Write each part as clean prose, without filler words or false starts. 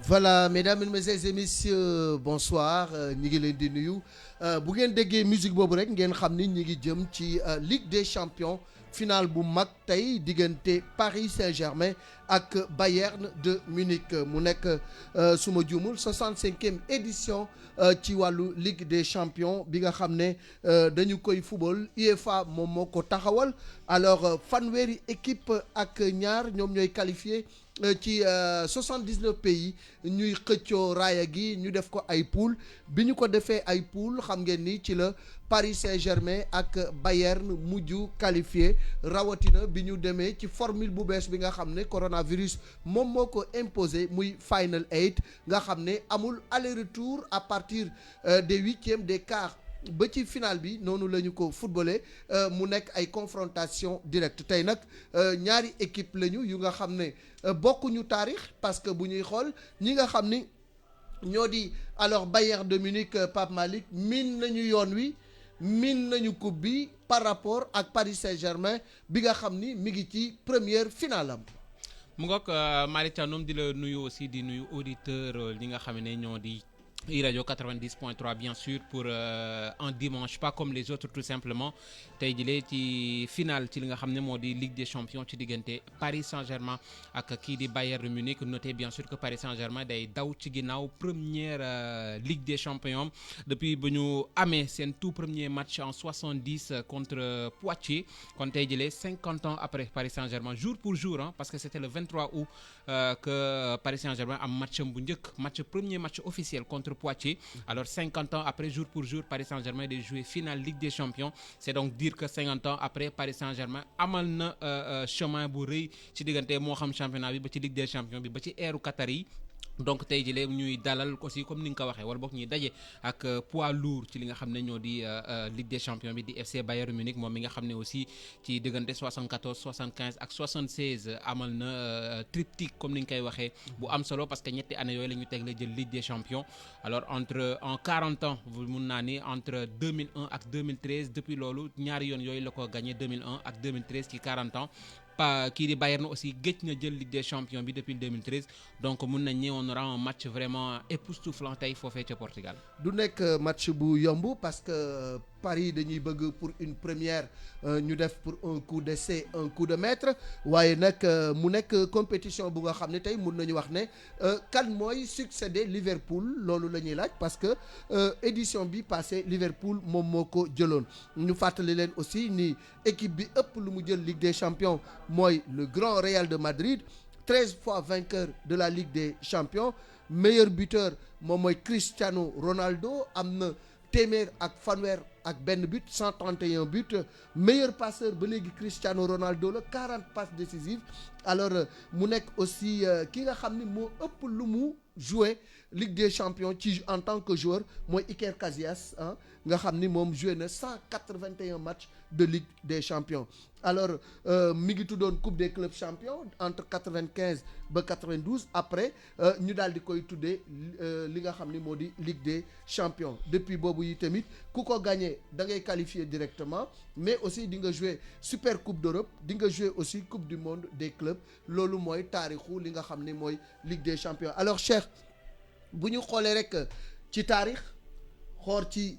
Voilà, mesdames, mesdemoiselles et messieurs, bonsoir ñi ngi leen di nuyu bu ngeen déggee musique boobu rek ngeen xam ni ñi ngi jëm ci Ligue des Champions finale bu mag tey diggante Paris Saint-Germain ak Bayern de Munich mu nekk suma juumul 65e édition ci wàllu Ligue des Champions bi nga xam ne dañu koy football UEFA moom moo ko taxawal alors fanweeri équipe ak ñaar ñoom ñooy qualifié ci 79 pays ñuy xëccoo raaya gi ñu def ko ay poule bi ñu ko defee ay poule xam ngeen ni ci la Paris Saint-Germain ak Bayern mujj qualifié rawatina bi ñu demee ci formule bu bees bi nga xam ne coronavirus moom moo ko imposé muy Final 8 nga xam ne amul aller-retour à partir des huitièmes des quarts ba ci final bi noonu la ñu ko footballé mu nekk ay confrontation directe tey nag ñaari équipe lañu yu nga xam ne bokkuñu taarix parce que bu ñuy xool ñi nga xam ni ñoo di alors Bayern de Munich Pape Malick miin nañu yoon wi miin nañu coupe bi par rapport ak Paris Saint-Germain bi nga xam ni mi ngi ci première finale am. mu ngoog Malick Thiandoum di la nuyu aussi di nuyu auditeur ñi nga xam ne ñoo di iRadio 90.3 bien sûr pour un dimanche pas comme les autres tout simplement tey jëlee ci finale ci li nga xam ne moo di Ligue des Champions ci diggante Paris Saint-Germain ak kii di Bayern de Munich. Notez bien sûr que Paris Saint-Germain day daw ci ginnaaw première Ligue des Champions depuis ba ñu amee seen tout premier match en 70 contre Poitiers kon tey jëlee 50 ans après Paris Saint-Germain jour pour jour parce que c'était le 23 août que Paris Saint-Germain am matcham bu njëkk premier match officiel contre Poitiers. Alors 50 ans après jour pour jour Paris Saint-Germain de jouer finale Ligue des Champions, c'est donc dire que 50 ans après Paris Saint-Germain amal na chemin bu rëy ci diggante moo xam championnat bi ba ci Ligue des Champions bi ba ci eeru Qatar yi. Donc tey jëlee ñuy dalal aussi comme ni nga ko waxee wala boog ñuy daje ak poids lourd ci li nga xam ne ñoo di Ligue des Champions bi di FC Bayern Munich moom mi nga xam ne aussi ci diggante 74 75 ak 76 amal na triptyque comme ni nga koy waxee bu am solo parce que ñetti année yooyu la ñu teg la jël Ligue des Champions. Alors en 40 ans mun naa ni entre 2001 ak 2013 depuis loolu ñaari yoon yooyu la ko gagné 2001 ak 2013 ci 40 ans. Kii di Bayern aussi géej na jël Ligue des Champions bi depuis 2013 donc mun nañ ne on aura un match vraiment époustouflant tey foofee ca Portugal. du nekk match bu yomb parce que Paris dañuy bëgg pour une première ñu def pour un coup d'essai un coup de maître waaye nag mu nekk compétition bu nga xam ne tey mun nañu wax ne kan mooy succéder Liverpool loolu la ñuy laaj parce que édition bi passé Liverpool moom moo ko jëloon ñu fàttali leen aussi ni équipe bi ëpp lu mu jël Ligue des Champions mooy le grand Real de Madrid 13 fois vainqueur de la Ligue des Champions meilleur buteur moom mooy Cristiano Ronaldo am na téeméer ak fanweer ak benn but 131 buts meilleur passeur ba léegi Cristiano Ronaldo la 40 passes décisives alors mu nekk aussi ki nga xam ni moo ëpp lu mu joué Ligue des Champions ci en tant que joueur mooy Iker Casillas nga xam ni moom joué na 181 matchs de Ligue des Champions. Alors mi ngi tuddoon Coupe des clubs champions entre 95 ba 92 après ñu daal di koy tuddee li nga xam ni moo di Ligue des Champions depuis boobu yi tamit ku ko gagné da ngay qualifier directement mais aussi di nga jouer Super Coupe d'Europe di nga jouer aussi Coupe du monde des clubs loolu mooy taarixu li nga xam ni mooy Ligue des Champions. Alors Cheikh bu ñu xoolee rek ci taarix xool ci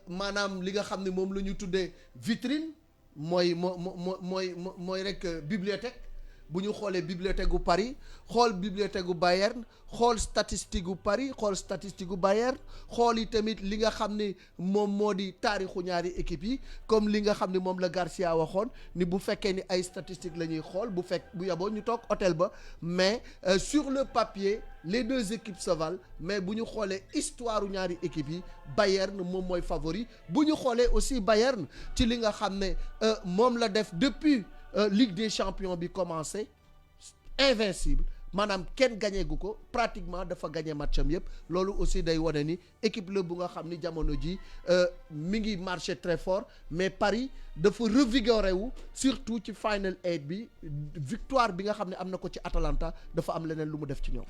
maanaam li nga xam ne moom la ñu tuddee vitrine mooy rek bibliothèque bu ñu xoolee bibliothèque gu Paris xool bibliothèque gu Bayern xool statistique gu Paris xool statistique gu Bayern xool yi tamit li nga xam ne moom moo di taarixu ñaari équipes yi comme li nga xam ne moom la Garcia waxoon ni bu fekkee ni ay statistiques la ñuy xool bu yaboo ñu toog hôtel ba mais sur le papier les deux équipes se valent mais bu ñu xoolee histoire ñaari équipes yi Bayern moom mooy favori bu ñu xoolee aussi Bayern ci li nga xam ne moom la def depuis Ligue des Champions bi commencé invincible maanaam kenn gagné gu ko pratiquement dafa gagné matcham yëpp loolu aussi day wane ni équipe la bu nga xam ni jamono ji mi ngi marché très fort mais Paris dafa revigoré wu surtout ci Final 8 bi victoire bi nga xam ne am na ko ci Atalanta dafa am leneen lu mu def ci ñoom.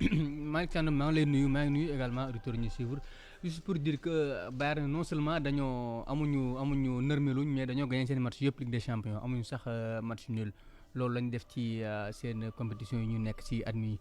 Malick Thiandoum maa ngi lay nuyu également auditeurs ñu suivre juste pour dire que Bayern non seulement dañoo amuñu nërmeluñ mais dañoo gagné seen match yëpp Ligue des Champions amuñu sax match nul loolu lañ def ci seen compétition yi ñu nekk ci at mi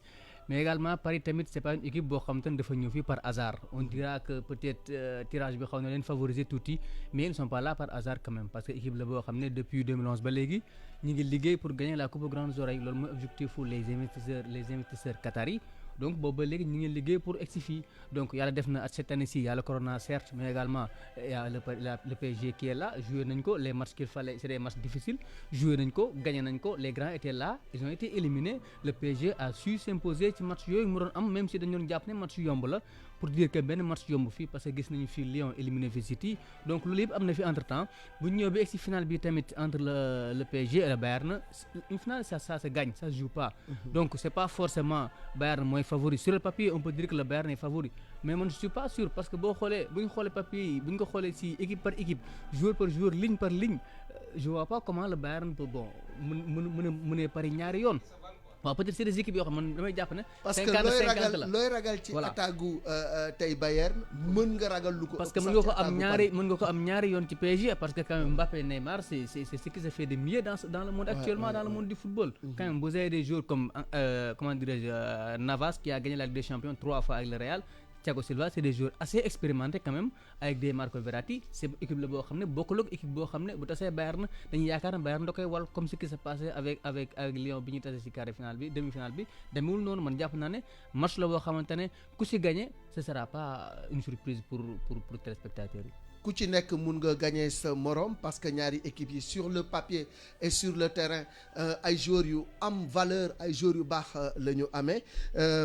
mais également Paris tamit c'est pas une équipe boo xam te ne dafa ñëw fii par hasard on dira que peut-être tirage bi xaw na leen favoriser tuuti mais ils ne sont pas là par hasard quand même parce que équipe la boo xam ne depuis 2011 ba léegi ñu ngi liggéey pour gagner la coupe aux grandes oreilles loolu mooy objectif fu les investisseurs qataris donc boobu ba léegi ñu ngi liggéey pour egsi fii donc yàlla def na cette année-ci y a le corona certes mais également y a le PSG qui est là joué nañ ko les matchs qu'il fallait c'est des matchs difficiles joué nañ ko gagné nañ ko les grands étaient là ils ont été éliminés le PSG a su s'imposer ci match yooyu mu doon am même si dañu doon jàpp ne match yomb la pour dire que benn match yomb fii parce que gis nañu fii Lyon éliminé fi City donc loolu yëpp am na fi entre temps bu ñu ñëw bi egsi finale bi tamit entre le PSG et le Bayern une finale ça se gagne ça se joue pas donc c'est pas forcément Bayern mooy favori sur le papier on peut dire que le Bayern est favori mais man je suis pas sûr parce que boo xoolee bu ñu xoolee papier yi bu ñu ko xoolee ci équipe par équipe joueur par joueur ligne par ligne je vois pas comment le Bayern peut bon mën a pari ñaari yoon waaw peut-être c'est des équipes yoo xam man damay jàpp ne. 50-50 la parce que looy ragal ci attaque gu tey Bayern mën nga ragal lu ko. parce que mën nga ko am ñaari yoon ci PSG parce que quand même Mbappé Neymar c'est ce qui se fait de mieux dans le monde actuellement dans le monde du football. Quand même vous avez des joueurs comme comment dirais-je Navas qui a gagné la Ligue des Champions 3 fois avec le Real. Thiago Silva c'est des joueurs assez expérimentés quand même avec des Marco Verratti c'est équipe la boo xam ne bokkul ak équipe boo xam ne bu tasee Bayern dañuy yaakaar ne Bayern da koy wal comme ce qui s'est passé avec Lyon bi ñu tasee ci quart de finale bi demi-finale bi demewul noonu man jàpp naa ne match la boo xamante ne ku ci gagné ce sera pas une surprise pour téléspectateurs yi. ku ci nekk mun nga gagner sa morom parce que ñaari équipes yi sur le papier et sur le terrain ay joueurs yu am valeur ay joueurs yu baax la ñu amee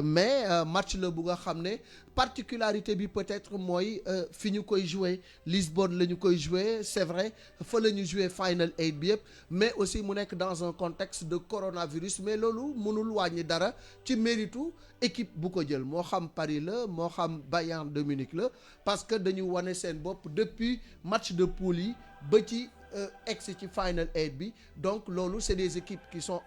mais match la bu nga xam ne particularité bi peut-être mooy fi ñu koy jouer Lisbonne la ñu koy jouer c'est vrai fa la ñu jouer Final 8 bi yëpp mais aussi mu nekk dans un contexte de coronavirus mais loolu mënul wàññi dara ci méritu équipe bu ko jël moo xam Paris la moo xam Bayern de Munich la parce que dañu wane seen bopp depuis match de poule yi ba ci egsi ci Final 8 bi donc loolu c'est des équipes qui sont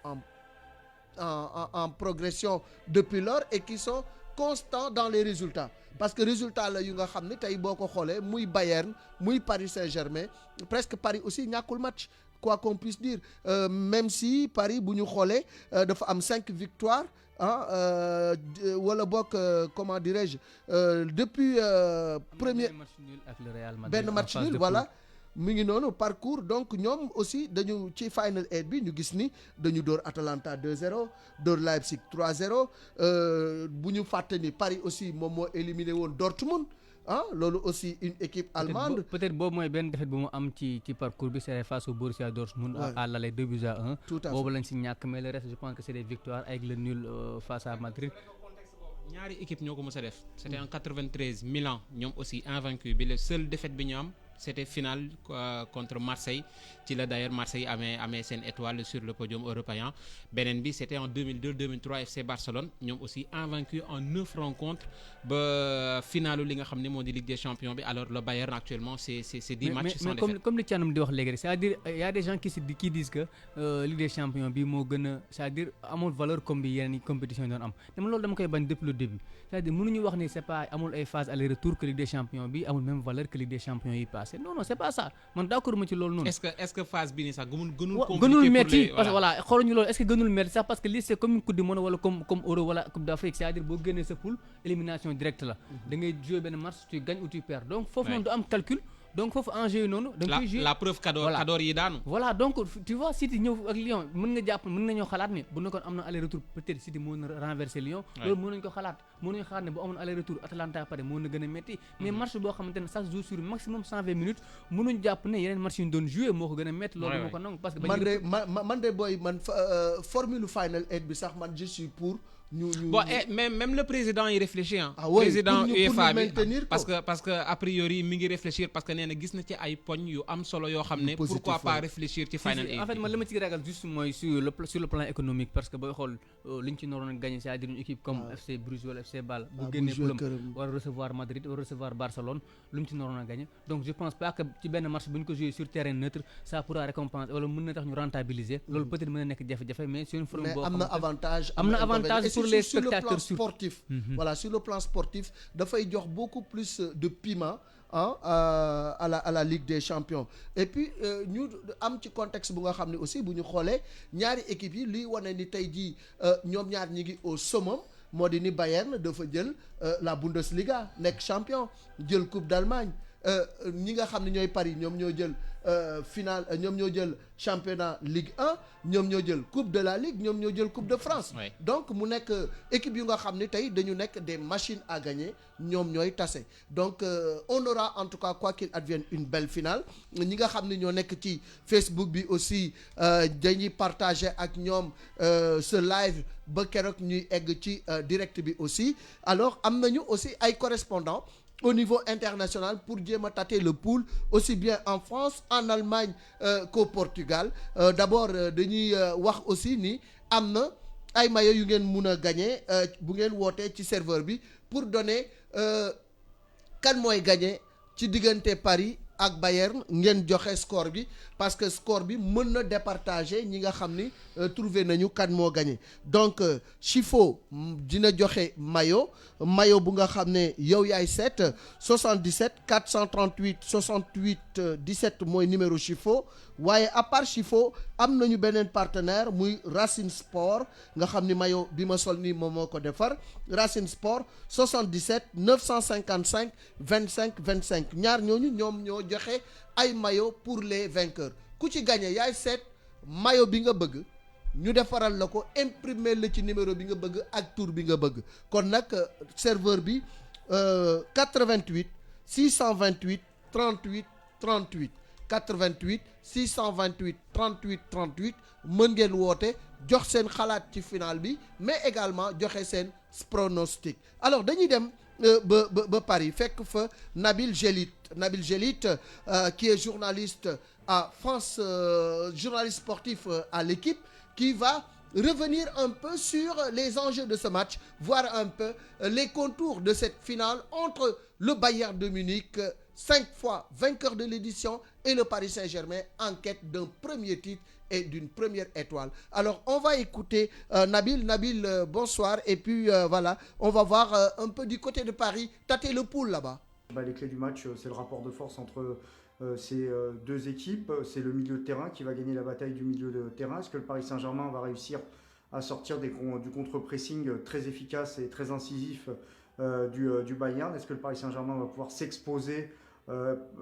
en progression depuis lors et qui sont constant dans les résultats parce que résultat la yu nga xam ne tey boo ko xoolee muy Bayern muy Paris Saint-Germain presque Paris aussi ñàkkul match quoi qu'on puisse dire même si Paris bu ñu xoolee dafa am 5 victoires wala bokk comment dirais-je depuis premier benn match nul voilà mi ngi noonu parcours donc ñoom aussi dañu ci Final 8 bi ñu gis ni dañu dóor Atalanta 2-0 dóor Leipzig 3-0 bu ñu fàtte ni Paris aussi moom moo éliminé woon Dortmund loolu aussi une équipe allemande. peut-être boobu mooy benn défaite bu mu am ci parcours bi c'est face au Borussia Dortmund à l'aller 2-1. tout à fait boobu lañ si ñàkk mais le reste je pense que c'est des victoires avec le nul face à Madrid. ñaari équipe ñoo ko mës a def. c'était en 93 Milan ñoom aussi invaincu bi le seul défaite bi ñu am. C'était finale contre Marseille ci la d'ailleurs Marseille amee seen étoile sur le podium européen beneen bi c'était en 2002-2003 FC Barcelone ñoom aussi invaincu en 9 rencontres ba finalu li nga xam ne moo di Ligue des Champions bi alors le Bayern actuellement c'est 10 matchs sans défaite. mais comme li Thiandoum di wax léegi rek c'est-à-dire y a des gens qui disent que Ligue des Champions bi moo gën a c'est-à-dire amul valeur comme bi yeneen compétition yi doon am dama loolu dama koy bañ depuis le début c'est-à-dire mënuñu wax ni c'est pas amul ay phase aller-retour que Ligue des Champions bi amul même valeur que Ligue des Champions yi passé non c'est pas ça man d'accord ma ci loolu noonu. est-ce que phase bi nii sax gënul compliqué metti parce que voilà xooluñu loolu est-ce que gënul metti sax parce que lii c'est comme une coupe du monde wala comme Euro wala Coupe d'Afrique c'est-à-dire boo génnee sa poule élimination directe la da ngay jouer benn match tu gagnes ou tu perds donc foofu noonu du am calcul donc foofu enjeu yi noonu da nga koy jouer la preuve Cador yi daanu voilà donc tu vois City ñëw ak Lyon mën nañoo xalaat ne bu nekkoon am na aller retour peut-être City moo na renverser Lyon loolu mën nañu ko xalaat mën nañu xalaat ne bu amoon aller retour Atalanta pare moo na gën a metti mais match boo xamante ne ça se joue sur maximum 120 minutes mënuñu jàpp ne yeneen match yu ñu doon jouer moo ko gën a metti loolu moo ko nangu parce que man de booy formule Final 8 bi sax man je suis pour bon même le président y réfléchit président UEFA bi parce que a priori mi ngi réfléchir parce que nee na gis na ci ay poñ yu am solo yoo xam ne pourquoi pas réfléchir ci Final 8 en fait man li ma ci ragal juste mooy sur le plan économique parce que booy xool li ñu ci naroon a gagner c'est-à-dire une équipe comme FC Bruges wala FC Bâle bu génnee poulam war a recevoir Madrid war a recevoir Barcelone lu mu ci naroon a gagner donc je pense pas que ci benn match bu ñu ko jouer sur terrain neutre ça pourra récompenser wala mën na tax ñu rentabiliser loolu peut-être mën na nekk jafe-jafe mais c'est une forme boo am na avantage pour les spectateurs sportifs voilà sur le plan sportif dafay jox beaucoup plus de piment à la Ligue des Champions et puis ñu am ci contexte bu nga xam ne aussi bu ñu xoolee ñaari équipes yi liy wane ni tey jii ñoom ñaar ñi ngi au summum moo di ni Bayern dafa jël la Bundesliga nekk champion jël coupe d'Allemagne ñi nga xam ne ñooy Paris ñoom ñoo jël finale ñoom ñoo jël championnat Ligue 1 ñoom ñoo jël coupe de la Ligue ñoom ñoo jël coupe de France. Ouais. Donc mu nekk équipe yu nga xam ne tey dañu nekk des machines à gagner ñoom ñooy tase donc on aura en tout cas quoi qu'il advienne une belle finale ñi nga xam ne ñoo nekk ci Facebook bi aussi dañuy partager ak ñoom ce live ba keroog ñuy egg ci direct bi aussi alors am nañu aussi ay correspondants au niveau international pour jéem a tâter le pouls aussi bien en France en Allemagne qu'au Portugal d'abord dañuy wax aussi ni am na ay maillots yu ngeen mun a gagner bu ngeen wootee ci serveur bi pour donner kan mooy gagner ci diggante Paris ak Bayern ngeen joxe score bi parce que score bi mën na départager ñi nga xam ni trouvé nañu kan moo gagné donc Chifo dina joxe maillot bu nga xam ne yow yaay seet 77 438 68 17 mooy numéro Chifo waaye à part Chifo am nañu beneen partenaire muy Racine Sport nga xam ni maillot bi ma sol nii moom moo ko defar Racine Sport 77 955 25 25 ñaar ñooñu ñoom ñoo joxe ay maillot pour les vainqueurs ku ci gagné yaay seet maillot bi nga bëgg ñu defaral la ko imprimer la ci numéro bi nga bëgg ak tour bi nga bëgg kon nag serveur bi 88 628 38 38 88 628 38 38 mën ngeen woote jox seen xalaat ci final bi mais également joxe seen pronostic alors dañuy dem ba Paris fekk fa Nabil Gélit qui est journaliste à France journaliste sportif à l'équipe qui va revenir un peu sur les enjeux de ce match voir un peu les contours de cette finale entre le Bayern de Munich 5 fois vainqueur de l'édition et le Paris Saint-Germain en quête d'un premier titre et d'une première étoile. Alors, on va écouter Nabil. Nabil, bonsoir. Et puis, voilà, on va voir un peu du côté de Paris, tâter le pouls là-bas. Les clés du match, c'est le rapport de force entre ces deux équipes. C'est le milieu de terrain qui va gagner la bataille du milieu de terrain. Est-ce que le Paris Saint-Germain va réussir à sortir du contre-pressing très efficace et très incisif du Bayern? Est-ce que le Paris Saint-Germain va pouvoir s'exposer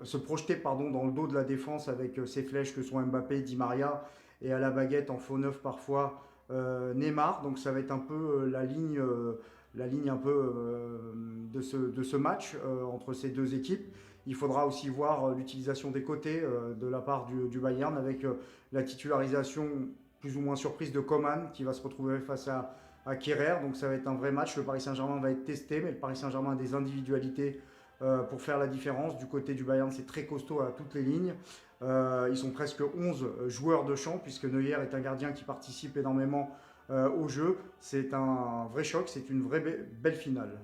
se projeter dans le dos de la défense avec ses flèches que sont Mbappé, Di Maria et à la baguette en faux neuf parfois Neymar. Donc ça va être un peu la ligne un peu de ce match entre ces deux équipes. Il faudra aussi voir l'utilisation des côtés de la part du Bayern avec la titularisation plus ou moins surprise de Coman qui va se retrouver face à Kehrer. Donc ça va être un vrai match. Le Paris Saint-Germain va être testé, mais le Paris Saint-Germain a des individualités pour faire la différence. Du côté du Bayern, c'est très costaud à toutes les lignes. Ils sont presque 11 joueurs de champ, puisque Neuer est un gardien qui participe énormément au jeu. C'est un vrai choc, c'est une vraie belle finale.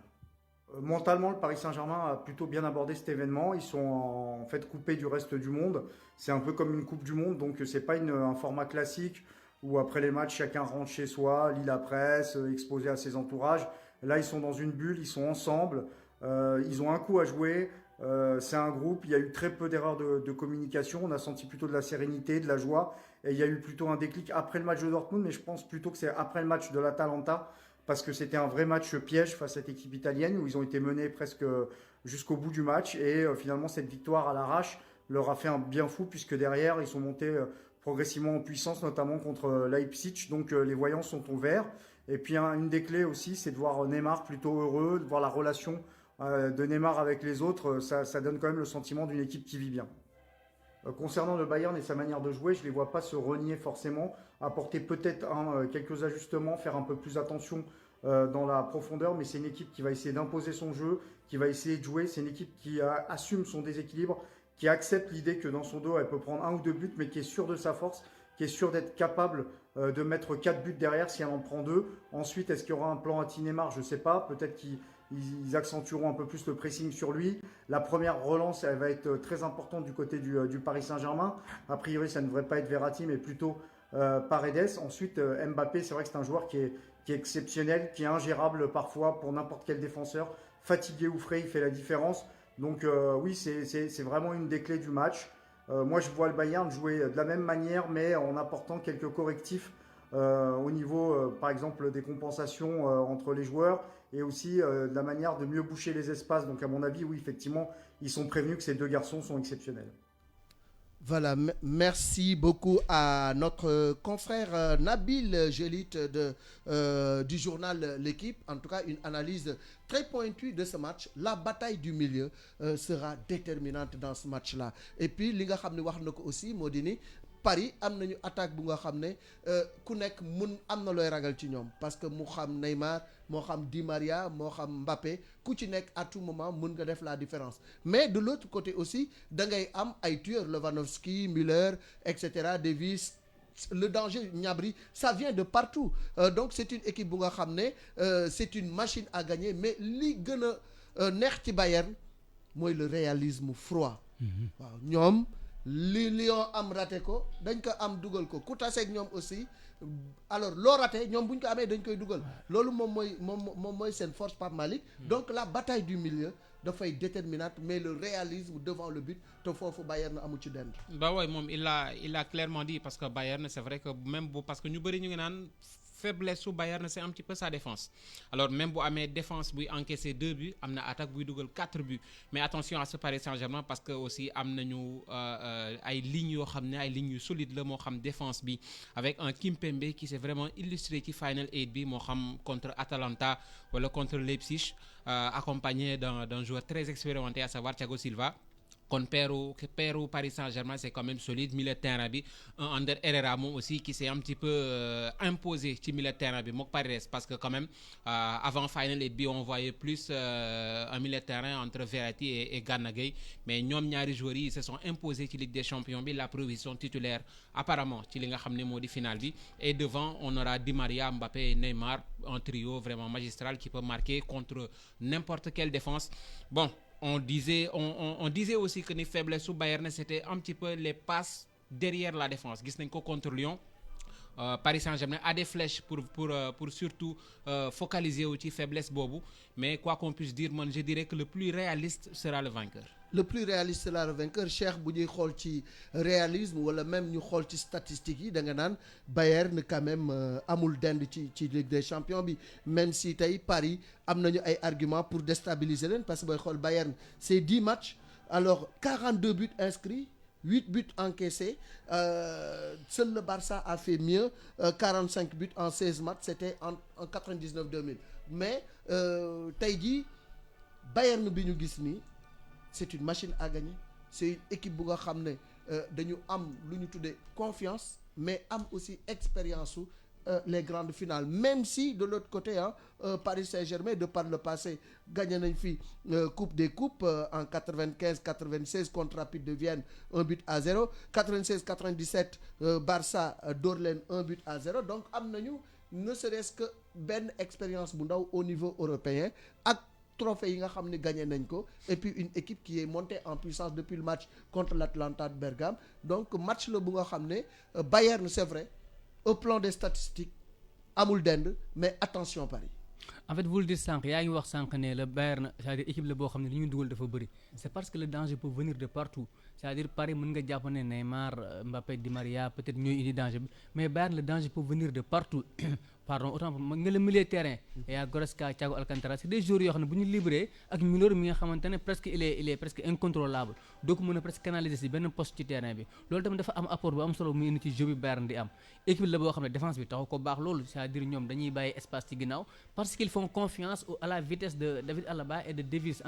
Mentalement, le Paris Saint-Germain a plutôt bien abordé cet événement. Ils sont en fait coupés du reste du monde. C'est un peu comme une Coupe du Monde, donc c'est pas un format classique où après les matchs, chacun rentre chez soi, lit la presse, exposé à ses entourages. Là, ils sont dans une bulle, ils sont ensemble. Ils ont un coup à jouer, c'est un groupe, il y a eu très peu d'erreurs de communication, on a senti plutôt de la sérénité, de la joie, et il y a eu plutôt un déclic après le match de Dortmund, mais je pense plutôt que c'est après le match de l'Atalanta, parce que c'était un vrai match piège face à cette équipe italienne, où ils ont été menés presque jusqu'au bout du match, et finalement cette victoire à l'arrache leur a fait un bien fou, puisque derrière ils sont montés progressivement en puissance, notamment contre Leipzig, donc les voyants sont au vert. Et puis une des clés aussi, c'est de voir Neymar plutôt heureux, de voir la relation de Neymar avec les autres, ça donne quand même le sentiment d'une équipe qui vit bien. Concernant le Bayern et sa manière de jouer, je ne les vois pas se renier forcément, apporter peut-être quelques ajustements, faire un peu plus attention dans la profondeur, mais c'est une équipe qui va essayer d'imposer son jeu, qui va essayer de jouer, c'est une équipe qui assume son déséquilibre, qui accepte l'idée que dans son dos elle peut prendre 1 ou 2 buts, mais qui est sûre de sa force, qui est sûre d'être capable de mettre 4 buts derrière si elle en prend 2. Ensuite, est-ce qu'il y aura un plan anti-Neymar? Je ne sais pas, peut-être qu'ils accentueront un peu plus le pressing sur lui. La première relance, elle va être très importante du côté du Paris Saint-Germain. A priori, ça ne devrait pas être Verratti, mais plutôt Paredes. Ensuite, Mbappé, c'est vrai que c'est un joueur qui est exceptionnel, qui est ingérable parfois pour n'importe quel défenseur. Fatigué ou frais, il fait la différence. Donc oui, c'est vraiment une des clés du match. Moi, je vois le Bayern jouer de la même manière, mais en apportant quelques correctifs au niveau, par exemple, des compensations entre les joueurs et aussi de la manière de mieux boucher les espaces. Donc, à mon avis, oui, effectivement, ils sont prévenus que ces deux garçons sont exceptionnels. Voilà, merci beaucoup à notre confrère Nabil Gélit du journal L'Équipe. En tout cas, une analyse très pointue de ce match. La bataille du milieu sera déterminante dans ce match-là. Et puis, li nga xam ne wax na ko aussi moo di ni Paris am nañu attaque bu nga xam ne ku nekk mun am na looy ragal ci ñoom parce que mu xam Neymar moo xam Di Maria moo xam Mbappé ku ci nekk à tout moment mun nga def la différence mais de l'autre côté aussi da ngay am ay tueurs Lewandowski Müller et cetera Davis le danger Gnabry ça vient de partout donc c'est une équipe bu nga xam ne c'est une machine à gagner mais li gën a neex ci Bayern mooy le réalisme froid waaw ñoom li Lyon am raté ko dañ ko am dugal ko ku taseeg ñoom aussi alors loo raté ñoom bu ñu ko amee dañ koy dugal loolu moom mooy seen force Pape Malick donc la bataille du milieu dafay déterminante mais le réalisme devant le but te foofu Bayern amul ci dend. Bah ouais moom il a clairement dit parce que Bayern c'est vrai que même bu parce que ñu bëri ñu ngi naan faiblesse su Bayern c'est un petit peu sa défense alors même bu amee défense buy encaisser 2 buts am na attaque buy dugal 4 buts mais attention à ce Paris Saint-Germain parce que aussi am nañu ay lignes yoo xam ne ay lignes yu solides la moo xam défense bi avec un Kimpembe qui s'est vraiment illustré ci Final 8 bi moo xam contre Atalanta wala contre Leipzig accompagné d'un joueur très expérimenté à savoir Thiago Silva. kon peeru Paris Saint-Germain c'est quand même solide milieu de terrain bi Ander Herrera moom aussi qui s'est un petit peu imposé ci milieu de terrain bi mook Paredes parce que quand même avant Final 8 bi on voyait plus un milieu de terrain entre Verratti et Gana Gueye mais ñoom ñaari joueurs yi se sont imposés ci Ligue des Champions bi la preuve ils sont titulaires apparemment ci li nga xam ne moo di finale bi et devant on aura Di Maria Mbappé et Neymar un trio vraiment magistral qui peut marquer contre n'importe quelle défense bon on disait aussi que ni faiblesse su Bayern c'était un petit peu les passes derrière la défense gis nañ ko contre Lyon Paris Saint-Germain a des flèches pour surtout focaliser wu ci faiblesse boobu mais quoi qu'on puisse dire man je dirais que le plus réaliste sera le vainqueur. Le plus réaliste sera le vainqueur Cheikh bu ñuy xool ci réalisme wala même ñu xool ci statistiques yi da nga naan Bayern quand même amul dend ci Ligue des Champions bi même si tey Paris am nañu ay arguments pour déstabiliser leen parce que booy xool Bayern c'est 10 matchs alors 42 buts inscrits 8 buts encaissés seul le Barça a fait mieux 45 buts en 16 matchs c'était en 99-2000 mais tey jii Bayern bi ñu gis nii c'est une machine à gagner c'est une équipe bu nga xam ne dañu am lu ñu tuddee confiance mais am aussi expérience su les grandes finales même si de l'autre côté Paris Saint-Germain de par le passé gagné nañ fi coupe des coupes en 95-96 contre Rapid de Vienne 1-0 96-97 Barça dóor leen 1-0 donc am nañu ne serait-ce que benn expérience bu ndaw au niveau européen ak trophée yi nga xam ne gagné nañ ko et puis une équipe qui est montée en puissance depuis le match contre l'Atalanta de Bergame donc match la bu nga xam ne Bayern c'est vrai au plan des statistiques amul dend mais attention Paris. En fait vous le dites sànq yaa ngi wax sànq ne la Bayern c'est-à-dire équipe la boo xam ne li ñu dugal dafa bëri c'est parce que le danger peut venir de partout c'est-à-dire Paris mën nga jàpp ne Neymar Mbappé Di Maria peut-être ñooy indi danger bi mais Bayern le danger peut venir de partout pardon autant nga le milieu de terrain y a Goretzka Thiago Alcantara c'est des joueurs yoo xam ne bu ñu libéré ak Müller mi nga xamante ne presque il est presque incontrôlable doo ko mën a presque canaliser si benn poste ci terrain bi loolu tamit dafa am apport bu am solo muy indi ci jeu bi Bayern di am équipe la boo xam ne défense bi taxu ko baax loolu c'est-à-dire ñoom dañuy bàyyi espace ci ginnaaw parce qu'ils font confiance à la vitesse de David Alaba et de Davis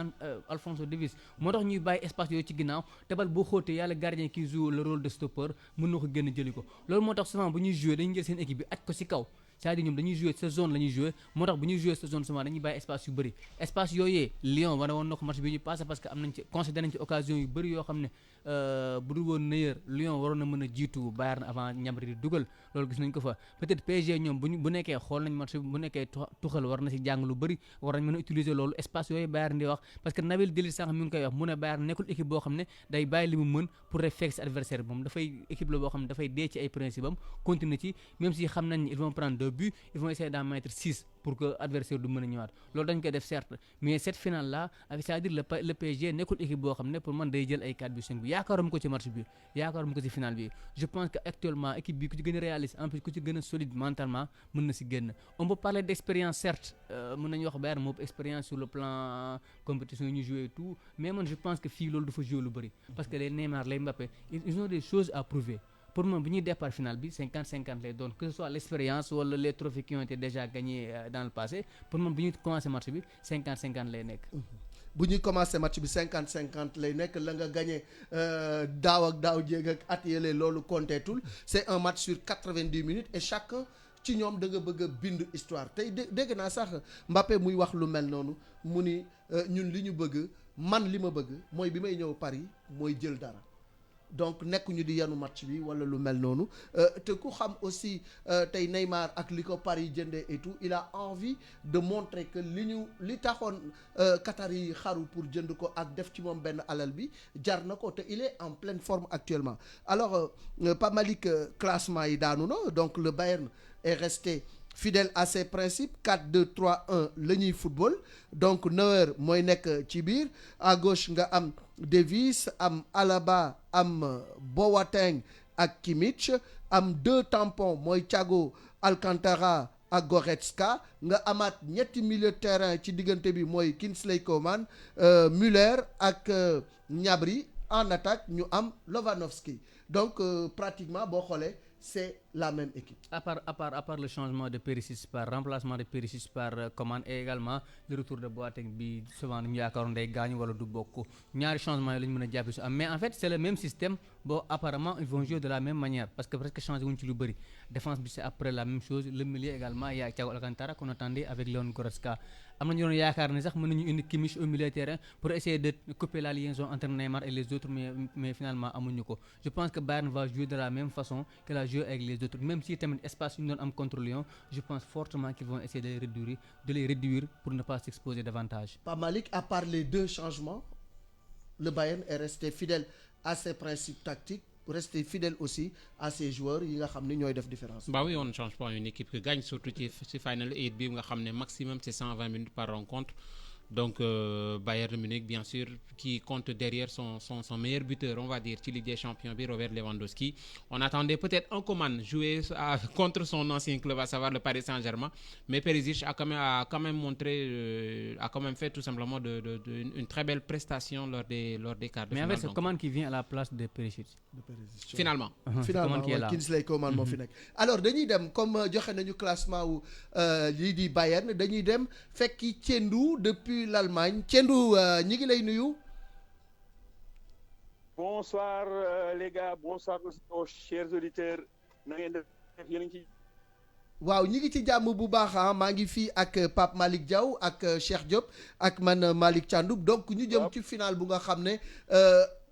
Alphonso Davies moo tax ñuy bàyyi espace yooyu ci ginnaaw te bal boo xóotee yàlla gardien qui joue le rôle de stopper mën na ko génn jëli ko loolu moo tax souvent bu ñuy jouer dañuy jël seen équipe bi aj ko ci kaw c'est-à-dire ñoom dañuy jouer sa zone la ñuy jouer moo tax bu ñuy jouer sa zone souvent dañuy bàyyi espace yu bëri espace yooyee Lyon wane woon na ko match bi ñu passé parce que am nañ ci considéré nañ ci occasion yu bëri yoo xam ne bu dul woon Neuer Lyon waroon na mën a jiitu Bayern avant Gnabry di dugal loolu gis nañ ko fa peut-être PSG ñoom bu nekkee xool nañ match bu nekkee Tuchel war na si jàng lu bëri war nañ mën a utiliser loolu espace yooyu Bayern di wax parce que Nabil Delis sànq mi ngi koy wax mu ne Bayern nekkul équipe boo xam ne day bàyyi li mu mën pour rek fekk si adversaire bi moom dafay équipe la boo xam ne dafay dee ci ay principe am continuer ci même si xam nañ ils vont prendre au but ils vont essayer d'en mettre 6 pour que adversaire du mën a ñëwaat loolu dañ koy def certes mais cette finale là c'est-à-dire le PSG nekkul équipe boo xam ne pour man day jël ay 4 buts 5 buts yaakaaruma ko ci match bi yaakaaruma ko ci finale bi je pense que actuellement équipe bi ku ci gën a réaliste en plus ku ci gën a solide mentalement mën na si génn on peut parler d'expérience certes mën nañu wax Bayern moo expérience sur le plan compétition yi ñu joué et tout mais man je pense que fii loolu dafa joué lu bëri parce que les Neymar les Mbappé ils ont des choses à prouver pour moi bi ñuy départ final bi 50-50 lay doon que ce soit l'expérience wala les trophées qui ont été déjà gagnés dans le passé pour moi bi ñuy commencé match bi 50-50 lay nekk. bu ñuy commencé match bi 50-50 lay nekk la nga gagné daaw ak daaw jéeg ak at yële loolu compteetul c'est un match sur 90 minutes et chacun ci ñoom da nga bëgg a bind histoire tey dégg naa sax Mbappé muy wax lu mel noonu mu ni ñun li ñu bëgg man li ma bëgg mooy bi may ñëw Paris mooy jël dara. donc nekkuñu di yanu match bi wala lu mel noonu te ku xam aussi tey Neymar ak li ko Paris jëndee et tout il a envie de montrer que li taxoon Qatar yi xaru pour jënd ko ak def ci moom benn alal bi jar na ko te il est en pleine forme actuellement alors Pape Malick classement yi daanu na donc le Bayern est resté fidèle à ses principes 4-2-3-1 la ñuy football donc Neuer mooy nekk ci biir à gauche nga am Davies am Alaba am Boateng ak Kimmich am 2 tampons mooy Thiago Alcantara ak Goretzka nga amaat ñetti milieu de terrain ci diggante bi mooy Kingsley Coman Müller ak Gnabry en attaque ñu am Lewandowski donc pratiquement boo xoolee c'est la même équipe. À part le changement de Perisic par remplacement de Perisic par Coman et également le retour de Boateng bi souvent ñu yaakaaroon day gaañu wala du bokk ñaari changement yi la ñu mën a jàppe su am mais en fait c'est le même système bon apparemment ils vont jouer de la même manière parce que presque changé wuñ ci lu bëri défense bi c'est après la même chose le milieu également il y a Thiago Alcantara qu'on attendait avec Leon Goretzka am nañu doon yaakaar ne sax mën nañu indi Kimmich au milieu de terrain pour essayer de couper la liaison entre Neymar et les autres mais finalement amuñu ko je pense que Bayern va jouer de la même façon que la joué avec les autres même si tamit espace yu ñu doon am contre Lyon je pense fortement qu'ils vont essayer de les réduire pour ne pas s'exposer davantage. Pape Malick, à part les 2 changements le Bayern est resté fidèle à ses principes tactiques rester fidèle aussi à ses joueurs yi nga xam ne ñooy def différence. Bah oui, on ne change pas une équipe qui gagne surtout ci Final 8 bi nga xam ne maximum c'est 120 minutes par rencontre donc Bayern Munich bien sûr qui compte derrière son meilleur buteur on va dire ci Ligue des Champions bi Robert Lewandowski on attendait peut-être un Coman jouer contre son ancien club à savoir le Paris Saint-Germain mais Perisic a quand même montré a quand même fait tout simplement une très belle prestation lors des quarts de finale. Mais en fait c'est Coman qui vient à la place de Perisic. Finalement Kingsley Coman moo fi nekk alors dañuy dem comme joxe nañu classement wu lii di Bayern dañuy dem fekki Tiendou depuis l'Allemagne Tiendou ñi ngi lay nuyu. Bonsoir les gars, bonsoir aux chers auditeurs na ngeen def yéen a ngi ci. waaw ñi ngi ci jàmm bu baax maa ngi fii ak Pape Malick Diaw ak Cheikh Diop ak man Malick Thiandoum donc ñu jëm ci final bu nga xam ne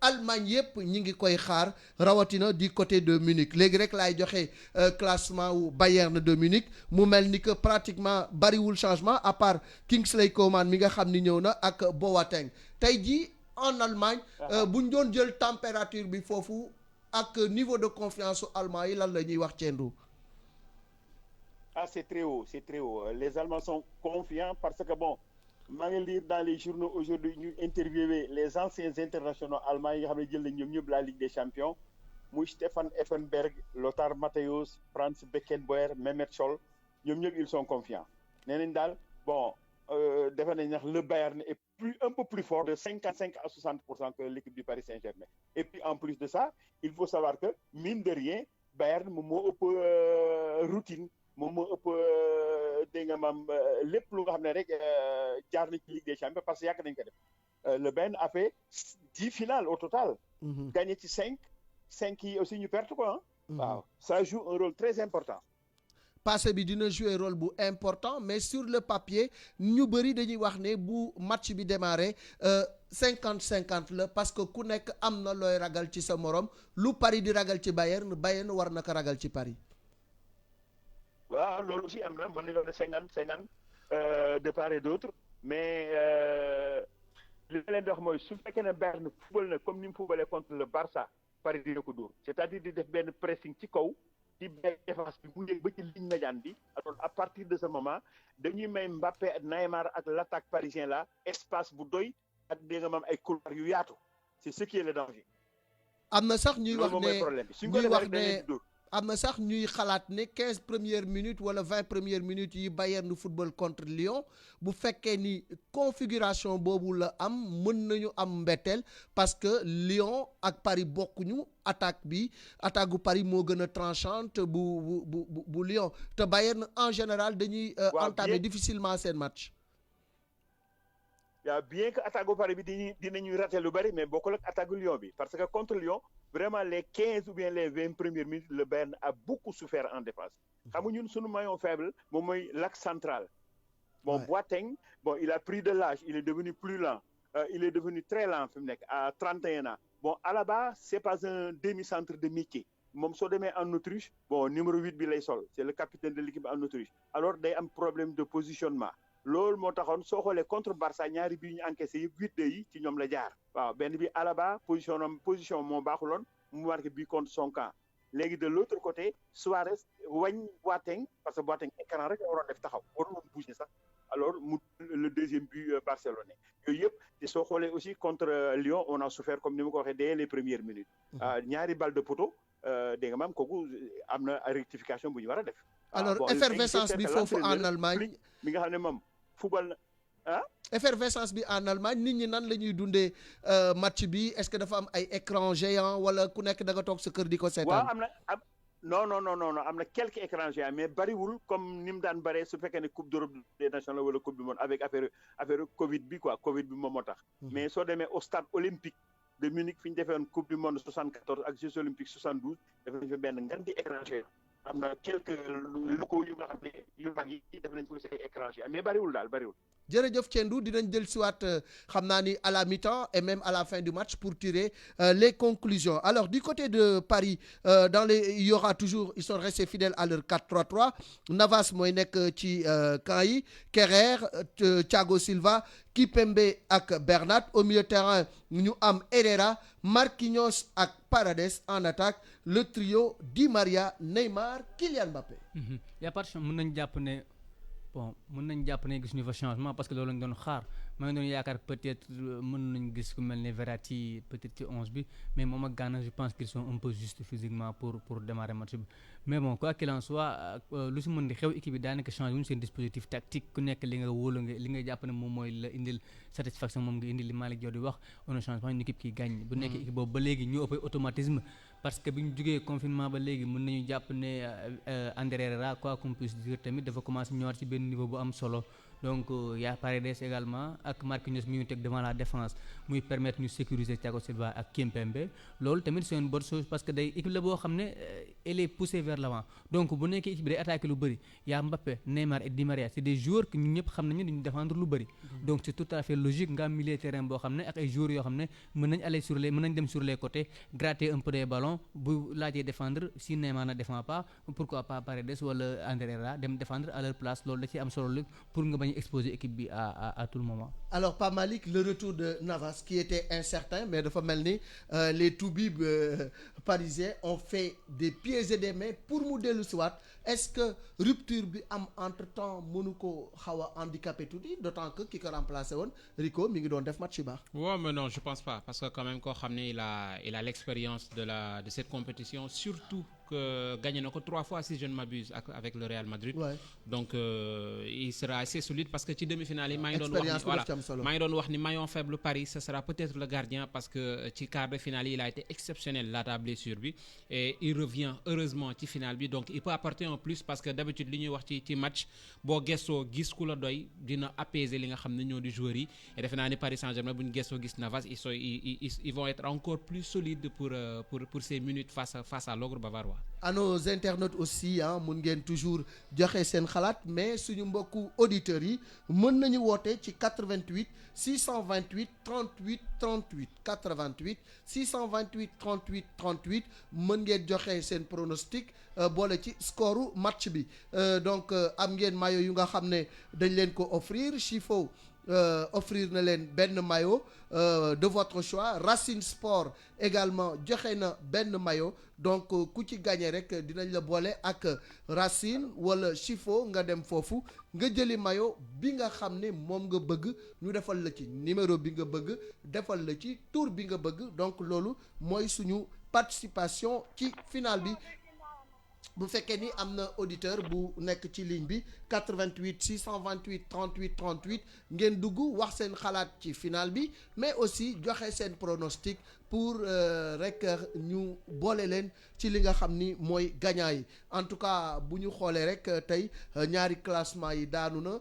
Allemagne yëpp ñi ngi koy xaar rawatina du côté de Munich léegi rek laay joxe classement wu Bayern de Munich mu mel ni que pratiquement bariwul changement à part Kingsley Coman mi nga xam ni ñëw na ak Boateng tey jii en Allemagne bu ñu doon jël température bi foofu ak niveau de confiance su allemand yi lan la ñuy wax Tiendou. Ah c'est très haut les Allemands sont confiants parce que bon maa ngi lire dans les journaux aujourd'hui ñu interviewé les anciens internationaux allemands yi nga xam ne jël nañ ñoom ñëpp la Ligue des Champions muy Stefan Effenberg Lothar Matthäus Franz Beckenbauer Mehmet Scholl ñoom ñëpp ils sont confiants nee nañ daal bon defe nañ ndax le Bayern est un peu plus fort de 55 à 60% que l'équipe du Paris Saint-Germain et puis en plus de ça il faut savoir que mine de rien Bayern moom moo ëpp routine moom moo ëpp dégg nga maam lépp lu nga xam ne rek jaar na ci Ligue des Champions parce que yàgg nañ ko def le Bayern a fait 10 finales au total. Gagné ci 5 yi aussi ñu perte ko ah. waaw ça joue un rôle très important. passé bi dina jouer rôle bu important mais sur le papier ñu bëri dañuy wax ne bu match bi démarré 50-50 la parce que ku nekk am na looy ragal ci sa morom lu Paris di ragal ci Bayern war na ko ragal ci Paris. waaw loolu aussi am na mën nañoo def 50-50 de part et d'autre mais li ma leen di wax mooy su fekkee ne Bayern football na comme ni mu footballee contre le Barça Paris dina ko dóor c'est-à-dire di def benn pressing ci kaw di bay défense bi mu yëg ba ci ligne médiane bi alors à partir de ce moment dañuy may Mbappé Neymar ak l'attaque parisien là espace bu doy ak dégg nga maam ay couloir yu yaatu c'est ce qui est le danger. am na sax ñuy wax loolu moom mooy ne problème bi suñ ko ñuy defee wax rek dañ leen ne di dóor. am na sax ñuy xalaat ne 15 premières minutes wala 20 premières minutes yi Bayern football contre Lyon bu fekkee ni configuration boobu la am mën nañu am mbetteel parce que Lyon ak Paris bokkuñu attaque gu Paris moo gën a tranchante bu Lyon te Bayern en général dañuy entamer difficilement seen match. waaw bien que attaque bu Paris bi dinañuy rater lu bari mais bokkul ak attaque bu Lyon bi parce que contre Lyon vraiment les 15 ou bien les 20 premières minutes le Bayern a beaucoup souffert en défense. xam nga ñun suñu maillon faible moom mooy l'axe central. Bon ouais. Boateng bon il a pris de l'âge il est devenu plus lent il est devenu très lent fi mu nekk à 31 ans bon Alaba c'est pas un demi-centre de métier moom soo demee en Autriche bon numéro 8 bi lay sol c'est le capitaine de l'équipe en Autriche alors day am problème de positionnement. loolu moo taxoon soo xoolee contre Barça ñaari bii ñu encaissé yëpp 8-2 yi ci ñoom la jaar waaw benn bi Alaba position moo baaxuloon mu marqué bii contre son camp léegi de l'autre côté Suarez wañ Boateng parce que Boateng écran rek la waroon def taxaw waroon bouger sax alors mu le deuxième but barcelonais yooyu yëpp te soo xoolee aussi contre Lyon on a souffert comme ni ma ko waxee dès les premières minutes ñaari balle de poteau dégg nga maam kooku am na rectification bu ñu war a def alors effervescence bi foofu en Allemagne mi nga xam ne moom football na effervescence bi en Allemagne nit ñi nan la ñuy dundee match bi est-ce que dafa am ay écran géant wala ku nekk da nga toog sa kër di ko seetaan. waaw non am na quelques écrans géants mais bariwul comme ni mu daan baree su fekkee ne coupe d'Europe des nations la wala coupe du monde avec affaire Covid bi quoi Covid bi moom moo tax. mais soo demee au stade olympique de Munich fi ñu defee woon coupe du monde 74 ak Jeux olympiques 72 def nañ fa benn ngan di écran géant am na quelques locaux yu nga xam ne yu mag yi def nañ ko ci ay écran géant mais bariwul daal bariwul. jërëjëf Tiendou dinañ jël siwaat xam naa ni à la mi-temps et même à la fin du match pour tirer les conclusions alors du côté de Paris il y aura toujours ils sont restés fidèles à leur 4-3-3 Navas mooy nekk ci camp yi Kerrer Thiago Silva Kimpembe ak Bernat au milieu de terrain ñu am Herrera Marquinhos ak Paredes en attaque le trio Di Maria Neymar Kylian Mbappé. y a pas de mën nañ jàpp ne mën nañ jàpp ne gis ñu fa changement parce que loolu lañ doon xaar maa ngi doon yaakaar peut-être mën nañ gis ku mel ne Verratti peut-être ci 11 bi mais moom ak Gana je pense qu'ils sont un peu juste physiquement pour démarrer match bi mais bon quoi qu'il en soit lu si mën di xew équipe bi daanaka changé wuñ seen dispositif tactique ku nekk li nga wóolu nga li nga jàpp ne moom mooy la indil satisfaction moom nga indil li Malick Diaw di wax on ne change pas une équipe qui gagne bu nekkee équipe boobu ba léegi ñu ëpp automatisme parce que bi ñu jógee confinement ba léegi mën nañu jàpp ne Ander Herrera quoi qu'on puisse dire tamit dafa commencé ñëwaat ci benn niveau bu am solo donc y a Paredes également ak Marquinhos mi ñu teg devant la défense muy permettre ñu sécuriser Thiago Silva ak Kimpembe loolu tamit c'est une bonne chose parce que day équipe la boo xam ne elle est poussée vers l'avant donc bu nekkee équipe bi day attaquer lu bëri y a Mbappé Neymar et Di Maria c'est des joueurs que ñun ñëpp xam nañu dañu défendre lu bëri donc c'est tout à fait logique nga am milieu terrain boo xam ne ak ay joueurs yoo xam ne mën nañ dem sur les côtés gratter un peu des ballons bu laajee défendre si Neymar ne défend pas pourquoi pas Paredes wala Ander Herrera dem défendre à leur place loolu da ci am solo pour nga bañ exposer équipe bi à tout le moment. Alors Pape Malick le retour de Navas qui était incertain mais dafa mel ni les toubibs parisiens ont fait des pieds et des mains pour mu dellu si waat est-ce que rupture bi am entre-temps mënu ko xaw a handicapé tuuti d'autant que ki ko remplacé woon Rico mi ngi doon def match yu baax. Ouais, mais non je pense pas parce que quand même koo xam ne il a l'expérience de cette compétition surtout que gagné na ko 3 fois si je ne m'abuse avec le Real Madrid. Ouais. Donc il sera assez solide parce que ci demi-finale yi maa ngi doon wax ni maillon faible Paris ce sera peut-être le gardien parce que ci quart de finale yi il a été exceptionnel laata blessure bi et il revient heureusement ci finale bi donc il peut apporter un plus parce que d'habitude li ñuy wax ci match boo gestoo gis ku la doy dina apaiser li nga xam ne ñoo di joueurs yi et defe naa ni Paris Saint-Germain bu ñu gestoo gis Navas ils vont être encore plus solides pour ces minutes face à l'ogre bavarois. À nos internautes aussi mun ngeen toujours joxe seen xalaat mais suñu mbokku auditeurs yi mën nañu woote ci 88 628 38 38 88 628 38 38 mën ngeen joxe seen pronostic boole ci score match bi donc am ngeen maillot yu nga xam ne dañ leen ko offrir Chifo offrir na leen benn maillot de votre choix. Racine Sport également joxe na benn maillot donc ku ci gagné rek dinañ la boole ak Racine wala Chifo nga dem foofu nga jëli maillot bi nga xam ne moom nga bëgg ñu defal la ci numéro bi nga bëgg defal la ci tour bi nga bëgg donc loolu mooy suñu participation ci finale bi. bu fekkee ni am na auditeur bu nekk ci ligne bi 88 628 38 38 ngeen dugg wax seen xalaat ci finale bi mais aussi joxe seen pronostic pour rek ñu boole leen ci li nga xam ni mooy gagnant yi en tout cas bu ñu xoolee rek tey ñaari classement yi daanu na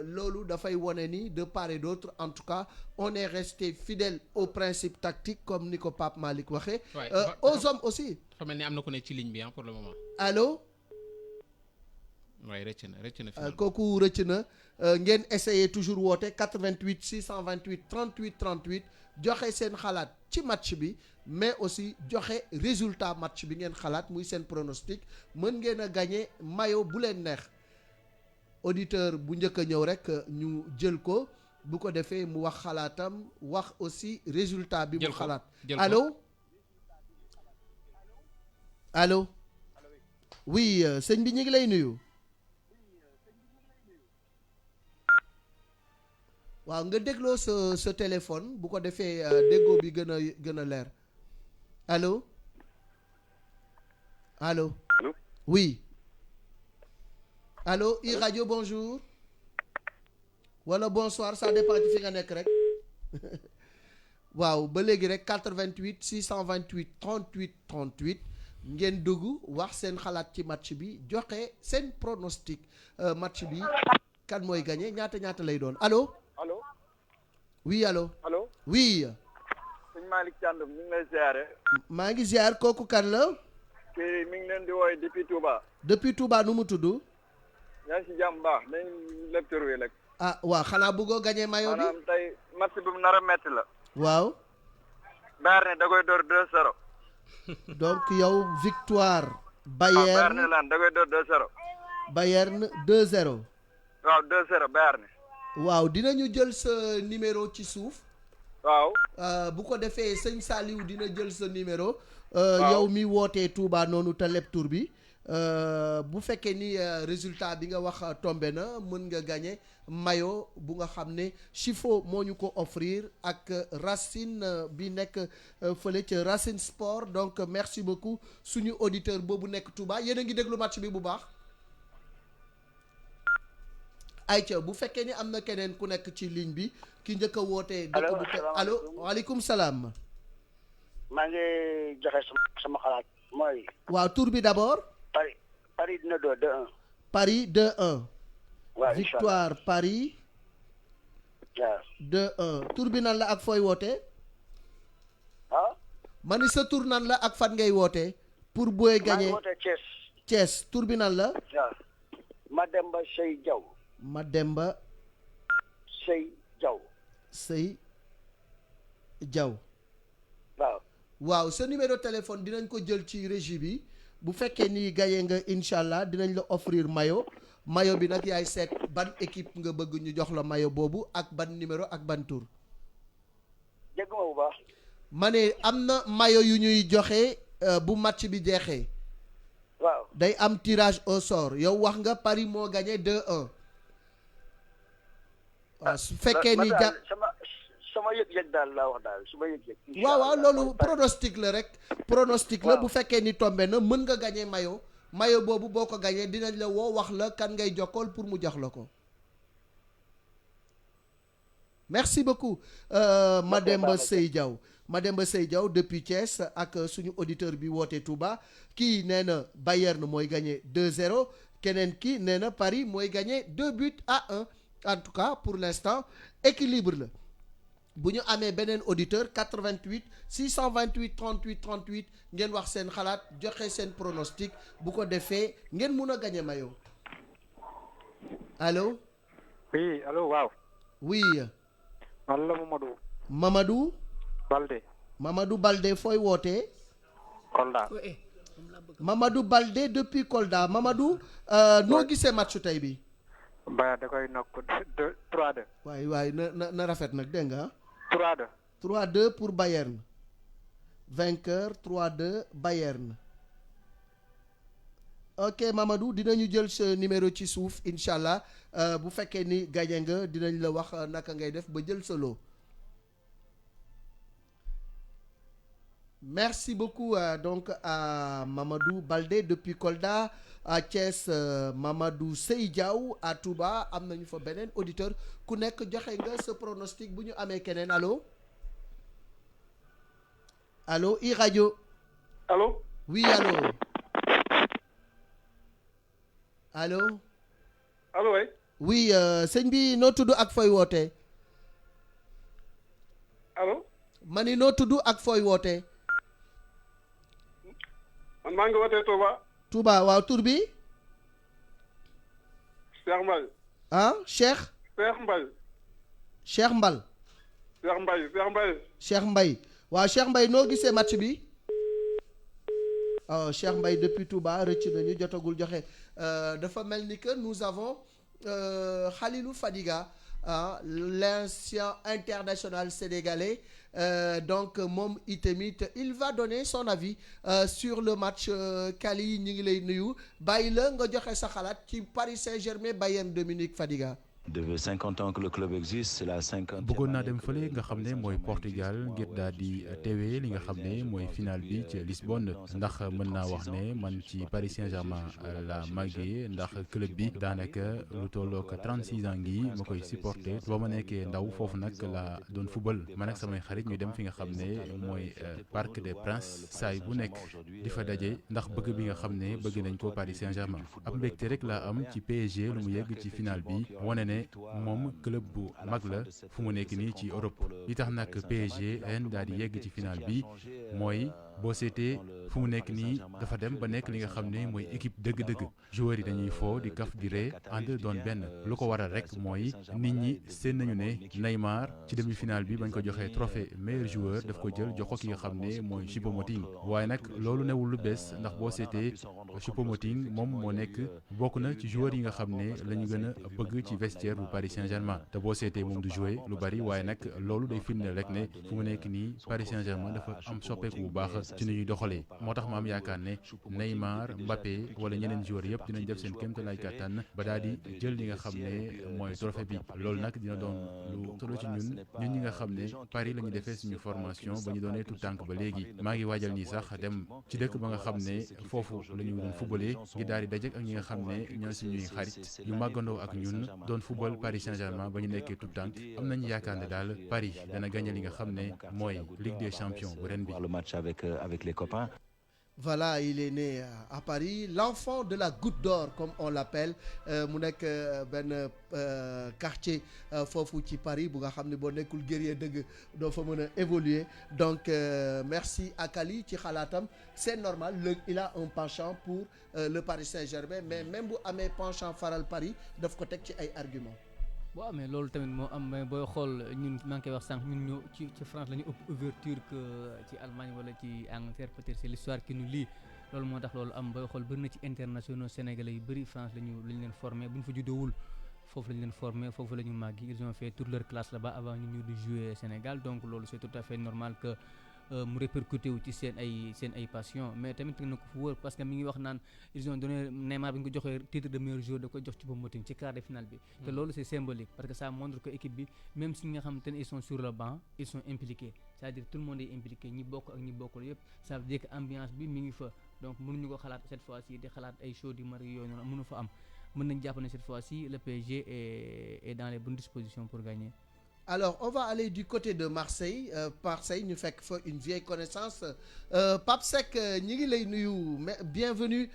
loolu dafay wone ni de part et d'autre en tout cas on est resté fidèle au principe tactique comme ni ko Pape Malick waxee. Aux hommes aussi. dafa mel ni am na ku ne ci ligne bi pour le moment. allo. waaye rëcc na kooku rëcc na ngeen essayer toujours woote 88 628 38 38 joxe seen xalaat ci match bi mais aussi joxe résultat match bi ngeen xalaat muy seen pronostic mën ngeen a gagné maillot bu leen neex auditeur bu njëkk a ñëw rek ñu jël ko bu ko defee mu wax xalaatam wax aussi résultat bi mu xalaat. allo allo oui sëñ bi ñu ngi lay nuyu. waaw nga dégloo sa téléphone bu ko defee déggoo bi gën a leer allo allo. Allô? Oui. Allô iRadio bonjour. wala bonsoir ça dépend ci fi nga nekk rek. waaw ba léegi rek 88 628 38 38 ngeen dugg wax seen xalaat ci match bi joxe seen pronostic match bi kan mooy gagné ñaata lay doon allo. allo. oui allo. allo. oui. sëñ Malick Thiandoum ñu ngi lay ziare. maa ngi ziar kooku kan la. kii mi ngi leen di woowee depuis Touba. depuis Touba nu mu tudd. yaa ngi si jàmm baax nañ lecture wi rek. ah waaw xanaa bëggoo gagné maillot bi. maanaam tey match bi mu nar a metti la. waaw. Bayern da koy door 2-0. donc yow victoire. Bayern lan da koy door 2-0. Bayern 2-0. waaw 2-0 Bayern. waaw dinañu jël sa numéro ci suuf. waaw. bu ko defee sëñ Saliou dina jël sa numéro. waaw yow mi wootee Touba noonu te leb tur bi. bu fekkee ni résultat bi nga wax tombé na mën nga gagné maillot bu nga xam ne Chifo moo ñu ko offrir ak Racine bi nekk fële ca Racine Sport donc merci beaucoup suñu auditeur boobu nekk Touba yéen a ngi déglu match bi bu baax. ayca bu fekkee ni am na keneen ku nekk ci ligne bi ki njëkk a wootee. allo allo waaleykum salaam. maa ngi joxe sama xalaat mooy. waaw tur bi d'abord. Paris dina door 2-1. Paris 2-1. waaw victoire Paris. waaw 2-1 tur bi nan la ak fooy wootee. ah. ma ni sa tur nan la ak fan ngay wootee. pour booy gagné maa ngi wootee Thiès. Thiès tur bi nan la. waaw. Mademba Sey Diaw. Mademba Sey Diaw. Sey Diaw. waaw. waaw sa numéro téléphone dinañ ko jël ci régie bi bu fekkee ni gagné nga incha allah dinañ la offrir maillot bi nag yaay seet ban équipe nga bëgg ñu jox la maillot boobu ak ban numéro ak ban tour. dégg nga bu baax. ma ne am na maillot yu ñuy joxe bu match bi jeexee. waaw. day am tirage au sort yow wax nga Paris moo gagné 2-1. waaw su fekkee ni sama yëg-yëg daal laa wax daal su ma yëg-yëg. waaw loolu pronostic la rek. pronostic la bu fekkee ni tombé na mën nga gagné maillot boobu boo ko gagné dinañ la woo wax la kan ngay jokkool pour mu jox la ko. merci beaucoup Mademba Sey Diaw depuis Thiès ak suñu auditeur bi woote Touba kii nee na Bayern mooy gagné 2-0 keneen kii nee na Paris mooy gagné 2-1 en tout cas pour l'instant équilibre la. bu ñu amee beneen auditeur 88 628 38 38 ngeen wax seen xalaat joxe seen pronostic bu ko defee ngeen mun a gagné maillot allo. oui allo waaw. oui. man la Mamadou. Mamadou. Balde. Mamadou Balde fooy wootee. Kolda. Mamadou Balde depuis Kolda Mamadou. noo gisee matchu tey bi. Bayern da koy nokk 3-2. waay na rafet nag dégg nga. 3-2. 3-2 pour Bayern. vainqueur 3-2 Bayern. ok Mamadou dinañu jël sa numéro ci suuf incha allah bu fekkee ni gagné nga dinañ la wax naka ngay def ba jël sa lot. Merci beaucoup donc à Mamadou Baldé depuis Kolda, à Thiès Mamadou Sey Diaw à Touba. Am nañu fa beneen auditeur ku nekk joxe nga sa pronostic bu ñu amee keneen allo allo i rajo. allo. oui allo. allo. allo waay. oui sëñ bi noo tudd ak fooy wootee. allo. ma ni noo tudd ak fooy wootee. man maa ngi wootee Touba. Touba waaw tur bi. Cheikh Mbaye. ah Cheikh. Cheikh Mbaye. Cheikh Mbal. Cheikh Mbaye Cheikh Mbaye. Cheikh Mbaye waaw Cheikh Mbaye noo gisee match bi. oh Cheikh Mbaye depuis Touba rëcc nañu jotagul joxe dafa mel ni que nous avons Khalilou Fadiga l'ancien international sénégalais donc moom itamit il va donner son avis sur le match Kali ñu ngi lay nuyu bàyyi la nga joxe sa xalaat ci Paris Saint-Germain Bayern de Munich Fadiga. de 50 ans que le club existe, c'est la 50e. bëggoon naa dem fële nga xam ne mooy Portugal ngir daal di teewee li nga xam ne mooy final bi ci Lisbonne ndax mën naa wax ne man ci Paris Saint-Germain la màggee ndax club bi daanaka lu tollook 36 ans ngi ma koy supporter ba ma nekkee ndaw foofu nag la doon football man ak samay xarit ñu dem fi nga xam ne mooy Parc des Princes saay bu nekk di fa daje ndax bëgg bi nga xam ne bëgg nañ ko Paris Saint-Germain ab mbégte rek laa am ci PSG lu mu yegg ci final bi wane ne moom club bu mag la fu mu nekk nii ci Europe li tax nag PSG ren daal di yegg ci final bi mooy boo seetee fu mu nekk nii dafa dem ba nekk li nga xam ne mooy équipe dëgg-dëgg joueurs yi dañuy foo di kaf di ree ànd doon benn lu ko waral rek mooy nit ñi seen nañu ne Neymar ci demi-finale bi bañ ko joxee trophée meilleur joueur daf ko jël jox ko ki nga xam ne mooy Choupo-Moting waaye nag loolu newul lu bees ndax boo seetee Choupo-Moting moom moo nekk bokk na ci joueurs yi nga xam ne la ñu gën a bëgg ci vestiaire bu Paris Saint-Germain te boo seetee moom du jouer lu bari waaye nag loolu day firndeel rek ne fu mu nekk nii Paris Saint-Germain dafa am soppeeku bu baax ci ni ñuy doxalee moo tax ma am yaakaar ne Neymar Mbappé wala ñeneen joueurs yëpp dinañ def seen kéemtalaay kàttan ba daal di jël li nga xam ne mooy trophée bi loolu nag dina doon lu solo ci ñun ñi nga xam ne Paris la ñu defee suñu formation ba ñu doonee tout tànk ba léegi maa ngi waajal nii sax dem ci dëkk ba nga xam ne foofu la ñu doon footballé ngi daal di daje ak ñi nga xam ne ñoo suñuy xarit yu màggandoo ak ñun doon football Paris Saint-Germain ba ñu nekkee tout tànk am nañu yaakaar ne daal Paris dana gagné li nga xam ne mooy Ligue des Champions bu ren bi. Le match avec les copains. Voilà, il est né à Paris, l'enfant de la Goutte d'Or comme on l'appelle mu nekk benn quartier foofu ci Paris bu nga xam ne boo nekkul guerrier dëgg doo fa mën a évoluer donc merci à Kali ci xalaatam c'est normal il a un penchant pour le Paris Saint-Germain mais même bu amee penchant faral Paris daf ko teg ci ay arguments. waaw mais loolu tamit moo am mais booy xool ñun maa ngi koy wax sànq ñun ñoo ci France la ñu ëpp ouverture que ci Allemagne wala ci Angleterre peut-être c'est l'histoire qui nous lie loolu moo tax loolu am booy xool bëri na ci internationaux sénégalais yu bëri France lañu leen formé bu ñu fa juddowul foofu lañu leen formé foofu la ñu màggi ils ont fait toute leur classe là-bas avant ñu ñëw di jouer Sénégal donc loolu c'est tout à fait normal que mu répercuté wu ci seen ay passion mais tamit teg na ko fu wër parce que mi ngi wax naan ils ont donné Neymar bi ñu ko joxee titre de meilleur joueur da ko jox ci Choupo-Moting ci quart de finale bi te loolu c'est symbolique parce que ça montre que équipe bi même si nga xamante ne ils sont sur le banc ils sont impliqués c'est-à-dire tout le monde est impliqué ñi bokk ak ñi bokkul yëpp ça veut dire que ambiance bi mi ngi fa donc mënuñu ko xalaat cette fois-ci di xalaat ay show di mari yooyu noonu mënu fa am mën nañ jàpp ne cette fois-ci le PSG est dans les bonnes dispositions pour gagner. Alors, on va aller du côté de Marseille. Marseille, ñu fekk fa une vieille connaissance. Pape Seck ñi ngi lay nuyu bienvenue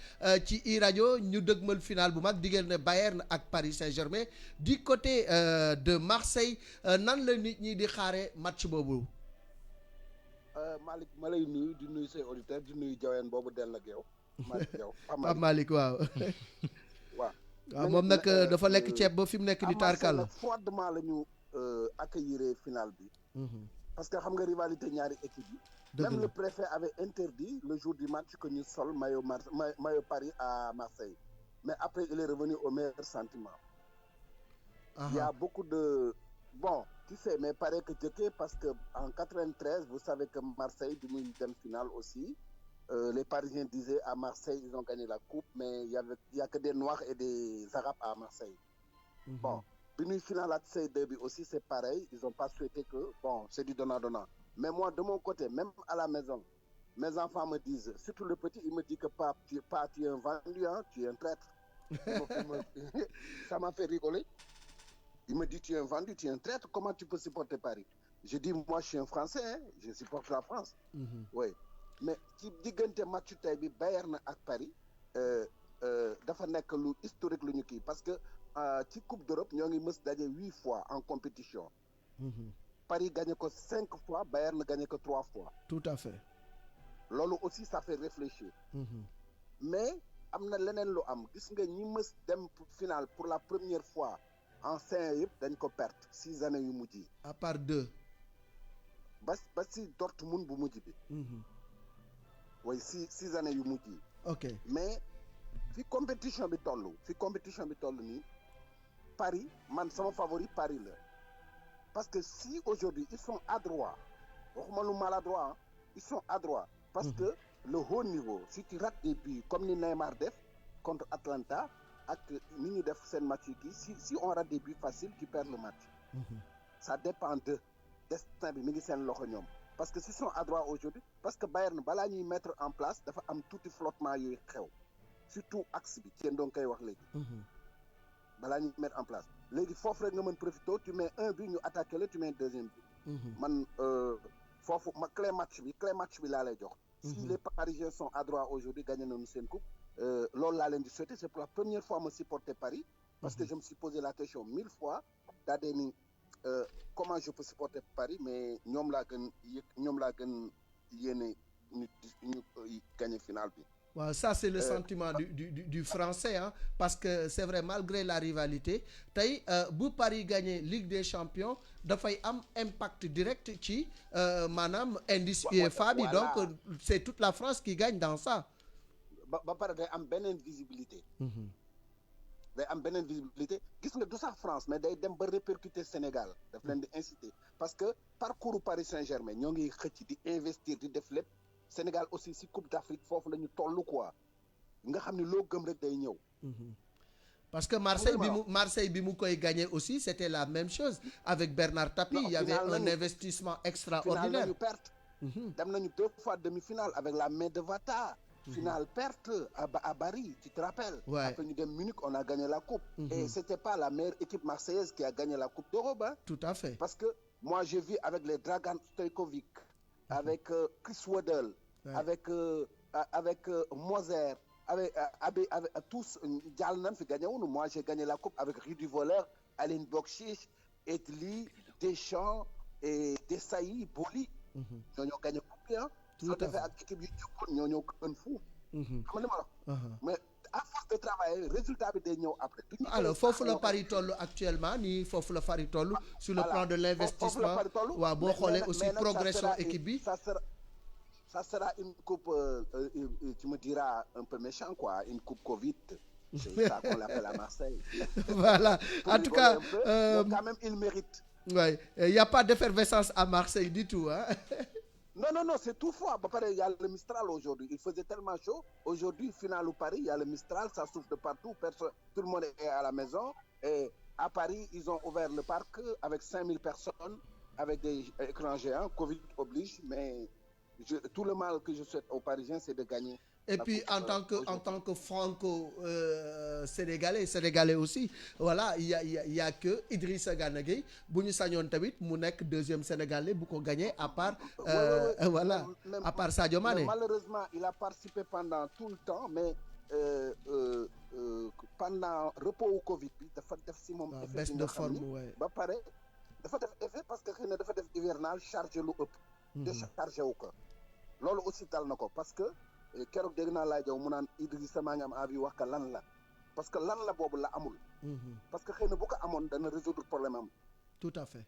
ci iRadio ñu dëgmal final bu mag diggante Bayern ak Paris Saint-Germain. Du côté de Marseille nan la nit ñi di xaare match boobu. Malick ma lay nuyu di nuyu say auditeurs di nuyu jaween boobu dell ak yow. Malick Diaw Pape Malick waaw. waaw moom nag dafa lekk ceeb ba fi mu nekk di tarkal la. froidement la ñu accueillir final bi. parce que xam nga rivalité ñaari équipe yi. même le préfet avait interdit le jour du match que ñu sol maillot Paris à Marseille mais après il est revenu au meilleur sentiment Il y a beaucoup de... Bon, tu sais, mais paraît que Djeké, parce qu'en 93, vous savez que Marseille, du demi finale aussi, les Parisiens disaient à Marseille, ils ont gagné la coupe, mais il y a que des Noirs et des Arabes à Marseille. Bon, demi finale à C2 aussi, c'est pareil. Ils n'ont pas souhaité que, bon, c'est du donnant-donnant. Mais moi, de mon côté, même à la maison, mes enfants me disent, surtout le petit, il me dit que tu es un vendu, hein, tu es un traître. Ça m'a fait rigoler. Il me dit, tu es un vendu, tu es un traître, comment tu peux supporter Paris? Je dis, moi, je suis un Français, hein, je supporte la France. Oui. Mais ci diggante match tey bi Bayern ak Paris dafa nekk lu historique lu ñu kii parce que ci Coupe d'Europe ñoo ngi mës daje 8 fois en compétition. Paris gagné ko 5 fois, Bayern gagné ko 3 fois. Tout à fait. Loolu aussi ça fait réfléchir. Mais am na leneen lu am gis nga ñi mës dem finale pour la première fois en cinq yëpp dañ ko perte 6 années yu mujj yi. À part 2. ba si Dortmund bu mujj bi. Oui, 6 années yu mujj yi. Ok. Mais fi compétition bi toll nii Paris man sama favori Paris la parce que si aujourd'hui ils sont adroits waxuma lu maladroit hein, ils sont adroits parce que le haut niveau si tu rates des buts comme ni Neymar def contre Atlanta ak ni ñu def seen match yi si on rate des buts faciles tu perds le match. Ça dépend de destin bi mi ngi seen loxo ñoom. Parce que s'ils sont adroits aujourd'hui, parce que Bayern balaa ñuy mettre en place dafa am tuuti flottement yooyu xew surtout axe bi ci doon koy wax léegi. balaa ñuy mettre en place léegi foofu rek nga mën profité tu mets un but ñu attaqué la tu mets deuxième but. man foofu ma clé match bi laa lay jox. Si les Parisiens sont adroits aujourd'hui gagné nañu seen coupe loolu laa leen di souhaiter c'est pour la première fois ma supporter Paris. parce que je me suis posé la question 1000 fois daa dee ni comment je peux supporter Paris mais ñoom laa gën yéene ñu gagné finale bi. Waaw, ça c'est le sentiment du français hein, parce que c'est vrai malgré la rivalité tey bu Paris gagné Ligue des Champions dafay am impact direct ci maanaam indice UEFA bi donc c'est toute la France qui gagne dans ça. ba pare day am beneen visibilité. day am beneen visibilité gis nga du sax France mais day dem ba répercuter Sénégal daf leen di inciter parce que parcours Paris Saint-Germain ñoo ngi xëcc di investir di def lépp Sénégal aussi si Coupe d'Afrique foofu la ñu toll quoi nga xam ne loo gëm rek day ñëw. Parce que Marseille bi mu koy gagné aussi c'était la même chose avec Bernard Tapie. Il y avait un investissement extraordinaire. Finale nañu perte. dem nañu 2 fois demi-finale avec la main de Vata. Finale perte à Paris, tu te rappelles? Ouais. Après nous de Munich, on a gagné la coupe. Et c'était pas la meilleure équipe marseillaise qui a gagné la coupe d'Europe. Hein? Tout à fait. Parce que moi j'ai vu avec les Dragan Stojkovic, avec Chris Waddle, avec Moser, avec tous jàll nañ fi gagné wuñu. Moi j'ai gagné la coupe avec Rudi Völler, Alain Bokšić, Edli, Deschamps et Desailly, Boli. ñoo gagné coupe bi hein. Soo defee ak équipe yu jëkkoon ñoo gën fu. xam nga li ma la mais à force de travailler résultat bi day ñëw après. alors foofu la Paris toll actuellement nii foofu la Paris toll sur le plan de l'investissement waaw boo xoolee aussi progression équipe bi. Ça sera une coupe tu me diras un peu méchant quoi une coupe Covid. C'est ça qu'on l'appelle à Marseille. Voilà en tout cas quand même il mérite. Ouais, il y a pas d'effervescence à Marseille du tout hein. Non, c'est tout froid. Il y a le Mistral aujourd'hui. Il faisait tellement chaud. Aujourd'hui, finale au Paris, il y a le Mistral, ça souffle de partout. Tout le monde est à la maison. Et à Paris, ils ont ouvert le parc avec 5000 personnes, avec des écrans géants. Covid oblige, mais tout le mal que je souhaite aux Parisiens, c'est de gagner. Et puis en tant que franco-sénégalais aussi voilà il y a que Idrissa Gana Gueye bu ñu sañoon tamit mu nekk deuxième sénégalais bu ko gagné à part voilà à part Sadio Mané. Malheureusement il a participé pendant tout le temps mais pendant repos au Covid bi dafa def si moom effet baisse de forme ouais. Ba pare dafa def effet parce que xëy na dafa def hivernal chargé lu ëpp déchargé wu ko loolu aussi dal na ko parce que keroog dégg naa laay jaw mu naan Idrissa maa ngi am envie wax ka lan la parce que lan la boobu la amul. parce que xëy na bu ko amoon dana résoudre problème am. Tout à fait.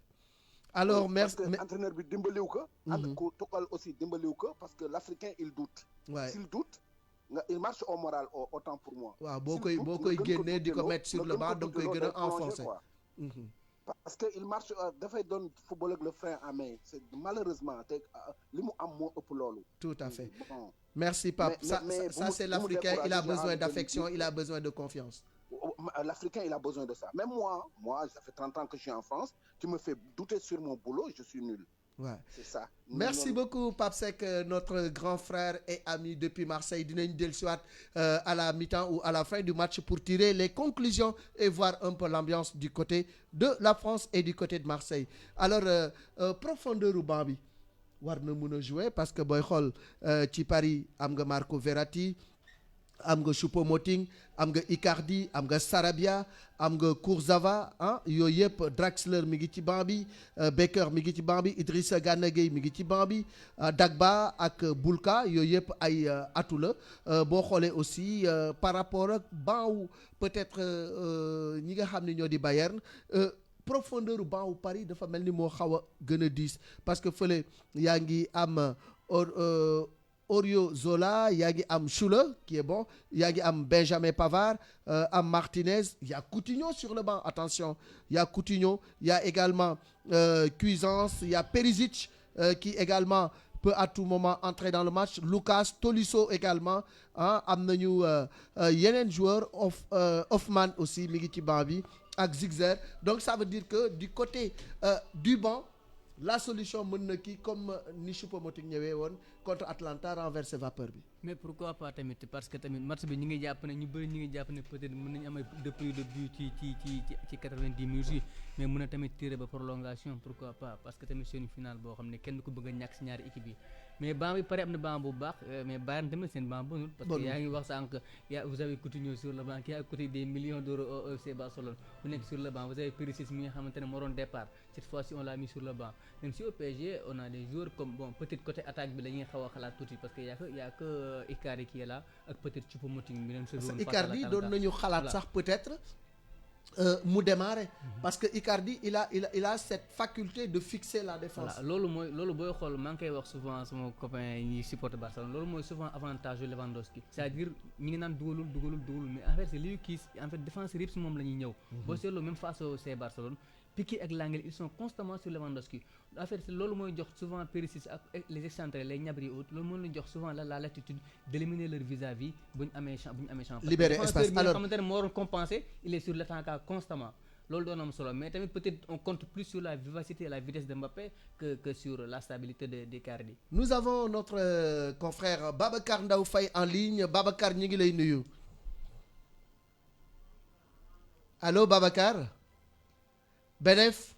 Alors merci parce que entraîneur bi dimbaliw ko. ko Tuchel aussi dimbaliw ko parce que l'Africain il doute. Ouais. S'il doute il marche au moral autant pour moi. waaw boo koy génnee di ko mettre sur le banc da nga koy gën a enfoncer. parce que il marche dafay doon football ak le frein à main c'est malheureusement te li mu am moo ëpp loolu. Tout à fait. Bon. Merci Pape. Ça c'est l'Africain, il a besoin d'affection, il a besoin de confiance. L'Africain, il a besoin de ça. Même moi, ça fait 30 ans que je suis en France, tu me fais douter sur mon boulot, je suis nul. Ouais. C'est ça. Merci beaucoup Pape Seck, notre grand frère et ami depuis Marseille. Dinañ dellusiwaat à la mi-temps ou à la fin du match pour tirer les conclusions et voir un peu l'ambiance du côté de la France et du côté de Marseille. Alors profondeur u banc bi war na mën a jouer parce que booy xool ci Paris am nga Marco Verratti, am nga Choupo-Moting, am nga Icardi, am nga Sarabia, am nga Kurzawa yooyu yëpp Draxler mi ngi ci banc bi, Becker mi ngi ci banc bi, Idrissa Gana Gueye mi ngi ci banc bi, Dagba ak Boulka yooyu yëpp ay atu la boo xoolee aussi par rapport ak banc wu peut-être ñi nga xam ne ñoo di Bayern profondeur u banc wu Paris dafa mel ni moo xaw a gën a diis parce que fële yaa ngi am Orio Zola, yaa ngi am Schüller qui est bon, yaa ngi am Benjamin Pavard, am Martinez, il y a Coutinho sur le banc, attention, il y a Coutinho, il y a également Cuisance, il y a Perisic qui également peut à tout moment entrer dans le match, Lucas, Tolisso également, am nañu yeneen joueur Hoffman aussi mi ngi ci banc bi ak Zigzer, donc ça veut dire que du côté du banc la solution mën na kii comme ni Choupo-Moting ñëwee woon contre Atlanta renverser vapeur bi. mais pourquoi pas tamit parce que tamit match bi ñu ngi jàpp ne ñu bëri ñu ngi jàpp ne peut-être mën nañu am de plus de but ci 90 minutes yi mais mën na tamit tirer ba prolongation pourquoi pas parce que tamit c'est une finale boo xam ne kenn ku bëgg a ñàkk si ñaari équipe yi mais banc bi pare am na banc bu baax mais Bayern tamit seen banc bonul parce que yaa ngi wax sànq vous avez Coutinho sur le banc qui a coûté des millions d'euros au FC Barcelone bu nekk sur le banc vous avez Perisic mi nga xamante ne moo doon départ cette fois-ci on l'a mis sur le banc même si au PSG on a des joueurs comme bon peut-être côté attaque bi la ñuy xaw a xalaat tuuti parce que y a que Icardi qui est là ak peut-être Choupo-Moting mi leen sori woon Icardi doon nañu xalaat sax peut-être mu démarrer parce que Icardi il a cette faculté de fixer la défense. Voilà loolu booy xool maa ngi koy wax souvent sama copain yi supporte Barcelone loolu mooy souvent avantage de Lewandowski c'est-à-dire mi ngi naan dugalul mais en fait c'est lui qui en fait défenseur yëpp si moom la ñuy ñëw. boo seetloo même face au FC Barcelone Piqué ak Langlet ils sont constamment sur Lewandowski en fait loolu mooy jox souvent Perisic ak les excentrés les Gnabry autres loolu moo leen jox souvent la latitude d'éliminer leur vis-à-vis bu ñu amee champ libérer espace alors xamante ne moo waroon compenser il est sur l'attaque constamment loolu doon am solo mais tamit peut-être on compte plus sur la vivacité et la vitesse de Mbappé que sur la stabilité de Icardi. Nous avons notre confrère Babacar Ndaw Faye en ligne Babacar ñu ngi lay nuyu. Allô Babacar. Benef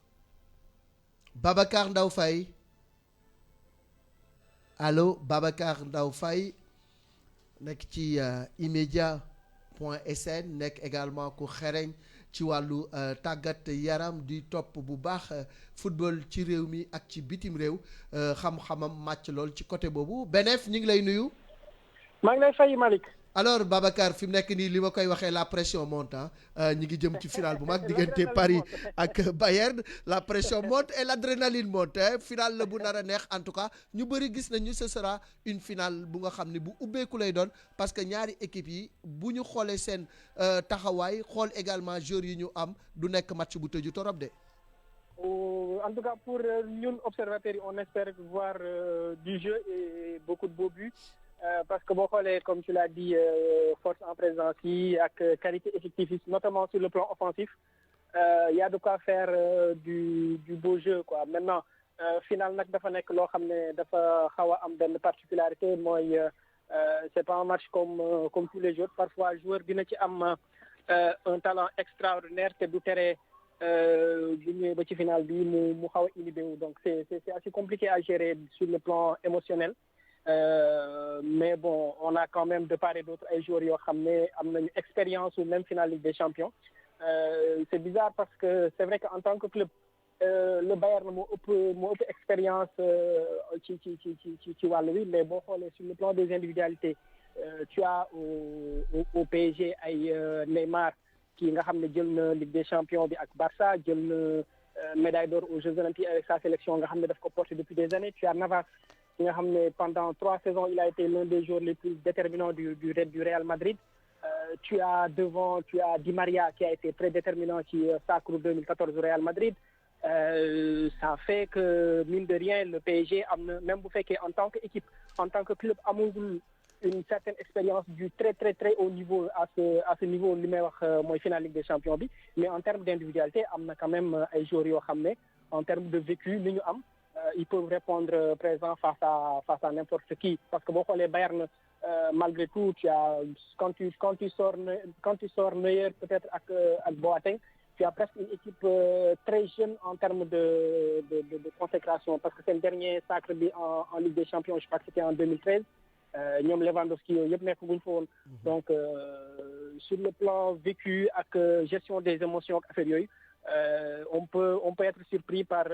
Babacar Ndaw Faye allo Babacar Ndaw Faye nekk ci immedia.sn nekk également ku xereñ ci wàllu tàggat yaram di topp bu baax football ci réew mi ak ci bitim réew xam-xamam màcc lool ci côté boobu Benef ñu ngi lay nuyu. maa ngi lay fay Malick. alors Babacar fi mu nekk nii li ma koy waxee la pression monte ñi ngi jëm ci finale bu mag diggante Paris ak Bayern la pression monte et l'adrénaline monte finale la bu nar a neex en tout cas ñu bëri gis nañu ce sera une finale bu nga xam ne bu ubbeeku lay doon parce que ñaari équipe yi bu ñu xoolee seen taxawaay xool également joueurs yi ñu am du nekk match bu tëju torop de. En tout cas pour ñun observateurs yi on espère voir du jeu et beaucoup de beaux buts. Parce que boo xoolee comme tu l'as dit force en présence yi ak qualité effective notamment sur le plan offensif y a de quoi faire du beau jeu quoi maintenant final nag dafa nekk loo xam ne dafa xaw a am benn particularité mooy c'est pas un match comme tous les jours parfois joueur dina ci am un talent extraordinaire te du tere bu ñëwee ba ci final bi mu xaw a inhibé wu donc c'est assez compliqué à gérer sur le plan émotionnel. Mais bon on a quand même de part et d'autre ay joueurs yoo xam ne am nañu expérience ou même finale Ligue des Champions c'est bizarre parce que c'est vrai que en tant que club le Bayern moo ëpp expérience ci wàll wi mais boo xoolee sur le plan des individualités tu as au PSG ay Neymar ki nga xam ne jël na Ligue des Champions bi ak Barça jël na médaille d'or aux Jeux Olympiques avec sa sélection nga xam ne daf ko porté depuis des années tu as Navas ki nga xam ne pendant 3 saisons il a été l'un des joueurs les plus déterminants du Real Madrid tu as Di Maria qui a été très déterminant ci sacre 2014 au Real Madrid. Ça fait que mine de rien le PSG am na même bu fekkee en tant qu'équipe en tant que club amagul une certaine expérience du très très très haut niveau à ce niveau li may wax mooy finale Ligue des Champions bi mais en termes d'individualité am na quand même ay joueurs yoo xam ne en termes de vécu li ñu am ils peuvent répondre présent face à n'importe qui parce que boo xoolee Bayern malgré tout quand tu sors Neuer peut-être ak Boateng tu as presque une équipe très jeune en termes de consécration parce que c'est le dernier sacre bi en Ligue des Champions je crois que c'était en 2013 ñoom Lewandowski yooyu yëpp nekk guñ fa woon donc sur le plan vécu ak gestion des émotions ak affaire yooyu on peut être surpris par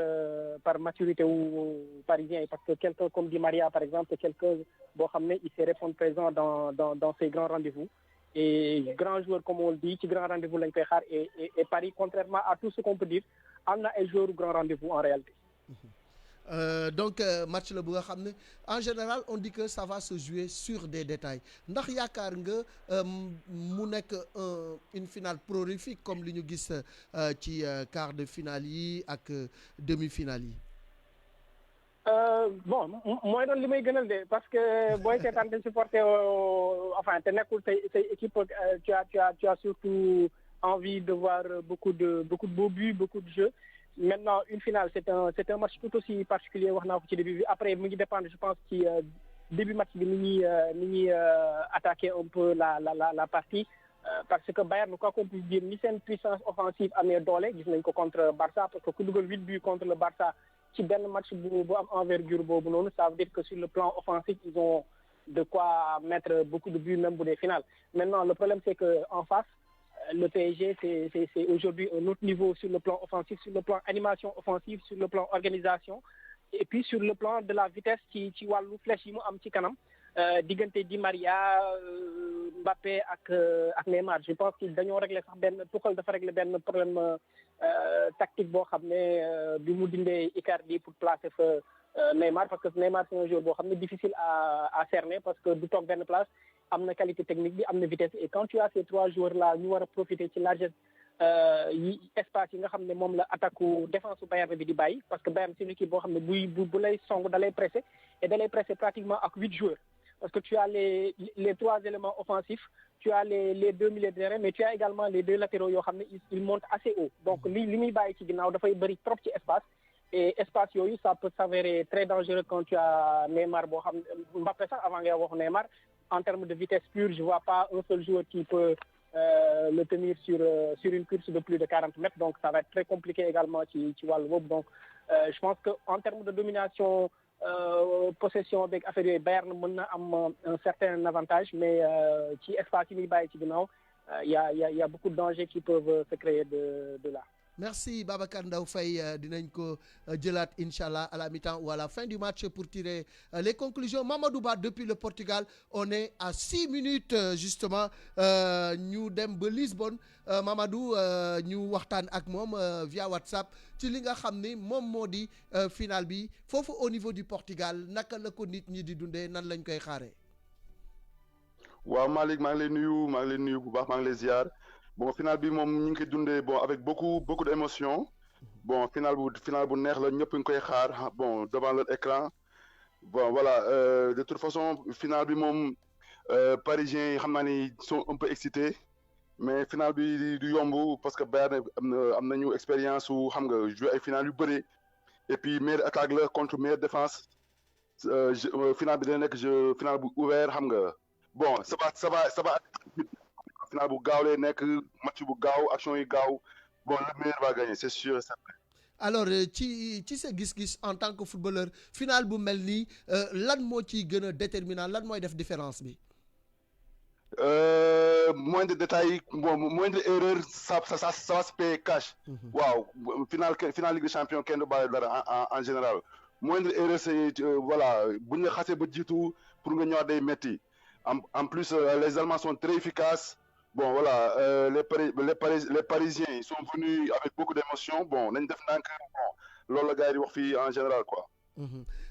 maturité wu parisien parce que quelqu'un comme Di Maria par exemple c'est quelqu'un boo xam ne il sait répondre présent dans ces grands rendez-vous et grand joueur comme on le dit ci grand rendez-vous lañ koy xaar et Paris contrairement à tout ce qu'on peut dire am na ay joueurs grand rendez-vous en réalité. Donc match la bu nga xam ne en général on dit que ça va se jouer sur des détails ndax yaakaar nga mu nekk une finale prolifique comme li ñu gis ci quart de finale yi ak demi-finale yi. Bon mooy doon li may gënal de parce que booy seetaan te supporter enfin te nekkul say équipe tu as surtout envie de voir beaucoup de beaux buts beaucoup de jeux. Maintenant une finale c'est un match tout aussi particulier wax naa ko ci début bi après mu ngi dépendre je pense ci début match bi ni ñuy attaquer un peu la partie parce que Bayern quoi qu'on puisse dire ni seen puissance offensive amee doole gis nañ ko contre Barça parce que ku dugal 8 buts contre le Barça ci benn match bu am envergure boobu noonu ça veut dire que sur le plan offensif ils ont de quoi mettre beaucoup de buts même bu dee finale. Maintenant le problème c'est que en face le PSG c'est aujourd'hui un autre niveau sur le plan offensif sur le plan animation offensive sur le plan organisation et puis sur le plan de la vitesse ci wàllu flèche yi mu am ci kanam diggante Di Maria Mbappé ak Neymar je pense que dañoo régler sax benn Tuchel dafa régler benn problème tactique boo xam ne bi mu dindee Icardi pour placer fa Neymar parce que Neymar c'est un joueur boo xam ne difficile à cerner parce que du toog benn place am na qualité technique bi am na vitesse et quand tu as ces trois joueurs là ñu war a profiter ci largesse yi espace yi nga xam ne moom la attaque défense u Bayern bi di bàyyi parce que Bayern c'est une équipe boo xam ne bu lay song da lay presser et da lay presser pratiquement ak 8 joueurs parce que tu as les trois éléments offensifs tu as les deux milieux de terrain mais tu as également les deux latéraux yoo xam ne ils montent assez haut donc li muy bàyyi ci ginnaaw dafay bëri trop ci espace et espace yooyu ça peut s'avérer très dangereux quand tu as Neymar boo xam Mbappé sax avant ngay wax Neymar en termes de vitesse pure je vois pas un seul joueur qui peut le tenir sur une course de plus de 40 mètres donc ça va être très compliqué également ci wàllu boobu donc je pense que en termes de domination possession beeg affaire yooyu Bayern mën na am un certain avantage mais ci espace yi muy bàyyi ci ginnaaw y a beaucoup de dangers qui peuvent se créer de là. Merci Babacar Ndao Faye dinañ ko jëlaat inchallah à la mi-temps ou à la fin du match pour tirer les conclusions. Mamadou Ba depuis le Portugal on est à 6 minutes justement ñu dem ba Lisbonne Mamadou ñu waxtaan ak moom via WhatsApp ci li nga xam ni moom moo di finale bi foofu au niveau du Portugal naka la ko nit ñi di dundee nan lañ koy xaaree. waaw Malick maa ngi lay nuyu bu baax maa ngi lay ziar. Bon final bi moom ñu ngi koy dundee bon avec beaucoup d'émotion bon final bu neex la ñëpp ngi koy xaar bon devant leur écran bon voilà de toute façon final bi moom parisiens yi xam naa ni sont un peu excités mais final bi du yomb parce que Bayern am nañu expérience su xam nga jouer ay final yu bëri et puis meilleure attaque la contre meilleure défense final bi dina nekk jeu final bu ouvert xam nga bon ça va final bu gaaw lay nekk match bu gaaw action yi gaaw bon le meilleur va gagner c'est sûr et certain. Alors ci sa gis-gis en tant que footballeur final bu mel nii lan moo ciy gën a déterminant lan mooy def différence bi. Moindre détail bon moindre erreur ça va se payer cash. waaw final Ligue des Champions kenn du bàyyi dara en général moindre erreur c'est voilà bu ñu xasee ba jiitu pour nga ñëwaat day metti en plus les Allemands sont très efficaces. Bon voilà les Parisiens ils sont venus avec beaucoup d'émotion bon nañ def ndànk bon loolu la gars yi di wax fii en général quoi.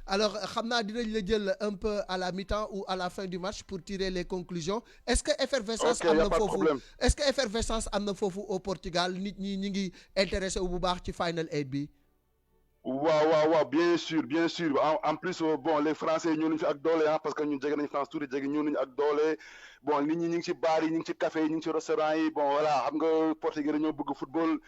Alors xam naa dinañ la jël un peu à la mi-temps ou à la fin du match pour tirer les conclusions est-ce que effervescence am na foofu est-ce que effervescence am na foofu au Portugal nit ñi ñi ngi intéressé wu bu baax ci Final 8 bi. waaw bien sûr en plus bon les Français ñëw nañu fi ak doole parce que ñun jege nañu France tuuti jege ñëw nañu ak doole bon nit ñi ñu ngi ci bar yi ñu ngi ci café yi ñu ngi ci restaurant yi bon voilà xam nga Portugais dañoo bëgg football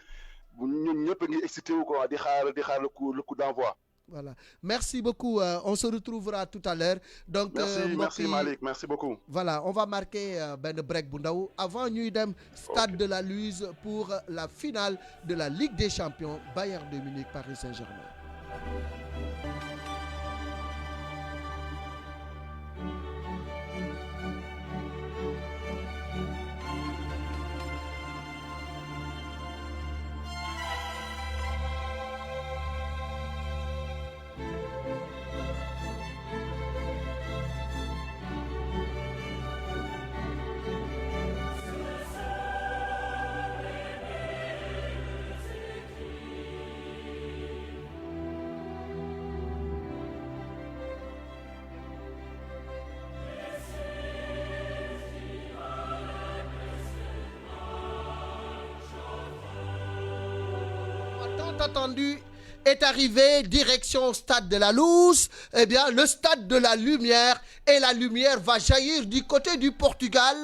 ñun ñëpp a ngi excité wu quoi di xaar le coup d'envoi. Voilà merci beaucoup on se retrouvera tout à l'heure donc merci Malick merci beaucoup. Voilà on va marquer benn break bu ndaw avant ñuy dem stade de la Luz pour la finale de la Ligue des Champions Bayern de Munich Paris Saint-Germain. Attendu est arrivé direction stade de la Luz. Eh bien le stade de la lumière et la lumière va jaillir du côté du Portugal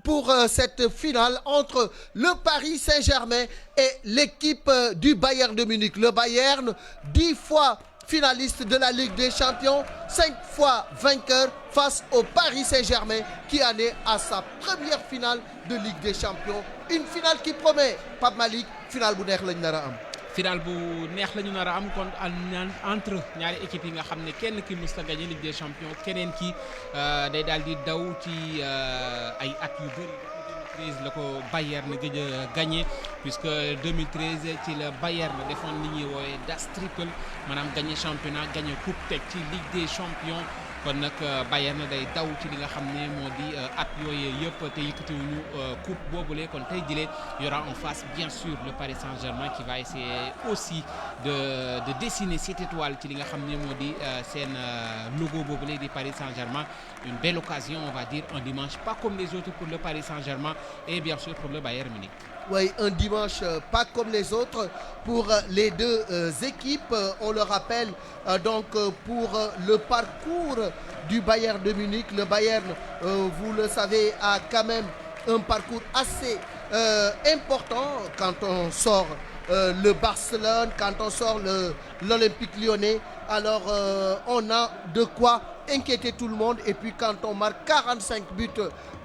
pour cette finale entre le Paris Saint-Germain et l'équipe du Bayern de Munich. Le Bayern 10 fois finaliste de la Ligue des Champions, 5 fois vainqueur face au Paris Saint-Germain qui en est à sa première finale de Ligue des Champions. Une finale qui promet Pape Malick finale bu neex lañ nar a am. final bu neex la ñu nar a am kon entre ñaari équipes yi nga xam ne kenn ki mës a gagné Ligue des Champions keneen ki day daal di daw ci ay at yu bëri 2013 la ko Bayern gëj a gagné puisque 2013 ci la Bayern defoon li ñuy woowee Das Triple maanaam gagné championnat gagné coupe teg ci Ligue des Champions kon nag Bayern day daw ci li nga xam ne moo di at yooyu yëpp te yëkkatiwuñu coupe boobule kon tey jëlee y aura en face bien sûr le Paris Saint-Germain qui va essayer aussi de dessiner cette étoile ci li nga xam ne moo di seen logo boobule di Paris Saint-Germain une belle occasion on va dire un dimanche pas comme les autres pour le Paris Saint-Germain et bien sûr pour le Bayern Munich. Oui, un dimanche pas comme les autres pour les deux équipes. On le rappelle donc pour le parcours du Bayern de Munich. Le Bayern, vous le savez, a quand même un parcours assez important quand on sort le Barcelone, quand on sort l'Olympique Lyonnais. Alors on a de quoi inquiéter tout le monde et puis quand on marque 45 buts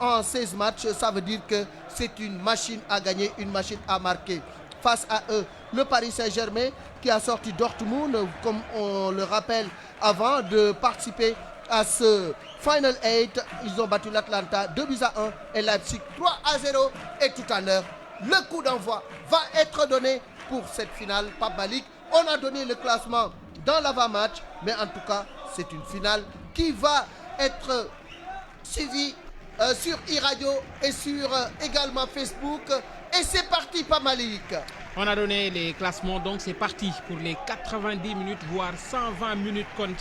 en 16 matchs, ça veut dire que c'est une machine à gagner, une machine à marquer. Face à eux, le Paris Saint-Germain qui a sorti Dortmund, comme on le rappelle, avant de participer à ce Final 8. Ils ont battu l'Atlanta 2-1 et Leipzig 3-0. Et tout à l'heure, le coup d'envoi va être donné pour cette finale. Pape Malick, on a donné le classement dans l'avant-match, mais en tout cas, c'est une finale qui va être suivie sur e-radio et sur également Facebook. Et c'est parti, Pape Malick. On a donné les classements, donc c'est parti pour les 90 minutes, voire 120 minutes contre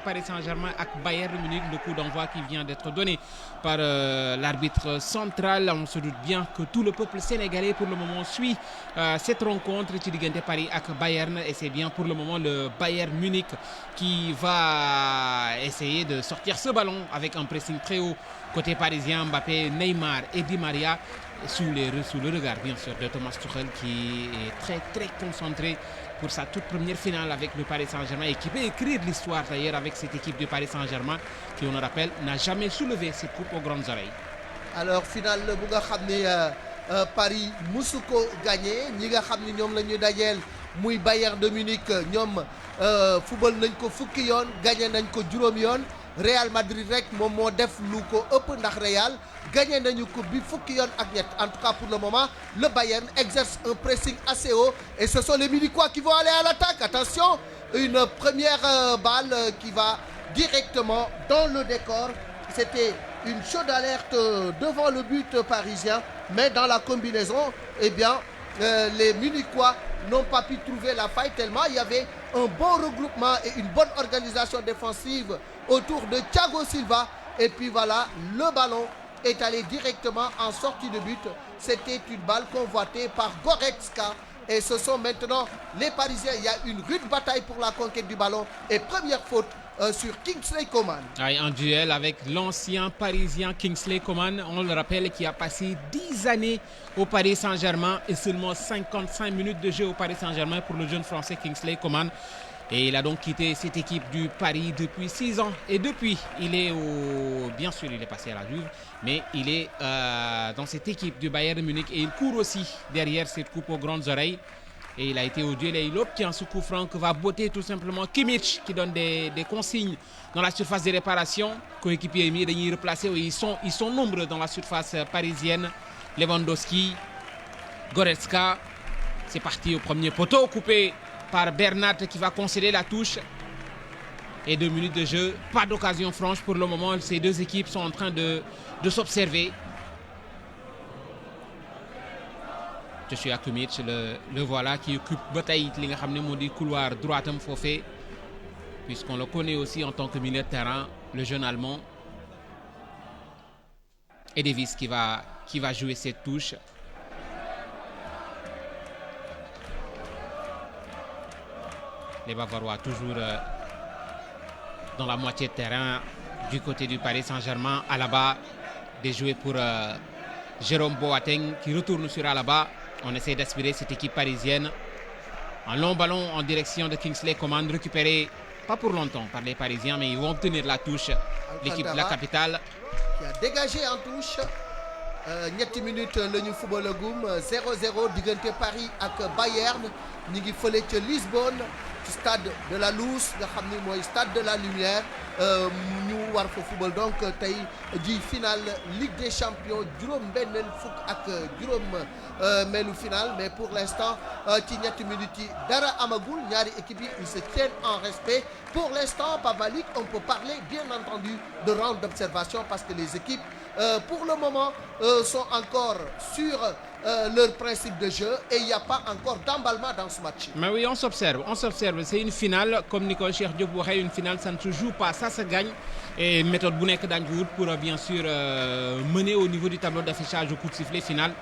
Paris Saint-Germain avec Bayern de Munich. Le coup d'envoi qui vient d'être donné par l'arbitre central. On se doute bien que tout le peuple sénégalais pour le moment suit cette rencontre Paris avec Bayern. Et c'est bien pour le moment le Bayern Munich qui va essayer de sortir ce ballon avec un pressing très haut. Côté parisien, Mbappé, Neymar et Di Maria. Sous le regard bien sûr de Thomas Tuchel qui est très très concentré pour sa toute première finale avec le Paris Saint-Germain et qui peut écrire l'histoire d'ailleurs avec cette équipe du Paris Saint-Germain qui on le rappelle n'a jamais soulevé cette coupe aux grandes oreilles. Alors finale bu nga xam ne Paris musu ko gagné ñi nga xam ne ñoom la ñu dajeel muy Bayern de Munich ñoom football nañ ko fukki yoon gagné nañ ko juróom yoon Real Madrid rek moom moo def lu ko ëpp ndax Real gagné nañu coupe bi fukki yoon ak ñett. En tout cas pour le moment le Bayern exerce un pressing assez haut et ce sont les Munichois qui vont aller à l'attaque. Attention, une première balle qui va directement dans le décor. C'était une chaude alerte devant le but parisien, mais dans la combinaison, eh bien les Munichois n'ont pas pu trouver la faille tellement il y avait un bon regroupement et une bonne organisation défensive autour de Thiago Silva. Et puis voilà, le ballon est allé directement en sortie de but. C'était une balle convoitée par Goretzka. Et ce sont maintenant les Parisiens. Il y a une rude bataille pour la conquête du ballon. Et première faute sur Kingsley Coman. Un duel avec l'ancien Parisien Kingsley Coman. On le rappelle, qui a passé 10 années au Paris Saint-Germain et seulement 55 minutes de jeu au Paris Saint-Germain pour le jeune Français Kingsley Coman. Et il a donc quitté cette équipe du Paris depuis 6 ans. Et depuis, il est bien sûr, il est passé à la Juve, mais il est dans cette équipe du Bayern de Munich. Et il court aussi derrière cette coupe aux grandes oreilles. Et il a été au duel et il obtient ce coup franc que va botter tout simplement Kimmich, qui donne des consignes dans la surface de réparation. Coéquipier Emi, ils replacés. Ils sont nombreux dans la surface parisienne. Lewandowski, Goretzka. C'est parti au premier poteau, coupé par Bernat qui va concéder la touche. Et 2 minutes de jeu, pas d'occasion franche pour le moment. Ces deux équipes sont en train de s'observer. Joshua Kimmich, le voilà, qui occupe bataille li nga xamné modi couloir droitam fofé, puisqu'on le connaît aussi en tant que milieu de terrain, le jeune allemand. Et Davis qui va jouer cette touche. Les Bavarois toujours dans la moitié de terrain du côté du Paris Saint-Germain. Alaba déjoué pour Jérôme Boateng qui retourne sur Alaba. On essaie d'aspirer cette équipe parisienne. Un long ballon en direction de Kingsley Coman, récupéré pas pour longtemps par les Parisiens, mais ils vont obtenir la touche. L'équipe de la capitale qui a dégagé en touche. ñetti minutes la ñu football gum 0-0 diggante Paris ak Bayern ñi ngi fële ca Lisbonne ci stade de la Luz nga xam ni mooy stade de la Lumière ñu war fa football donc tey ji finale Ligue des Champions juróom-benneel fukk ak juróom-meelu finale, mais pour l'instant ci ñetti minutes yi dara amagul ñaari équipe yi ils se tiennent en respect. Pour l'instant, Pape Malick, on peut parler bien entendu de round d'observation parce que les équipes pour le moment sont encore sur leur principe de jeu et il n'y a pas encore d'emballement dans ce match. Mais oui, on s'observe. C'est une finale, comme Nicole Cheikh Diop disait, une finale, ça ne se joue pas, ça se gagne. Et méthode Bounek d'Angoud pour bien sûr mener au niveau du tableau d'affichage au coup de sifflet final.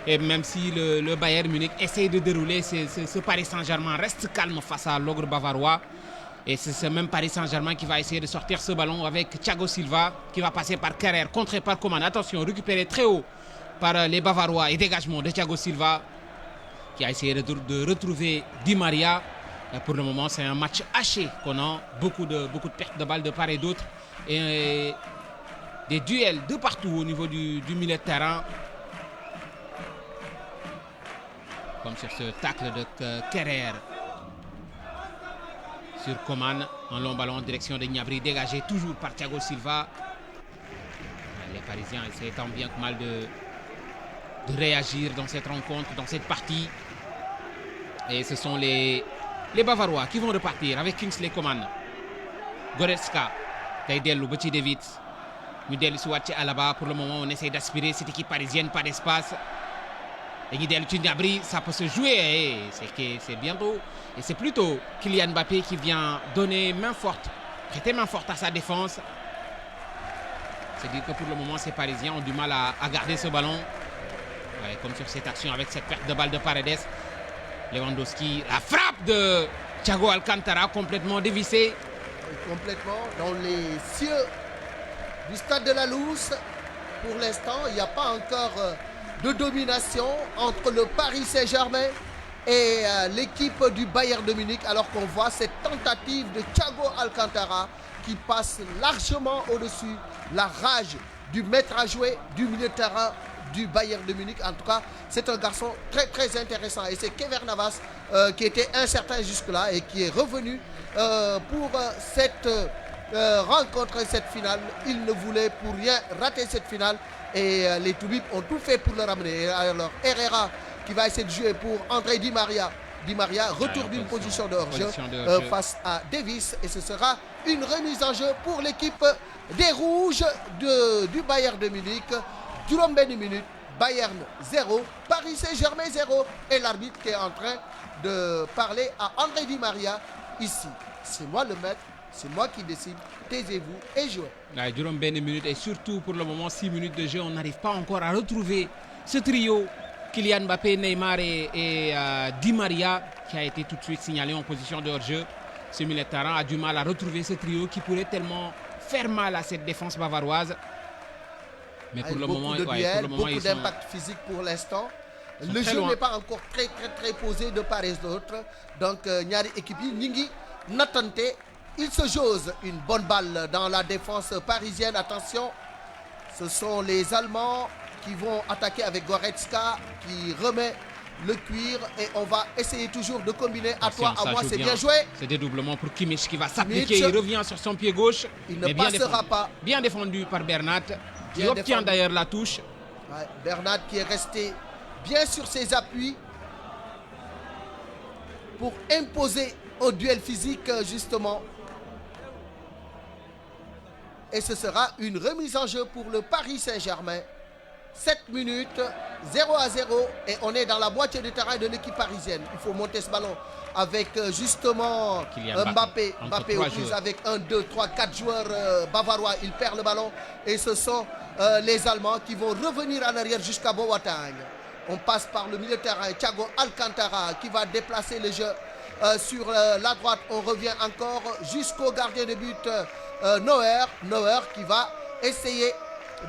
Et même si le Bayern Munich essaie de dérouler, ce Paris Saint-Germain reste calme face à l'ogre bavarois. Et c'est ce même Paris Saint-Germain qui va essayer de sortir ce ballon avec Thiago Silva qui va passer par Kerrer, contré par Coman. Attention, récupéré très haut par les Bavarois et dégagement de Thiago Silva qui a essayé de retrouver Di Maria. Et pour le moment, c'est un match haché qu'on a, beaucoup de pertes de balles de part et d'autre et des duels de partout au niveau du milieu de terrain. Comme sur ce tacle de Kerrer. Sur Coman, un long ballon en direction de Gnabry, dégagé toujours par Thiago Silva. Les Parisiens essaient tant bien que mal de réagir dans cette rencontre, dans cette partie. Et ce sont les Bavarois qui vont repartir avec Kingsley Coman. Goretzka, Taïdel, Petit David. Mudel Souache Alaba. Pour le moment, on essaie d'aspirer cette équipe parisienne, pas d'espace. Et Guidel Gnabry, ça peut se jouer, c'est bientôt. Et c'est plutôt Kylian Mbappé qui vient donner main forte, prêter main forte à sa défense. C'est-à-dire que pour le moment, ces Parisiens ont du mal à garder ce ballon. Ouais, comme sur cette action avec cette perte de balle de Paredes. Lewandowski, la frappe de Thiago Alcantara complètement dévissée. Complètement dans les cieux du stade de la Luz. Pour l'instant, il n'y a pas encore de domination entre le Paris Saint-Germain et l'équipe du Bayern de Munich, alors qu'on voit cette tentative de Thiago Alcantara qui passe largement au-dessus la rage du maître à jouer du milieu de terrain du Bayern de Munich. En tout cas, c'est un garçon très très intéressant et c'est Kever Navas qui était incertain jusque-là et qui est revenu pour cette rencontre, cette finale. Il ne voulait pour rien rater cette finale et les Toubibs ont tout fait pour le ramener. Alors Herrera qui va essayer de jouer pour André Di Maria. Di Maria, retour d'une position de hors-jeu face à Davis et ce sera une remise en jeu pour l'équipe des Rouges du Bayern de Munich. Juróom benn minute Bayern 0, Paris Saint-Germain 0. Et l'arbitre qui est en train de parler à André Di Maria ici. C'est moi le maître, c'est moi qui décide. Taisez-vous et jouez. Durant 20 minutes et surtout pour le moment 6 minutes de jeu, on n'arrive pas encore à retrouver ce trio Kylian Mbappé, Neymar et Di Maria qui a été tout de suite signalé en position de hors-jeu. Ce milieu de terrain a du mal à retrouver ce trio qui pourrait tellement faire mal à cette défense bavaroise. Mais pour le moment, beaucoup d'impact physique pour l'instant. Le jeu n'est pas encore très posé de part et d'autre. Donc, Nyari équipe Ningi Natante, il se jose une bonne balle dans la défense parisienne. Attention, ce sont les Allemands qui vont attaquer avec Goretzka qui remet le cuir et on va essayer toujours de combiner à toi, à moi, c'est bien joué. C'est dédoublement pour Kimmich qui va s'appliquer, il revient sur son pied gauche. Il ne passera pas. Bien défendu par Bernat, qui obtient d'ailleurs la touche. Ouais, Bernat qui est resté bien sur ses appuis pour imposer au duel physique justement. Et ce sera une remise en jeu pour le Paris Saint-Germain. 7 minutes, 0-0 et on est dans la moitié du terrain de l'équipe parisienne. Il faut monter ce ballon avec justement Mbappé. Mbappé aux prises avec 1, 2, 3, 4 joueurs bavarois. Il perd le ballon et ce sont les Allemands qui vont revenir en arrière jusqu'à Boateng. On passe par le milieu de terrain, Thiago Alcantara qui va déplacer le jeu sur la droite. On revient encore jusqu'au gardien de but Neuer. Neuer qui va essayer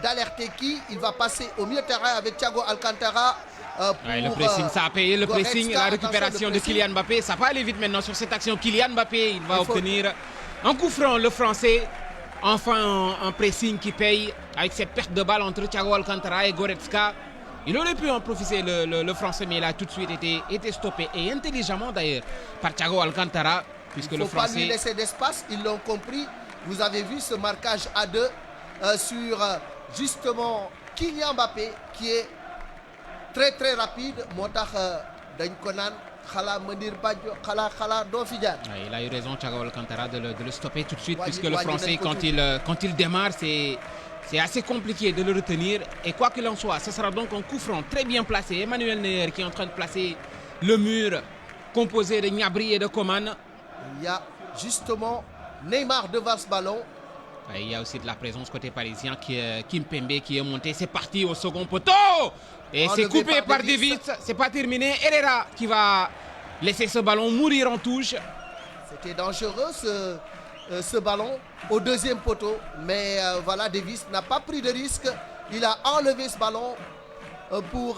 d'alerter qui il va passer au milieu de terrain avec Thiago Alcantara. Le pressing, ça a payé le pressing, la récupération de Kylian Mbappé. Ça va aller vite maintenant sur cette action. Kylian Mbappé, il va obtenir un coup franc, le français. Enfin, un pressing qui paye avec cette perte de balle entre Thiago Alcantara et Goretzka. Il aurait pu en profiter le français, mais il a tout de suite été stoppé. Et intelligemment d'ailleurs par Thiago Alcantara. Puisque le français... Il ne faut pas lui laisser d'espace, ils l'ont compris. Vous avez vu ce marquage à 2 sur justement Kylian Mbappé qui est très rapide. Il a eu raison Thiago Alcantara de le stopper tout de suite puisque le français quand il démarre c'est assez compliqué de le retenir et quoi qu'il en soit ce sera donc un coup franc très bien placé. Emmanuel Neuer qui est en train de placer le mur composé de Gnabry et de Coman. Il y a justement Neymar devant ce ballon. Il y a aussi de la présence côté parisien Kimpembe qui est monté, c'est parti au second poteau et c'est coupé par Davis, c'est pas terminé. Herrera qui va laisser ce ballon mourir en touche. C'était dangereux ce ballon au deuxième poteau, mais voilà, Davis n'a pas pris de risque, il a enlevé ce ballon pour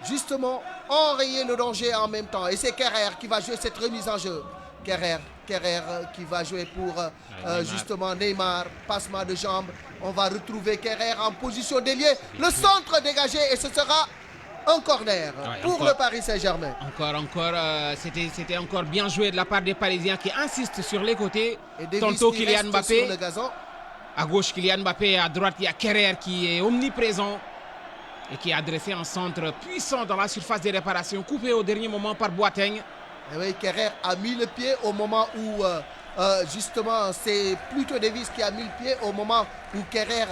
justement enrayer le danger en même temps et c'est Kerrer qui va jouer cette remise en jeu. Kerrer qui va jouer pour justement Neymar, passement de jambes. On va retrouver Kerrer en position d'ailier. Le centre dégagé et ce sera un corner pour le Paris Saint-Germain. C'était encore bien joué de la part des Parisiens qui insistent sur les côtés. Tantôt Kylian Mbappé, à gauche Kylian Mbappé, à droite il y a Kerrer qui est omniprésent et qui a adressé un centre puissant dans la surface de réparation, coupé au dernier moment par Boateng. Et oui, Kerrer a mis le pied au moment où justement c'est plutôt Davis qui a mis le pied au moment où Kerrer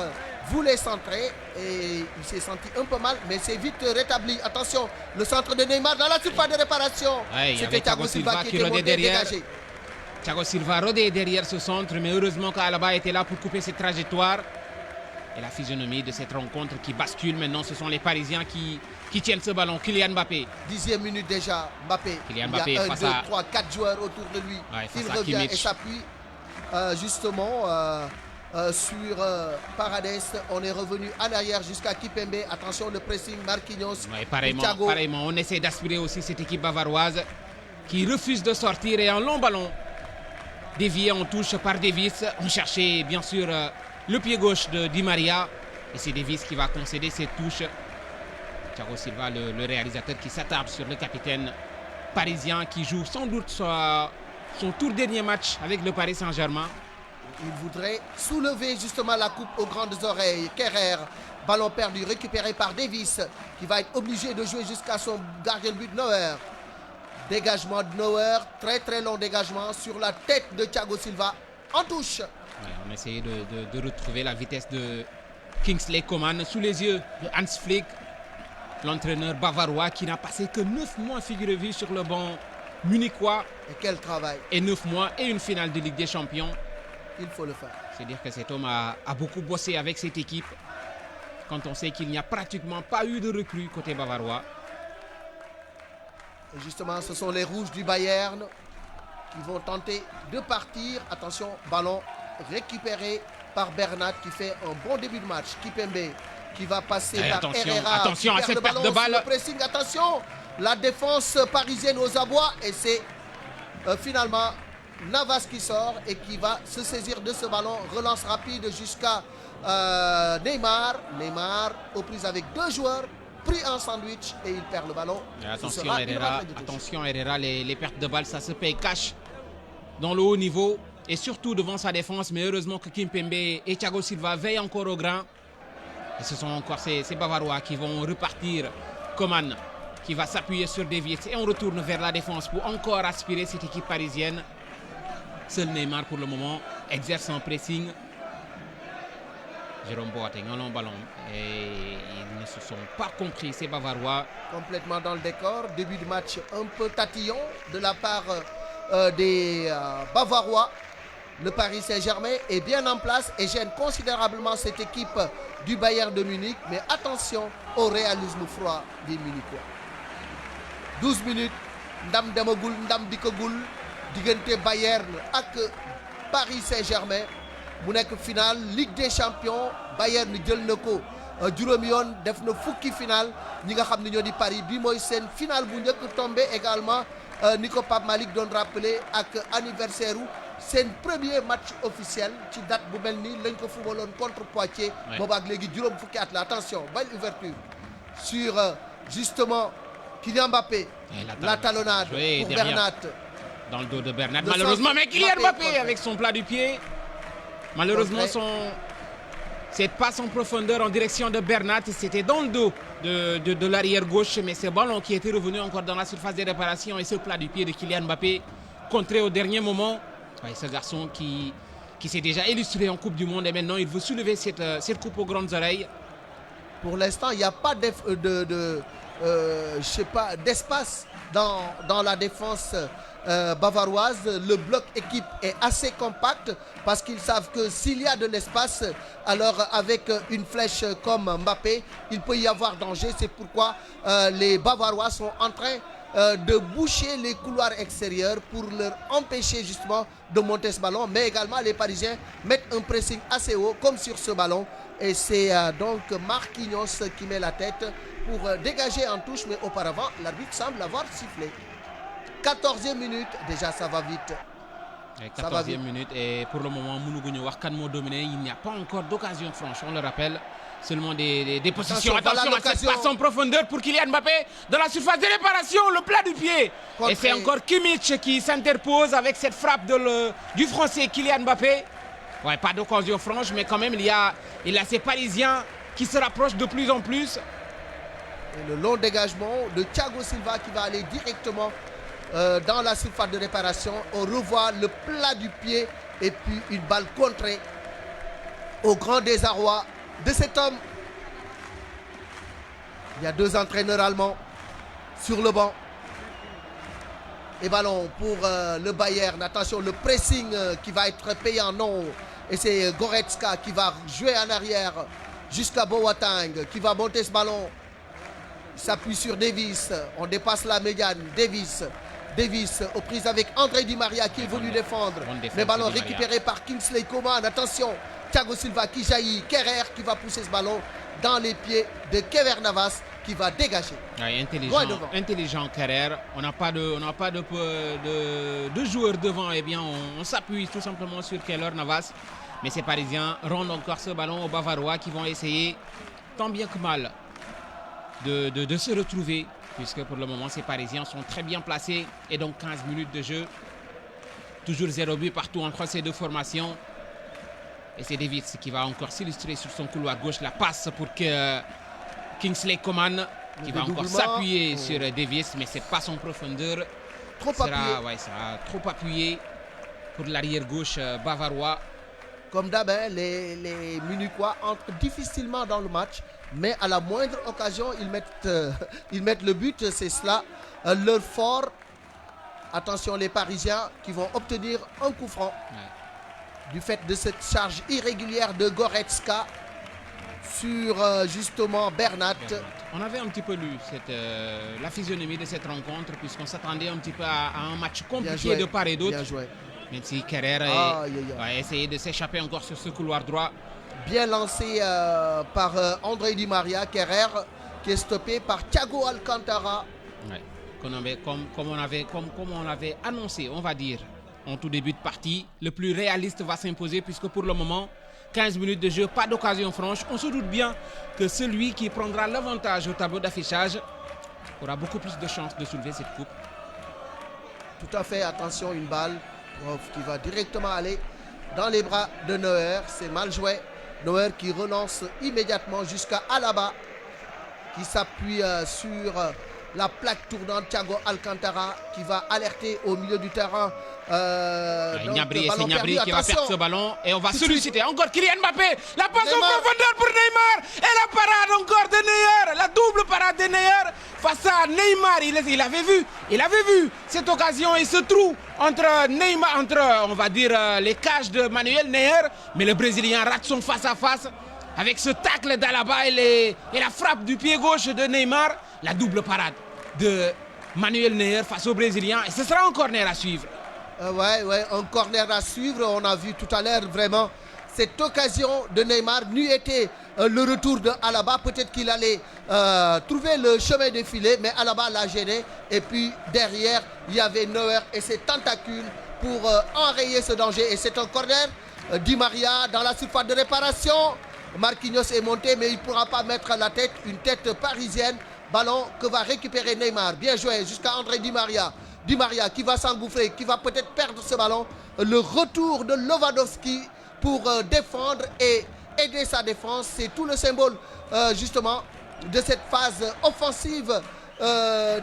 voulait centrer et il s'est senti un peu mal mais c'est vite rétabli. Attention, le centre de Neymar dans la surface de réparation. C'était Thiago Silva qui rodait derrière. Thiago Silva rodait derrière ce centre mais heureusement qu'Alaba était là pour couper cette trajectoire. Et la physionomie de cette rencontre qui bascule maintenant, ce sont les Parisiens qui tiennent ce ballon. Kylian Mbappé. 10e minute déjà, Mbappé. Kylian Mbappé il y a 1, 2, 3, 4 joueurs autour de lui. Il revient et s'appuie justement sur Paredes. On est revenu en arrière jusqu'à Kimpembe. Attention, le pressing Marquinhos. Pareillement, on essaie d'aspirer aussi cette équipe bavaroise qui refuse de sortir et un long ballon dévié en touche par Davis. On cherchait bien sûr le pied gauche de Di Maria et c'est Davis qui va concéder cette touche. Thiago Silva, le réalisateur qui s'attarde sur le capitaine parisien qui joue sans doute son tout dernier match avec le Paris Saint-Germain. Il voudrait soulever justement la coupe aux grandes oreilles. Kerrer, ballon perdu, récupéré par Davis qui va être obligé de jouer jusqu'à son gardien de but Neuer. Dégagement de Neuer, très long dégagement sur la tête de Thiago Silva en touche. On a essayé de retrouver la vitesse de Kingsley Coman sous les yeux de Hans Flick, l'entraîneur bavarois qui n'a passé que 9 mois, figurez-vous, sur le banc munichois. Et quel travail! Et 9 mois et une finale de Ligue des Champions. Il faut le faire. C'est dire que cet homme a beaucoup bossé avec cette équipe quand on sait qu'il n'y a pratiquement pas eu de recrues côté bavarois. Et justement, ce sont les rouges du Bayern qui vont tenter de partir. Attention, ballon récupéré par Bernat qui fait un bon début de match. Kipembe qui va passer par Herrera. Attention à cette perte de balle. Le pressing, attention, la défense parisienne aux abois. Et c'est finalement Navas qui sort et qui va se saisir de ce ballon. Relance rapide jusqu'à Neymar. Neymar aux prises avec 2 joueurs. Pris en sandwich et il perd le ballon. Attention Herrera, les pertes de balles, ça se paye cash dans le haut niveau et surtout devant sa défense. Mais heureusement que Kimpembe et Thiago Silva veillent encore au grain. Et ce sont encore ces Bavarois qui vont repartir. Coman qui va s'appuyer sur Davies et on retourne vers la défense pour encore aspirer cette équipe parisienne. Seul Neymar pour le moment exerce un pressing. Jérôme Boateng, un long ballon. Et ils ne se sont pas compris, ces Bavarois. Complètement dans le décor. Début de match un peu tatillon de la part des Bavarois. Le Paris Saint-Germain est bien en place et gêne considérablement cette équipe du Bayern de Munich. Mais attention au réalisme froid des Munichois. 12 minutes. Ndam demagul, ndam dikagul. Diggante Bayern ak Paris Saint-Germain. mu nekk final Ligue des Champions Bayern jël na ko juróomi yoon def na fukki final ñi nga xam ne ñoo di Paris bi mooy seen final bu njëkk tombé également ni ko Pape Malick doon rappelé ak anniversaire u seen premier match officiel ci date bu mel ni lañ ko fubaloon contre Poitiers. boobaak léegi juróom fukki at la attention belle ouverture sur justement Kylian Mbappé. La talonnade pour Bernat. Dans le dos de Bernat malheureusement, mais Kylian Mbappé avec son plat du pied. Malheureusement, cette passe en profondeur en direction de Bernat, c'était dans le dos de l'arrière gauche, mais ce ballon qui était revenu encore dans la surface de réparation et ce plat du pied de Kylian Mbappé, contré au dernier moment. Ouais, ce garçon qui s'est déjà illustré en Coupe du Monde et maintenant il veut soulever cette coupe aux grandes oreilles. Pour l'instant, il n'y a pas d'espace dans la défense bavaroise. Le bloc équipe est assez compact parce qu'ils savent que s'il y a de l'espace, alors avec une flèche comme Mbappé, il peut y avoir danger. C'est pourquoi les Bavarois sont en train de boucher les couloirs extérieurs pour leur empêcher justement de monter ce ballon. Mais également les Parisiens mettent un pressing assez haut comme sur ce ballon. Et c'est donc Marquinhos qui met la tête pour dégager en touche. Mais auparavant, l'arbitre semble avoir sifflé. 14e minute, déjà ça va vite. 14e minute et pour le moment, Mounougougne Warkan m'a dominé. Il n'y a pas encore d'occasion franche, on le rappelle. Seulement des positions. Attention à cette passe en profondeur pour Kylian Mbappé dans la surface de réparation, le plat du pied. Et c'est encore Kimmich qui s'interpose avec cette frappe du Français Kylian Mbappé. Ouais, pas d'occasion franche, mais quand même, il y a ces Parisiens qui se rapprochent de plus en plus. Et le long dégagement de Thiago Silva qui va aller directement dans la surface de réparation. On revoit le plat du pied et puis une balle contrée au grand désarroi de cet homme. Il y a 2 entraîneurs allemands sur le banc. Et ballon pour le Bayern. Attention, le pressing qui va être payant, non. Et c'est Goretzka qui va jouer en arrière jusqu'à Boateng qui va monter ce ballon. Il s'appuie sur Davies. On dépasse la médiane. Davies aux prises avec André Di Maria qui est venu défendre. Le ballon récupéré par Kingsley Coman. Attention, Thiago Silva qui jaillit. Kerrer qui va pousser ce ballon dans les pieds de Kever Navas qui va dégager. Ouais, intelligent Kerrer. On n'a pas de joueurs devant. Eh bien, on s'appuie tout simplement sur Keller Navas. Mais ces Parisiens rendent encore ce ballon aux Bavarois qui vont essayer tant bien que mal de se retrouver. Puisque pour le moment, ces Parisiens sont très bien placés. Et donc 15 minutes de jeu. Toujours 0 but partout entre ces deux formations. Et c'est Davies qui va encore s'illustrer sur son couloir gauche. La passe pour Kingsley Coman qui va encore s'appuyer sur Davies. Mais cette passe en profondeur trop appuyé. Ouais, ça a trop appuyé pour l'arrière gauche bavarois. Comme d'hab, hein, les Munichois entrent difficilement dans le match, mais à la moindre occasion, ils mettent le but. C'est cela leur fort. Attention, les Parisiens qui vont obtenir un coup franc du fait de cette charge irrégulière de Goretzka sur justement Bernat. On avait un petit peu lu la physionomie de cette rencontre, puisqu'on s'attendait un petit peu à un match compliqué de part et d'autre. Même si Kerrer va essayer de s'échapper encore sur ce couloir droit. Bien lancé par André Di Maria. Kerrer qui est stoppé par Thiago Alcantara. Ouais. Comme on avait annoncé, on va dire, en tout début de partie, le plus réaliste va s'imposer, puisque pour le moment, 15 minutes de jeu, pas d'occasion franche. On se doute bien que celui qui prendra l'avantage au tableau d'affichage aura beaucoup plus de chances de soulever cette coupe. Tout à fait, attention, une balle qui va directement aller dans les bras de Neuer. C'est mal joué. Neuer qui relance immédiatement jusqu'à Alaba, qui s'appuie sur la plaque tournante. Thiago Alcantara qui va alerter au milieu du terrain. Gnabry, c'est Gnabry qui va perdre ce ballon et on va solliciter encore Kylian Mbappé. La passe en profondeur pour Neymar et la parade encore de Neuer, la double parade de Neuer face à Neymar. Il avait vu cette occasion et ce trou entre Neymar, on va dire les cages de Manuel Neuer, mais le Brésilien rate son face à face avec ce tacle d'Alaba et la frappe du pied gauche de Neymar. La double parade de Manuel Neuer face au Brésilien. Et ce sera un corner à suivre. Ouais, un corner à suivre. On a vu tout à l'heure vraiment cette occasion de Neymar. N'eût été le retour de Alaba. Peut-être qu'il allait trouver le chemin défilé. Mais Alaba l'a gêné. Et puis derrière, il y avait Neuer et ses tentacules pour enrayer ce danger. Et c'est un corner. Di Maria dans la surface de réparation. Marquinhos est monté, mais il ne pourra pas mettre la tête. Une tête parisienne. Ballon que va récupérer Neymar. Bien joué jusqu'à André Di Maria. Di Maria qui va s'engouffrer, qui va peut-être perdre ce ballon. Le retour de Lewandowski pour défendre et aider sa défense. C'est tout le symbole justement de cette phase offensive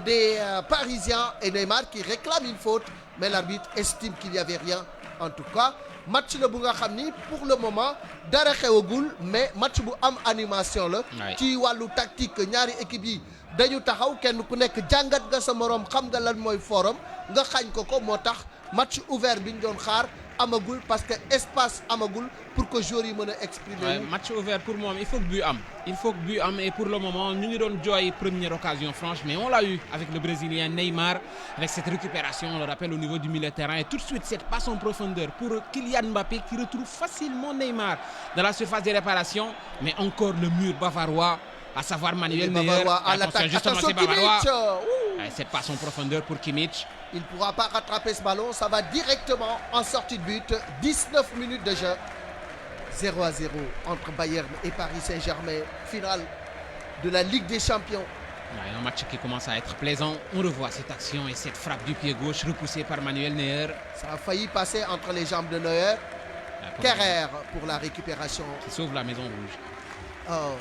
des Parisiens. Et Neymar qui réclame une faute. Mais l'arbitre estime qu'il n'y avait rien. En tout cas, match le bu nga xam ni pour le moment dara xewagul mais match bu am animation la. ci wàllu tactique ñaari équipe yi dañu taxaw kenn ku nekk jàngat nga sa morom xam nga lan mooy forum nga xañ ko moo tax match ouvert bi ñu doon xaar amagul parce que espace amagul pour que joueurs yi mën a exprimer. Match ouvert pour moi, il faut que but am. Et pour le moment ñu ngi doon jooy première occasion franche, mais on l'a eu avec le Brésilien Neymar avec cette récupération, on le rappelle, au niveau du milieu de terrain et tout de suite cette passe en profondeur pour Kylian Mbappé qui retrouve facilement Neymar dans la surface de réparation, mais encore le mur bavarois, à savoir Manuel Neuer. Attention, c'est Bavarois. Cette passe en profondeur pour Kimmich. Il ne pourra pas rattraper ce ballon. Ça va directement en sortie de but. 19 minutes de jeu. 0-0 entre Bayern et Paris Saint-Germain. Finale de la Ligue des Champions. Un match qui commence à être plaisant. On revoit cette action et cette frappe du pied gauche repoussée par Manuel Neuer. Ça a failli passer entre les jambes de Neuer. Kerrer pour la récupération. Qui sauve la Maison Rouge. Oh,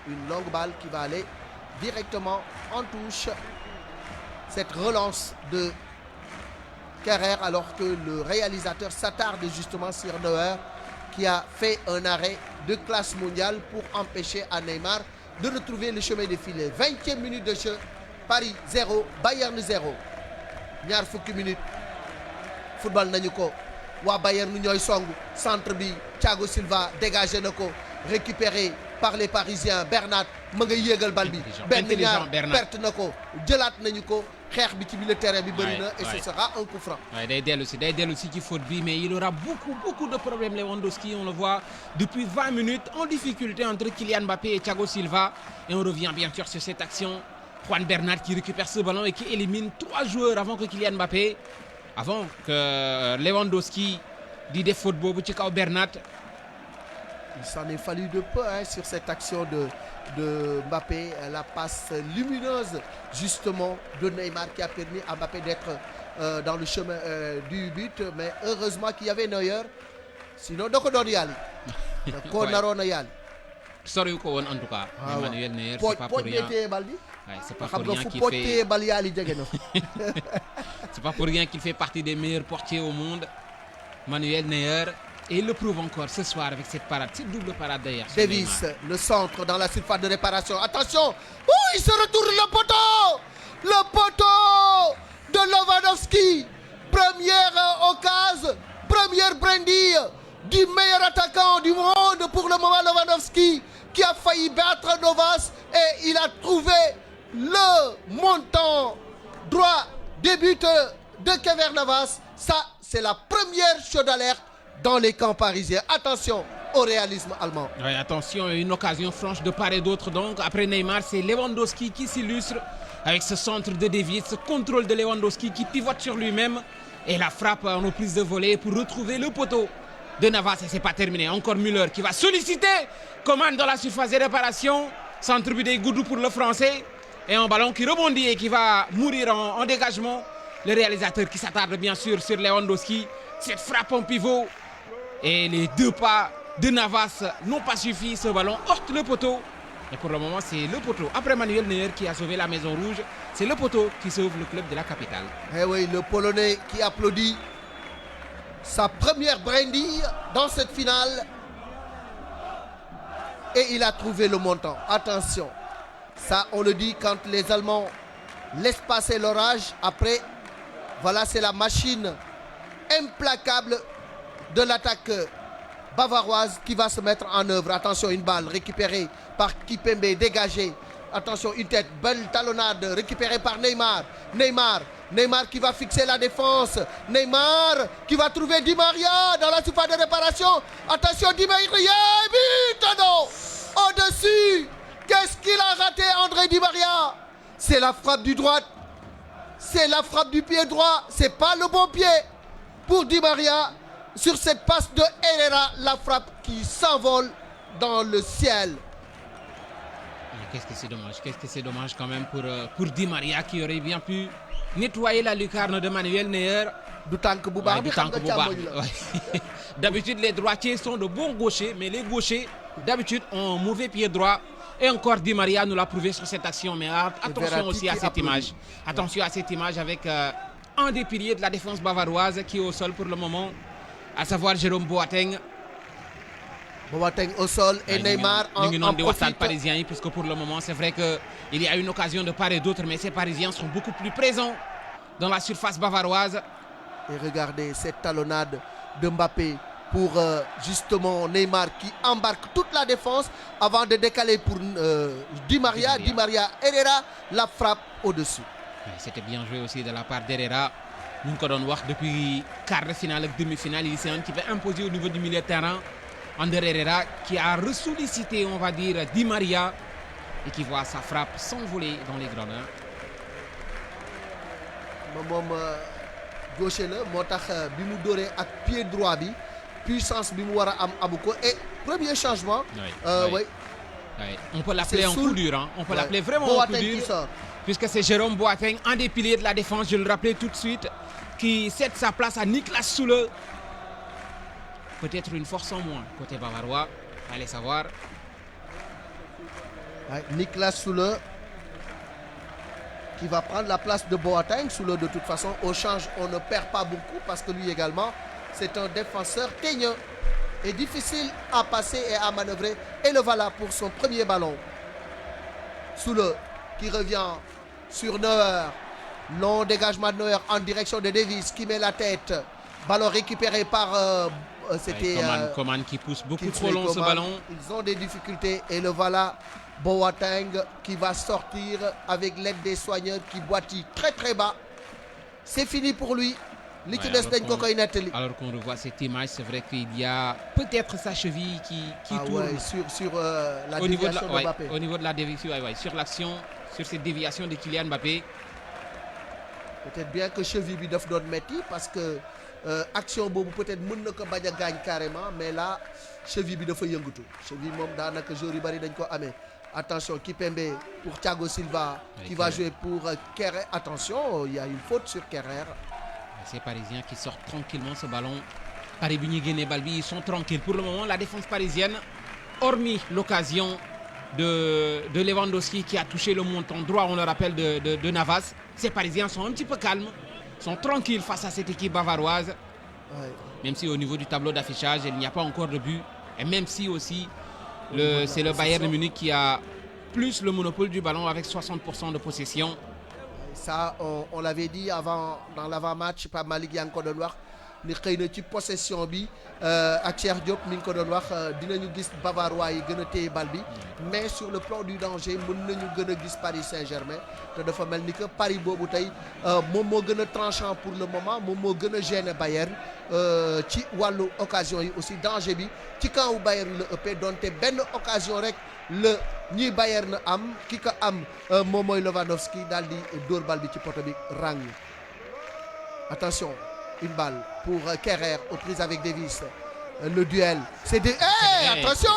une longue balle qui va aller directement en touche. Cette relance de Kerrer alors que le réalisateur s'attarde justement sur Neuer qui a fait un arrêt de classe mondiale pour empêcher à Neymar de retrouver le chemin des filets. 20e minute de jeu, Paris 0, Bayern 0. ñaar fukki minute football nañu ko waa Bayern ñooy song centre bi Thiago Silva dégagé na ko récupéré par les Parisiens. Bernat ma ngay yéegal bal bi benn ñaar perte na ko jëlaat nañu ko xeex bi ci milieu terrain bi bëri na et ce sera un coup franc. day dellu si ci faute bi mais il aura beaucoup de problèmes Lewandowski, on le voit depuis 20 minutes en difficulté entre Kylian Mbappé et Thiago Silva et on revient bien sûr sur cette action. Juan Bernat qui récupère ce ballon et qui élimine 3 joueurs avant que Kylian Mbappé, avant que Lewandowski di def faute boobu ci kaw Bernat. Il s'en est fallu de peu sur cette action de Mbappé, la passe lumineuse justement de Neymar qui a permis à Mbappé d'être dans le chemin du but, mais heureusement qu'il y avait Neuer, sinon da ko doon yàlli da ko naroon a yàlli. Soriw ko woon en tout cas. Manuel Neuer, c'est pas pour rien. C'est pas pour rien qu'il c'est pas pour rien qu'il fait partie des meilleurs portiers au monde. Manuel Neuer Et il le prouve encore ce soir avec cette parade, cette double parade d'ailleurs. Davis, le centre dans la surface de réparation. Attention, il se retourne le poteau de Lewandowski. Première occasion, première brindille du meilleur attaquant du monde pour le moment, Lewandowski, qui a failli battre Navas et il a trouvé le montant droit des buts de Kever Navas. Ça, c'est la première chaude alerte dans les camps parisiens. Attention au réalisme allemand. Oui, attention, une occasion franche de part et d'autre. Donc, après Neymar, c'est Lewandowski qui s'illustre avec ce centre de Davis, ce contrôle de Lewandowski qui pivote sur lui-même et la frappe en reprise de volée pour retrouver le poteau de Navas. Et c'est pas terminé. Encore Müller qui va solliciter Coman dans la surface de réparation. Centre but des Goudou pour le Français. Et un ballon qui rebondit et qui va mourir en dégagement. Le réalisateur qui s'attarde bien sûr sur Lewandowski. Cette frappe en pivot. Et les deux pas de Navas n'ont pas suffi. Ce ballon heurte le poteau. Et pour le moment, c'est le poteau. Après Manuel Neuer qui a sauvé la Maison Rouge, c'est le poteau qui sauve le club de la capitale. Eh oui, le Polonais qui applaudit sa première brindille dans cette finale. Et il a trouvé le montant. Attention, ça on le dit quand les Allemands laissent passer l'orage. Après, voilà, c'est la machine implacable de l'attaque bavaroise qui va se mettre en œuvre. Attention, une balle récupérée par Kimpembe, dégagée. Attention, une tête, belle talonnade récupérée par Neymar. Neymar qui va fixer la défense. Neymar qui va trouver Di Maria dans la surface de réparation. Attention, Di Maria, but, non, au-dessus. Qu'est-ce qu'il a raté, André Di Maria? C'est la frappe du droit. C'est la frappe du pied droit. C'est pas le bon pied pour Di Maria. Sur cette passe de Herrera, la frappe qui s'envole dans le ciel. Qu'est-ce que c'est dommage quand même pour Di Maria qui aurait bien pu nettoyer la lucarne de Manuel Neuer. D'habitude, les droitiers sont de bons gauchers, mais les gauchers, d'habitude, ont un mauvais pied droit. Et encore Di Maria nous l'a prouvé sur cette action. Mais attention aussi à cette image. Attention à cette image avec un des piliers de la défense bavaroise qui est au sol pour le moment, à savoir Jérôme Boateng. Boateng au sol et Neymar en profite. Parisiens, puisque pour le moment, c'est vrai qu'il y a une occasion de part et d'autre, mais ces Parisiens sont beaucoup plus présents dans la surface bavaroise. Et regardez cette talonnade de Mbappé pour justement Neymar qui embarque toute la défense avant de décaler pour Di Maria. Di Maria, Herrera, la frappe au-dessus. C'était bien joué aussi de la part d'Herrera. Nous avons vu depuis quart de finale et demi-finale, il s'est un petit peu imposé au niveau du milieu de terrain. Ander Herrera qui a ressollicité, on va dire, Di Maria et qui voit sa frappe s'envoler dans les gradins. Moom gaucher la moo tax bi mu dóoree ak pied droit bi puissance bi mu war a am amu ko et premier changement. Oui. On peut l'appeler un coup dur, hein. On peut l'appeler vraiment un coup dur, puisque c'est Jérôme Boateng, un des piliers de la défense, je le rappelais tout de suite, qui cède sa place à Niklas Süle. Peut-être une force en moins côté bavarois, allez savoir. Niklas Süle qui va prendre la place de Boateng. Süle, de toute façon, au change, on ne perd pas beaucoup parce que lui également, c'est un défenseur teigneux et difficile à passer et à manœuvrer. Et le voilà pour son premier ballon. Süle qui revient sur Neuer. Long dégagement de Neuer en direction de Davis qui met la tête. Ballon récupéré par... c'était Coman qui pousse beaucoup trop long ce ballon. Ils ont des difficultés et le voilà Boateng qui va sortir avec l'aide des soigneurs qui boitillent très très bas. C'est fini pour lui. Alors qu'on revoit cette image, c'est vrai qu'il y a peut-être sa cheville qui tourne sur la déviation de Mbappé. Au niveau de la déviation, sur l'action, sur cette déviation de Kylian Mbappé. Peut-être bien que cheville bi daf doon metti parce que action boobu peut-être mën na ko bañ a gaañ carrément, mais là cheville bi dafa yëngatu. Cheville moom daanaka joueur yu bari dañ ko amee. Attention, Kimpembe pour Thiago Silva qui va jouer pour Kerrer. Attention, il y a une faute sur Kerrer. Ces Parisiens qui sortent tranquillement ce ballon. Paris Bigné Balbi, ils sont tranquilles. Pour le moment, la défense parisienne, hormis l'occasion de Lewandowski qui a touché le montant droit, on le rappelle, de Navas, ces Parisiens sont un petit peu calmes, sont tranquilles face à cette équipe bavaroise. Ouais. Même si au niveau du tableau d'affichage, il n'y a pas encore de but. Et même si aussi, c'est le Bayern de Munich qui a plus le monopole du ballon avec 60% de possession. Ça, on l'avait dit avant, dans l'avant-match, Pape Malick yaa ngi ko doon wax ni xëy na ci possession bi ak Cheikh Diop mi ngi ko doon wax dinañu gis Bavarois yi gën a téye bal bi mais sur le plan du danger mën nañu gën a gis Paris Saint-Germain te dafa mel ni que Paris boobu tey moom moo gën a tranchant pour le moment moom moo gën a gêner Bayern ci wàllu occasion yi aussi danger bi ci camp wu Bayern la ëppee donte benn occasion rek la ñi Bayern am ki ko am moom mooy Lewandowski daal di dóor bal bi ci poto bi rang. Attention, une balle pour Kerrer aux prises avec Davis. Le duel, c'est attention,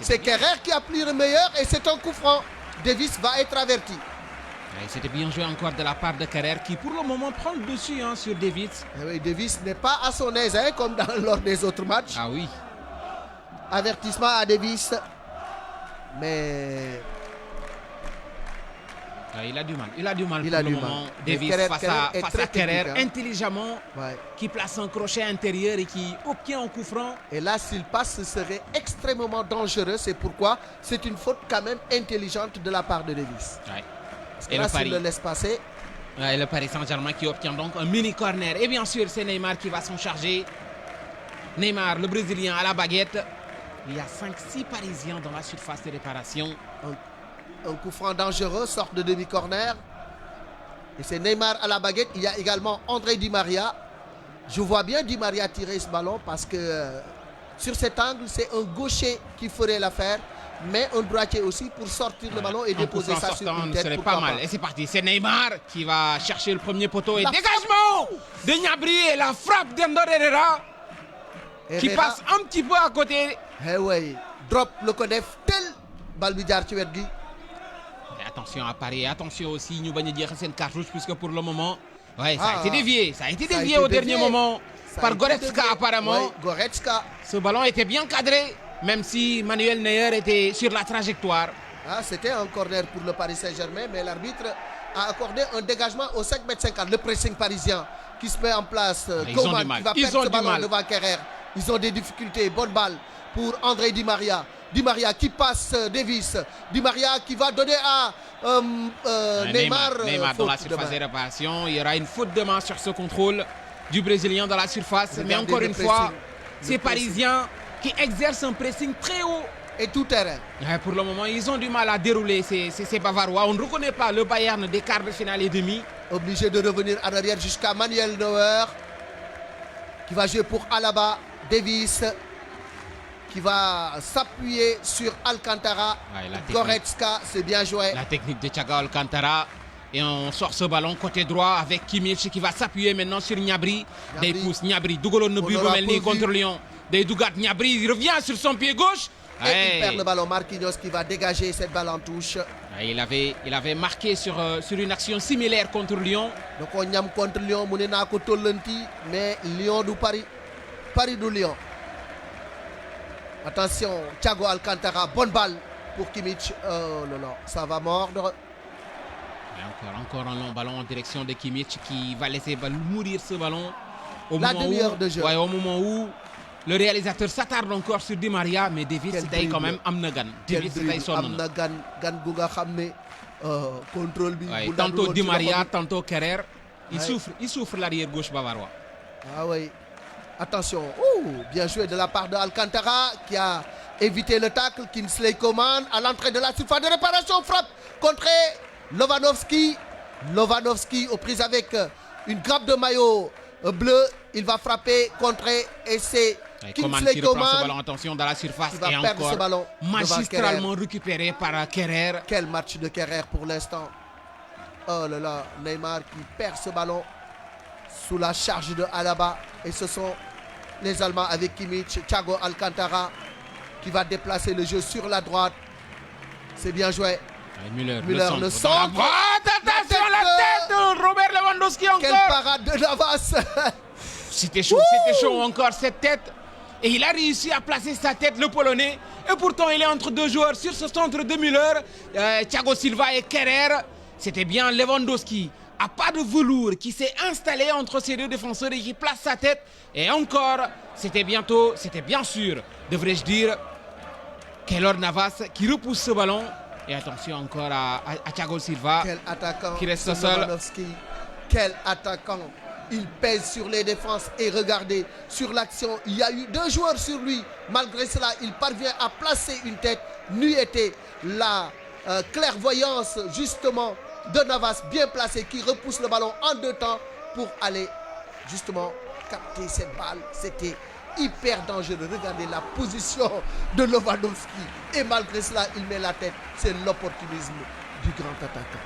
c'est Kerrer qui a pris le meilleur et c'est un coup franc. Davis va être averti. C'était bien joué encore de la part de Kerrer qui pour le moment prend le dessus sur Davis. Oui, Davis n'est pas à son aise comme lors des autres matchs. Ah oui. Avertissement à Davis. Mais il a du mal pour le moment. Davis face à Kerrer, intelligemment, qui place un crochet intérieur et qui obtient un coup franc. Et là, s'il passe, ce serait extrêmement dangereux. C'est pourquoi c'est une faute quand même intelligente de la part de Davis. Parce que et là, le Paris, s'il le laisse passer... et le Paris Saint-Germain qui obtient donc un mini corner. Et bien sûr, c'est Neymar qui va s'en charger. Neymar, le Brésilien à la baguette. Il y a 5-6 Parisiens dans la surface de réparation. Un coup franc dangereux, sort de demi-corner. Et c'est Neymar à la baguette. Il y a également André Di Maria. Je vois bien Di Maria tirer ce ballon parce que sur cet angle, c'est un gaucher qui ferait l'affaire. Mais un droitier aussi pour sortir le ballon et déposer ça sur une tête. Ce serait pas mal. Et c'est parti. C'est Neymar qui va chercher le premier poteau. Et dégagement de Gnabry et la frappe d'Andor Herrera qui passe un petit peu à côté. Eh oui, drop le Kodef, tel bal bi jaar ci wet gi. Attention à Paris, attention aussi ñu bañ a jeexal seen cartouche puisque pour le moment, ça a été dévié au dernier moment par Goretzka apparemment. Oui, Goretzka. Ce ballon était bien cadré, même si Manuel Neuer était sur la trajectoire. C'était un corner pour le Paris Saint-Germain, mais l'arbitre a accordé un dégagement au 5,50 m. Le pressing parisien qui se met en place. Coman qui va perdre ce ballon devant Kerrer. Ils ont des difficultés. Bonne balle pour André Di Maria. Di Maria qui passe Davis. Di Maria qui va donner à Neymar. Neymar dans la surface de réparation. Il y aura une faute de main sur ce contrôle du Brésilien dans la surface. Mais encore une fois, ces Parisiens qui exercent un pressing très haut. Et tout terrain. Pour le moment, ils ont du mal à dérouler ces Bavarois. On ne reconnaît pas le Bayern des quarts de finale et demi. Obligé de revenir en arrière jusqu'à Manuel Neuer qui va jouer pour Alaba. Davis qui va s'appuyer sur Alcantara. Goretzka, c'est bien joué. La technique de Thiago Alcantara. Et on sort ce ballon côté droit avec Kimmich qui va s'appuyer maintenant sur Gnabry. Des pouces, Gnabry. Dougolon no but contre Lyon. Des Dougat, Gnabry, il revient sur son pied gauche. Et il perd le ballon. Marquinhos qui va dégager cette balle en touche. Il avait marqué sur une action similaire contre Lyon. Donc on y a contre Lyon, mais Lyon du Paris. Paris du Lyon. Attention, Thiago Alcantara, bonne balle pour Kimmich. Oh là là, ça va mordre. Et encore un long ballon en direction de Kimmich qui va laisser mourir ce ballon. La demi-heure de jeu. Ouais, au moment où le réalisateur s'attarde encore sur Di Maria, mais David c'était quand même Amnagan. David c'était son nom. Contrôle. Tantôt Di Maria, tantôt Kerrer. Il souffre l'arrière gauche bavarois. Ah oui. Attention, bien joué de la part de Alcantara qui a évité le tacle. Kingsley Coman à l'entrée de la surface de réparation, frappe contre Lewandowski. Lewandowski aux prises avec une grappe de maillot bleu. Il va frapper, contrer et c'est Kingsley Coman ce ballon, attention dans la surface qui va et perdre encore ce ballon magistralement récupéré par Kerrer. Quel match de Kerrer pour l'instant. Oh là là, Neymar qui perd ce ballon sous la charge de Alaba. Et ce sont les Allemands avec Kimmich, Thiago Alcantara qui va déplacer le jeu sur la droite. C'est bien joué. Müller le centre. Attention la tête Robert Lewandowski encore. Quelle parade de Navas. C'était chaud encore cette tête. Et il a réussi à placer sa tête, le Polonais. Et pourtant, il est entre deux joueurs sur ce centre de Müller. Thiago Silva et Kerrer. C'était bien Lewandowski à pas de velours qui s'est installé entre ces deux défenseurs et qui place sa tête. Et encore, c'était bien sûr, devrais-je dire, Keylor Navas qui repousse ce ballon. Et attention encore à Thiago Silva. Quel attaquant qui reste seul. Lewandowski. Quel attaquant. Il pèse sur les défenses et regardez, sur l'action, il y a eu 2 joueurs sur lui. Malgré cela, il parvient à placer une tête. N'eût été la clairvoyance justement de Navas bien placé qui repousse le ballon en 2 temps pour aller justement capter cette balle. C'était hyper dangereux. Regardez la position de Lewandowski et malgré cela, il met la tête. C'est l'opportunisme du grand attaquant.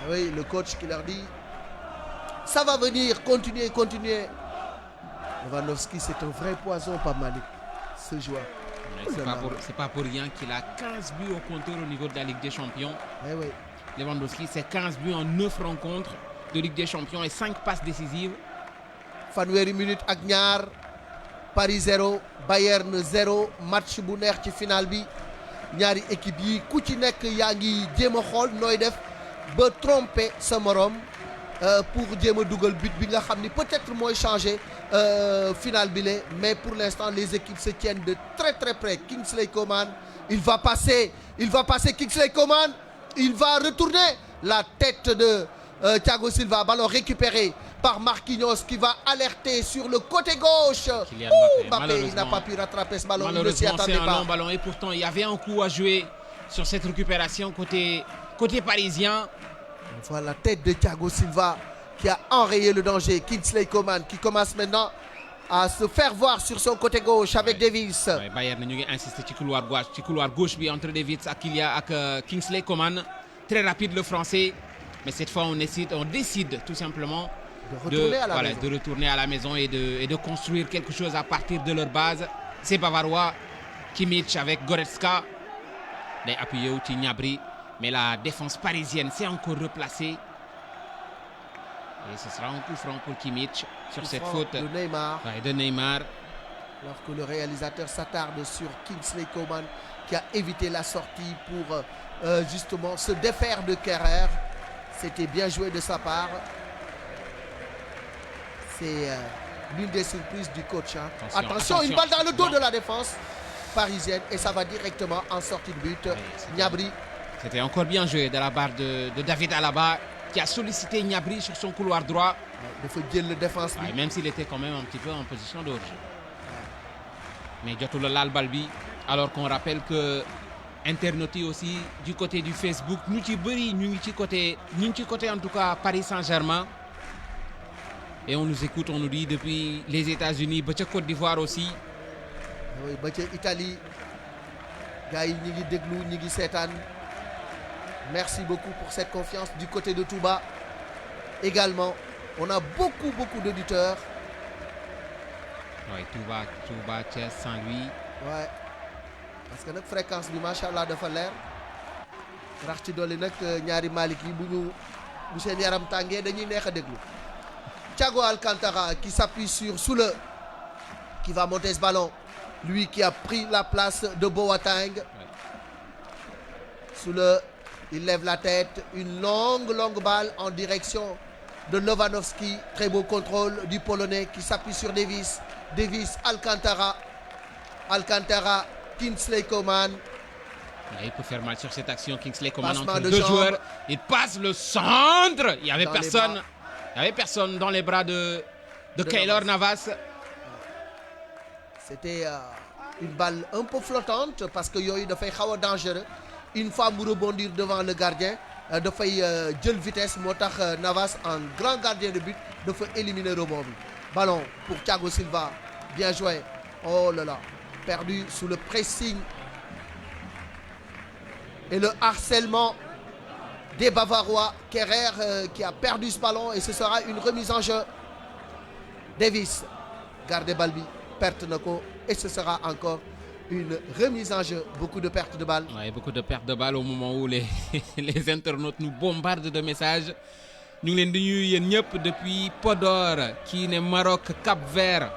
Ah oui, le coach qui leur dit ça va venir, continuez. Lewandowski, c'est un vrai poison, pas Malik, ce joueur. C'est pas pour rien qu'il a 15 buts au compteur au niveau de la Ligue des Champions. Oui. Lewandowski, c'est 15 buts en 9 rencontres de Ligue des Champions et 5 passes décisives. fanweeri minute ak ñaar Paris 0 Bayern 0 match bu neex ci final bi ñaari équipe yi ku ci nekk yaa ngi jéem a xool nooy def ba tromper sa morom pour jéem a dugal but bi nga xam ni peut-être mooy changer final bi la mais pour l'instant les équipes se tiennent de très très près. Kingsley Coman, il va passer Kingsley Coman, il va retourner la tête de Thiago Silva, ballon récupéré par Marquinhos qui va alerter sur le côté gauche. Mbappé n'a pas pu rattraper ce ballon, il ne s'y attendait pas. C'est un pas. long ballon et pourtant il y avait un coup à jouer sur cette récupération côté parisien. Voilà la tête de Thiago Silva qui a enrayé le danger. Kingsley Coman qui commence maintenant à se faire voir sur son côté gauche avec Davis. Bayern ñu ngi insister ci couloir gauche bi entre Davis ak Kingsley Coman. Très rapide le français, mais cette fois on décide tout simplement de retourner à la maison et de construire quelque chose à partir de leur base. C'est Bavarois, Kimmich avec Goretzka, day appuyé wu ci Gnabry, mais la défense parisienne s'est encore replacée. Et ce sera un coup franc pour Kimmich sur cette faute de Neymar. De Neymar. Alors que le réalisateur s'attarde sur Kingsley Coman qui a évité la sortie pour justement se défaire de Kerrer. C'était bien joué de sa part. C'est l'une des surprises du coach. Attention, une balle dans le dos de la défense parisienne et ça va directement en sortie de but. Gnabry. C'était encore bien joué de la part de David Alaba qui a sollicité Gnabry sur son couloir droit. Il faut dire le défense. Même s'il était quand même un petit peu en position de hors-jeu. Mais jotul laal bal bi alors qu'on rappelle que internautes aussi du côté du Facebook ñu ci bëri ñu ngi ci côté en tout cas Paris Saint-Germain. Et on nous écoute, on nous dit depuis les États-Unis, ba ca Côte d'Ivoire aussi. Oui, ba ca Italie. Gars yi ñi ngi déglu ñi ngi seetaan. Merci beaucoup pour cette confiance du côté de Touba. Également, on a beaucoup d'auditeurs. Oui, Touba, Thiès, Saint-Louis. Ouais. Parce que notre fréquence bi macha allah dafa leer. rax ci dolli nag ñaari Malick yi bu seen yaram tàngee dañuy neex a déglu. Thiago Alcantara qui s'appuie sur Soule qui va monter ce ballon. Lui qui a pris la place de Boateng. Soule, il lève la tête. Une longue balle en direction de Lewandowski. Très beau contrôle du Polonais qui s'appuie sur Davis. Davis, Alcantara, Kingsley Coman. Il peut faire mal sur cette action. Kingsley Coman entre deux joueurs. Il passe le centre. Il n'y avait personne. Il n'y avait personne dans les bras de Keylor Navas. C'était une balle un peu flottante parce que yooyu dafay xaw a dangereux. Une fois mu rebondir devant le gardien dafay jël vitesse moo tax Navas en grand gardien de but dafa éliminer rebond bi. Ballon pour Thiago Silva. Bien joué. Oh là là. Perdu sous le pressing et le harcèlement des Bavarois. Kerrer qui a perdu ce ballon et ce sera une remise en jeu. Davis garde bal bi perte na ko et ce sera encore une remise en jeu. Beaucoup de pertes de balles. Oui, beaucoup de pertes de balles au moment où les internautes nous bombardent de messages. Ñu ngi leen di nuyu yéen ñëpp depuis Podor kii ne Maroc, Cap-Vert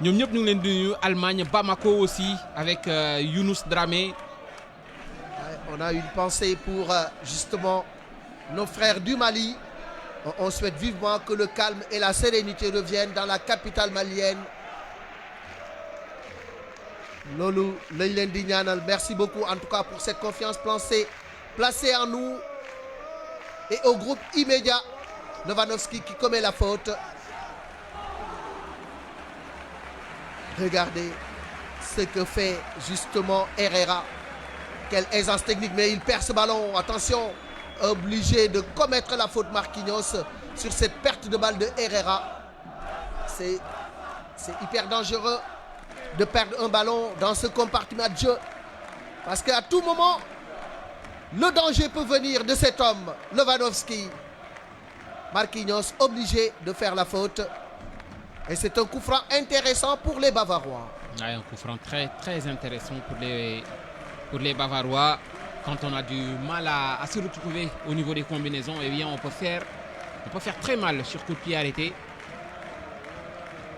ñoom ñëpp ñu ngi leen di nuyu. Allemagne, Bamako aussi avec Younous Dramé. On a une pensée pour justement nos frères du Mali. On souhaite vivement que le calme et la sérénité reviennent dans la capitale malienne. Lolo, merci beaucoup en tout cas pour cette confiance placée en nous. Et au groupe immédiat, Lewandowski qui commet la faute. Regardez ce que fait justement Herrera. Quelle aisance technique, mais il perd ce ballon. Attention, obligé de commettre la faute Marquinhos sur cette perte de balle de Herrera. C'est hyper dangereux de perdre un ballon dans ce compartiment de jeu. Parce qu'à tout moment, le danger peut venir de cet homme, Lewandowski. Marquinhos obligé de faire la faute. Et c'est un coup franc intéressant pour les Bavarois. Ouais, un coup franc très, très intéressant pour les Bavarois. Quand on a du mal à se retrouver au niveau des combinaisons, eh bien on peut faire très mal sur coup de pied arrêté.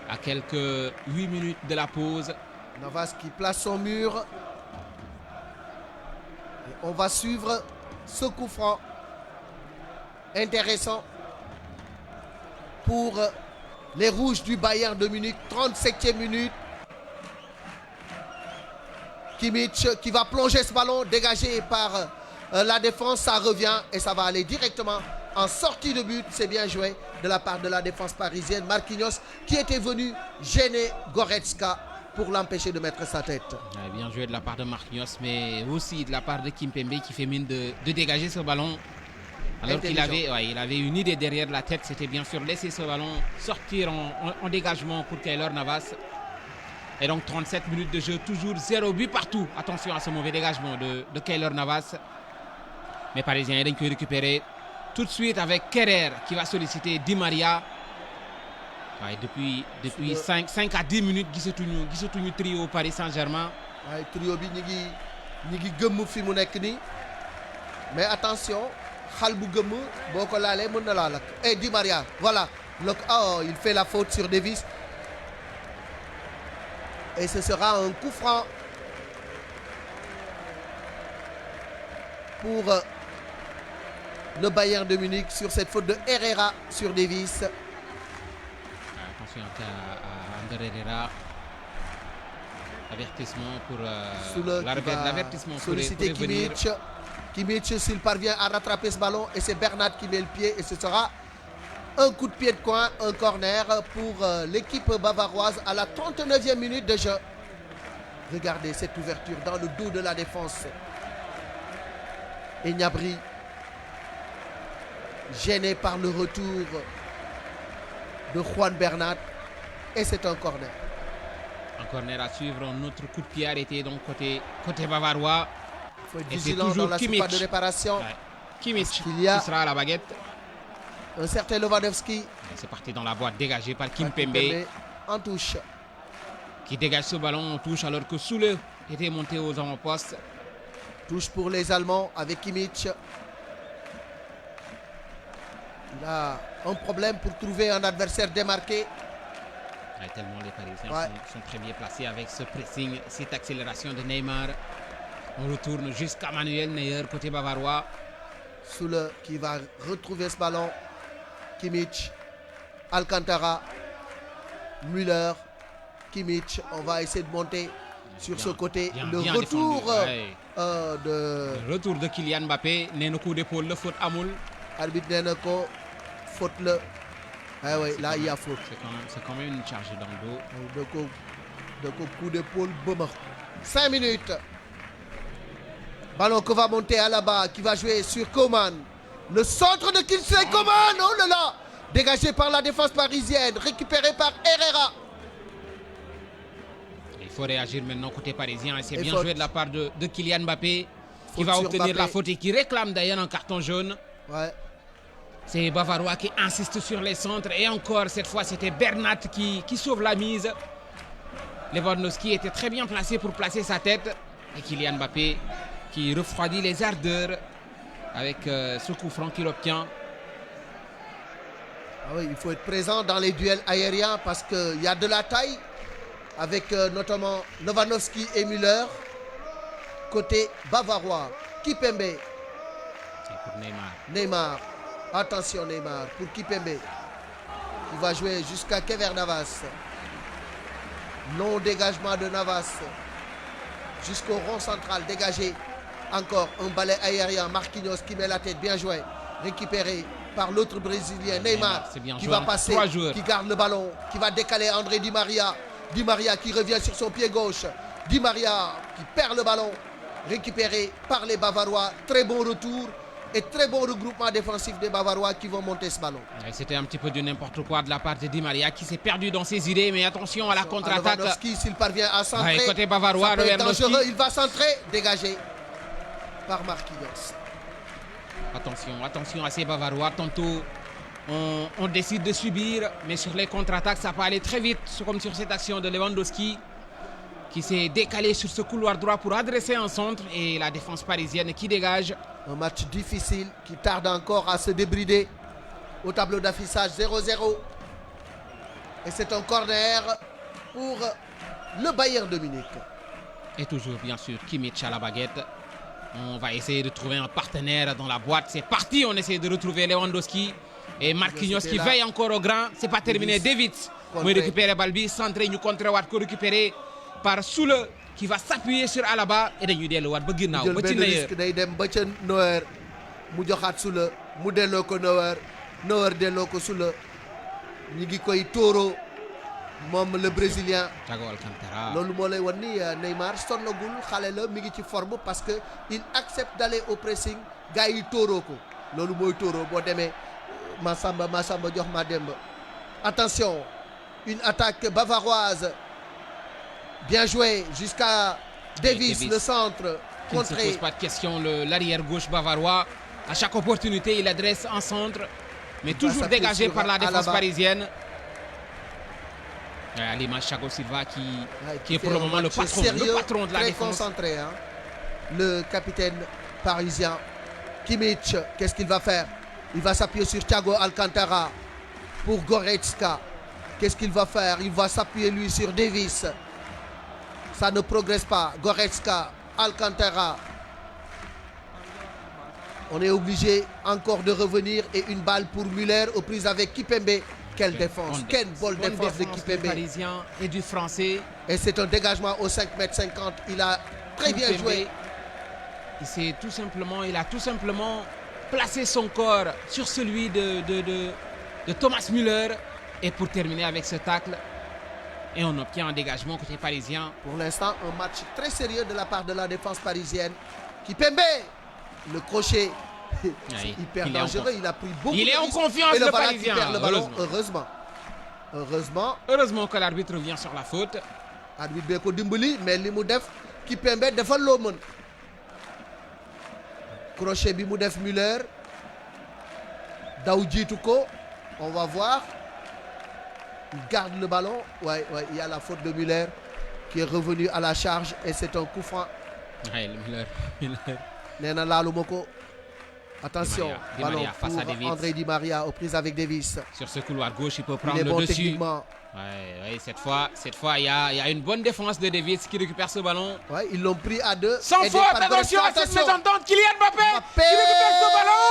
À quelques 8 minutes de la pause. Navas qui place son mur. Et on va suivre ce coup franc intéressant pour les Rouges du Bayern de Munich. 37e minute. Kimmich qui va plonger ce ballon dégagé par la défense. Ça revient et ça va aller directement en sortie de but. C'est bien joué de la part de la défense parisienne. Marquinhos qui était venu gêner Goretzka pour l'empêcher de mettre sa tête. Ouais, bien joué de la part de Marquinhos, mais aussi de la part de Kimpembe qui fait mine de dégager ce ballon. Alors qu'il avait une idée derrière la tête, c'était bien sûr laisser ce ballon sortir en dégagement pour Keylor Navas. Et donc 37 minutes de jeu, toujours 0 but partout. Attention à ce mauvais dégagement de Keylor Navas. Mais Parisien, il a récupéré tout de suite avec Kerrer qui va solliciter Di Maria. Ouais, depuis 5 à 10 minutes, gisatuñu trio Paris Saint-Germain. Ouais, trio bi ñi ngi gëmm fi mu nekk nii. Mais attention, xal bu gëmm boo ko laalee mën na laa lakk. Et Di Maria, voilà. Il fait la faute sur Davis. Et ce sera un coup franc pour le Bayern de Munich sur cette faute de Herrera sur Davis. Attention à Ander Herrera. Avertissement pour l'avertissement pour solliciter Kimmich. Kimmich s'il parvient à rattraper ce ballon et c'est Bernat qui met le pied et ce sera un coup de pied de coin, un corner pour l'équipe bavaroise à la 39e minute de jeu. Regardez cette ouverture dans le dos de la défense. Et Gnabry, gêné par le retour de Juan Bernat. Et c'est un corner. Un corner à suivre, un autre coup de pied arrêté donc côté bavarois. Il faut être vigilant dans la surface de réparation. Ouais. Kimmich qui sera à la baguette. Un certain Lewandowski. C'est parti dans la boîte dégagée par Kimpembe. En touche. Qui dégage ce ballon en touche alors que Soule était monté aux avant-postes. Touche pour les Allemands avec Kimmich. Il a un problème pour trouver un adversaire démarqué. Ouais, tellement les Parisiens sont très bien placés avec ce pressing, cette accélération de Neymar. On retourne jusqu'à Manuel Neuer côté bavarois. Soule qui va retrouver ce ballon. Kimmich, Alcantara, Müller, Kimmich. On va essayer de monter sur ce côté. Le retour Le retour de Kylian Mbappé. Néna coup d'épaule, le faute Amoul. Arbitre Néna ko faute le. Ah oui, là il y a faute. C'est quand même une charge dans le dos. De coup d'épaule, boum. 5 minutes. Ballon que va monter Alaba qui va jouer sur Coman. Le centre de Kingsley Coman, oh là là, dégagé par la défense parisienne, récupéré par Herrera. Il faut réagir maintenant côté parisien. C'est bien joué de la part de Kylian Mbappé qui va obtenir la faute et qui réclame d'ailleurs un carton jaune. Ouais. C'est Bavarois qui insiste sur les centres et encore cette fois c'était Bernat qui sauve la mise. Lewandowski était très bien placé pour placer sa tête et Kylian Mbappé qui refroidit les ardeurs avec ce coup franc qu'il obtient. Ah oui, il faut être présent dans les duels aériens parce qu'il y a de la taille avec notamment Lewandowski et Müller. Côté bavarois, Kimpembe C'est pour Neymar. Neymar. Attention Neymar pour Kipembe. Qui va jouer jusqu'à Kever Navas. Long dégagement de Navas. Jusqu'au rond central. Dégagé. Encore un balai aérien. Marquinhos qui met la tête. Bien joué. Récupéré par l'autre Brésilien. Neymar qui va passer. Qui garde le ballon. Qui va décaler André Di Maria. Di Maria qui revient sur son pied gauche. Di Maria qui perd le ballon. Récupéré par les Bavarois. Très bon retour. Et très bon regroupement défensif des Bavarois qui vont monter ce ballon. C'était un petit peu du n'importe quoi de la part de Di Maria qui s'est perdu dans ses idées. Mais attention à la contre-attaque. Lewandowski, s'il parvient à centrer, côté bavarois, ça peut être dangereux. Il va centrer, dégagé par Marquinhos. Attention à ces Bavarois. Tantôt, on décide de subir. Mais sur les contre-attaques, ça peut aller très vite. Comme sur cette action de Lewandowski qui s'est décalé sur ce couloir droit pour adresser un centre. Et la défense parisienne qui dégage. Un match difficile qui tarde encore à se débrider. Au tableau d'affichage 0-0. Et c'est un corner pour le Bayern de Munich. Et toujours bien sûr Kimmich à la baguette. On va essayer de trouver un partenaire dans la boîte. C'est parti, on essaie de retrouver Lewandowski. Et Marquinhos qui veille encore au grand. C'est pas terminé. David va récupérer Balbi. Centré, nous contre Watt, récupéré par Soule qui va s'appuyer sur Alaba. Et dañuy dellu waat ba ginnaaw ba ci Neuer. Day dem ba ca Neuer mu joxaat Soule mu delloo ko Neuer delloo ko Soule ñi ngi koy tóoro moom le brésilien. Thiago Alcantara. loolu moo lay wan ni Neymar sonnagul xale la mi ngi ci forme parce que il accepte d'aller au pressing gars yi tóoroo ko loolu mooy tóoroo boo demee Massamba jox ma Demba. Attention, une attaque bavaroise. Bien joué jusqu'à Davis, le centre. Qui ne se pose pas de question, l'arrière gauche bavarois. À chaque opportunité, il adresse un centre, mais toujours dégagé par la défense parisienne. À l'image Thiago Silva qui est pour le moment le patron de la défense. Très concentré, hein. Le capitaine parisien. Kimmich, qu'est-ce qu'il va faire? Il va s'appuyer sur Thiago Alcantara pour Goretzka. Qu'est-ce qu'il va faire? Il va s'appuyer lui sur Davis. Ça ne progresse pas. Goretzka, Alcantara. On est obligé encore de revenir et une balle pour Müller aux prises avec Kipembe. Quelle défense, quelle bonne défense de Kipembe. Du parisien et du français. Et c'est un dégagement au 5,50 m. Il a très bien joué. Il a tout simplement placé son corps sur celui de Thomas Müller. Et pour terminer avec ce tacle, et on obtient un dégagement côté parisien. Pour l'instant, un match très sérieux de la part de la défense parisienne. Kipembe, le crochet, hyper dangereux. Il a pris beaucoup de risques. Il est en confiance, et le parisien. Perd le ballon, Heureusement que l'arbitre vient sur la faute. Arbitre bi ko dimbali, mais li mu def Kipembe defal loo mën. Crochet bi mu def Müller. Daw jiitu ko. On va voir. Il garde le ballon. Ouais, il y a la faute de Müller qui est revenu à la charge et c'est un coup franc. Müller. Nena Lalumoko. Attention, Di ballon Maria face à pour Davis. André Di Maria aux prises avec Davis. Sur ce couloir gauche, il peut prendre Il est le bon dessus. techniquement. Ouais, cette fois, il y a une bonne défense de Davis qui récupère ce ballon. Ouais, ils l'ont pris à deux. Sans aidé faute, par attention à Goretzka. cette mésentente. Kylian Mbappé qui récupère ce ballon.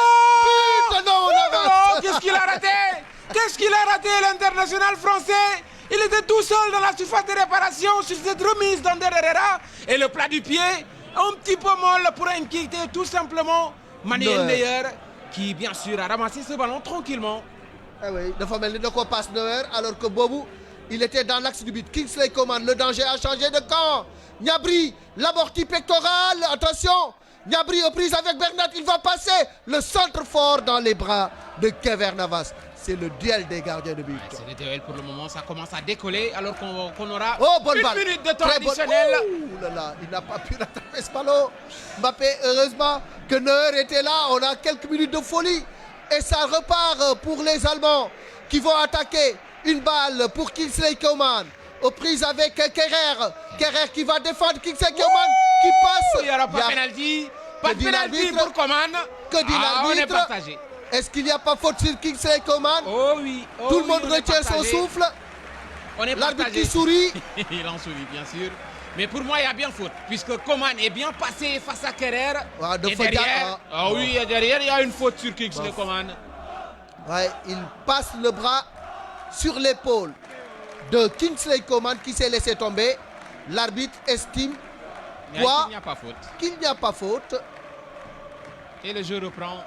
Putain, non, on avance. Qu'est-ce qu'il a raté? Qu'est-ce qu'il a raté, l'international français? Il était tout seul dans la surface de réparation sur cette remise d'Ander Herrera. Et le plat du pied, un petit peu molle pour inquiéter tout simplement Manuel Neuer, qui bien sûr a ramassé ce ballon tranquillement. Eh oui, de fois, il ne passe Neuer, alors que Bobu, il était dans l'axe du but. Kingsley Coman, le danger a changé de camp. Gnabry, l'amorti pectoral, attention. Gnabry aux prises avec Bernat, il va passer le centre fort dans les bras de Kever Navas. C'est le duel des gardiens de but. Ouais, c'est le duel pour le moment, ça commence à décoller alors qu'on aura bonne une balle. minute de temps Très additionnel. Ouh là là, il n'a pas pu rattraper ce ballon. Mbappé, heureusement que Neuer était là. On a quelques minutes de folie. Et ça repart pour les Allemands qui vont attaquer. Une balle pour Kingsley Coman. Aux prises avec Kerrer. Kerrer qui va défendre Kingsley Coman qui passe. Il n'y aura pas pénalty. Pas de pénalty pour Coman. Que dit On est l'arbitre? partagé. Est-ce qu'il n'y a pas faute sur Kingsley Coman? Oh oui. Tout le monde retient son souffle. On est L'arbitre partagé. qui sourit. Il en sourit, bien sûr. Mais pour moi, il y a bien faute, puisque Coman est bien passé face à Kerrer. De et derrière, oui, derrière, il y a une faute sur Kingsley Coman. Ouais, il passe le bras sur l'épaule de Kingsley Coman qui s'est laissé tomber. L'arbitre estime qu'il n'y a pas faute. Qu'il n'y a pas faute. Et le jeu reprend.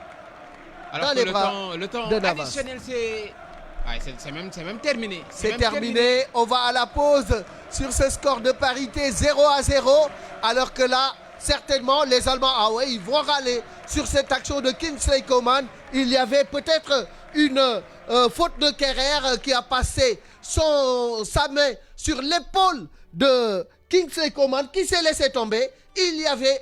Alors dans que les bras le temps de Navas. additionnel, c'est même terminé. C'est terminé. On va à la pause sur ce score de parité 0-0. Alors que là, certainement, les Allemands, ils vont râler sur cette action de Kingsley Coman. Il y avait peut-être une faute de Kerrer qui a passé sa main sur l'épaule de Kingsley Coman qui s'est laissé tomber. Il y avait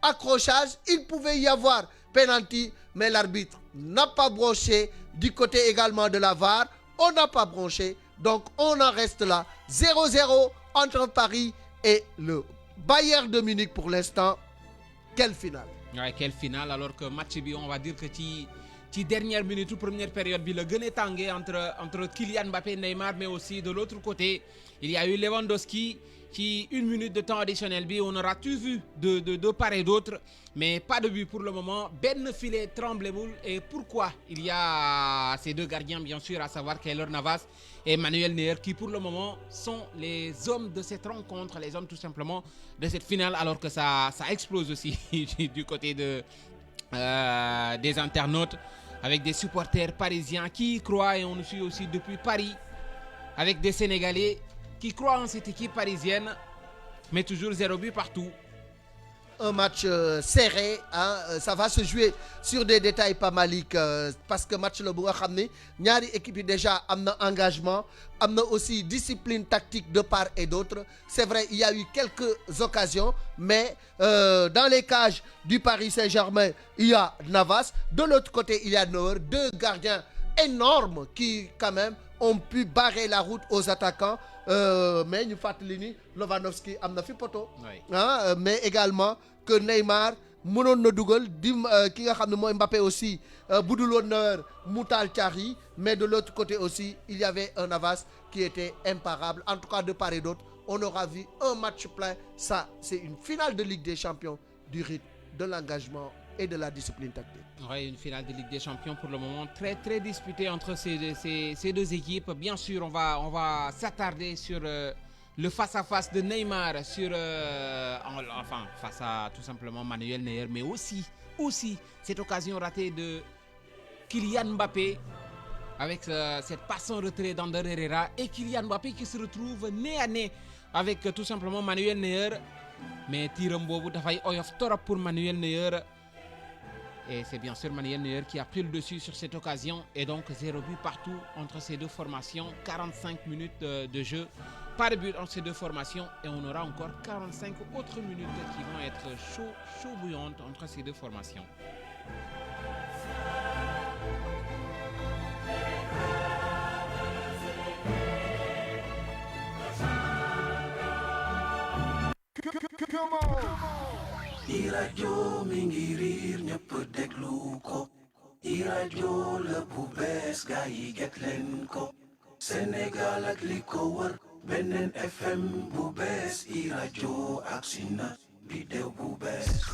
accrochage, il pouvait y avoir penalty, mais l'arbitre n'a pas bronché. Du côté également de la VAR, on n'a pas bronché, donc on en reste là. 0-0 entre Paris et le Bayern de Munich pour l'instant. Quelle finale! Ouais, quelle finale, alors que match bi, on va dire que ci dernière minute ou première période bi la gën a tàngee entre Kylian Mbappé et Neymar, mais aussi de l'autre côté il y a eu Lewandowski qui une minute de temps additionnel bi on aura tout vu de part et d'autre, mais pas de but pour le moment. Ben filet tremblable. Et pourquoi il y a ces deux gardiens bien sûr, à savoir Keylor Navas et Manuel Neuer, qui pour le moment sont les hommes de cette rencontre, les hommes tout simplement de cette finale, alors que ça explose aussi du côté des internautes, avec des supporters parisiens qui y croient, et on nous suit aussi depuis Paris, avec des Sénégalais qui croient en cette équipe parisienne, mais toujours 0 but partout. Un match serré, ça va se jouer sur des détails pas maliques, parce que match le bu nga xam ne ñaari équipe yi déjà am na engagement, am na aussi discipline tactique de part et d'autre. C'est vrai, il y a eu quelques occasions, mais dans les cages du Paris Saint-Germain, il y a Navas. De l'autre côté, il y a Neuer, deux gardiens énormes qui quand même ont pu barrer la route aux attaquants. Mais ñu fàttali ni Lewandowski am na fi poto. Mais également que Neymar mënoon na dugal ki nga xam ne mooy Mbappé aussi bu dul woon Neuer mu taal Thierry. Mais de l'autre côté aussi il y avait un Navas qui était imparable. En tout cas, de part et d'autre, on aura vu un match plein. Ça, c'est une finale de Ligue des Champions, du rythme, de l'engagement et de la discipline tactique. Oui, une finale de Ligue des Champions pour le moment très très disputée entre ces deux équipes. Bien sûr, on va s'attarder sur le face-à-face de Neymar, face à tout simplement Manuel Neuer, mais aussi cette occasion ratée de Kylian Mbappé avec cette passe en retrait d'Ander Herrera, et Kylian Mbappé qui se retrouve nez à nez avec tout simplement Manuel Neuer, mais tiram boobu dafay oyof torop pour Manuel Neuer. Et c'est bien sûr Manuel Neuer qui a pris le dessus sur cette occasion. Et donc 0 but partout entre ces deux formations. 45 minutes de jeu. Pas de but entre ces deux formations. Et on aura encore 45 autres minutes qui vont être chaud bouillantes entre ces deux formations. iRadio mi ngi riir ñëpp déglu ko iRadio la bu bees gaa yi get leen ko Sénégal ak li ko wër beneen FM bu bees iRadio ak sina bidéo bu bees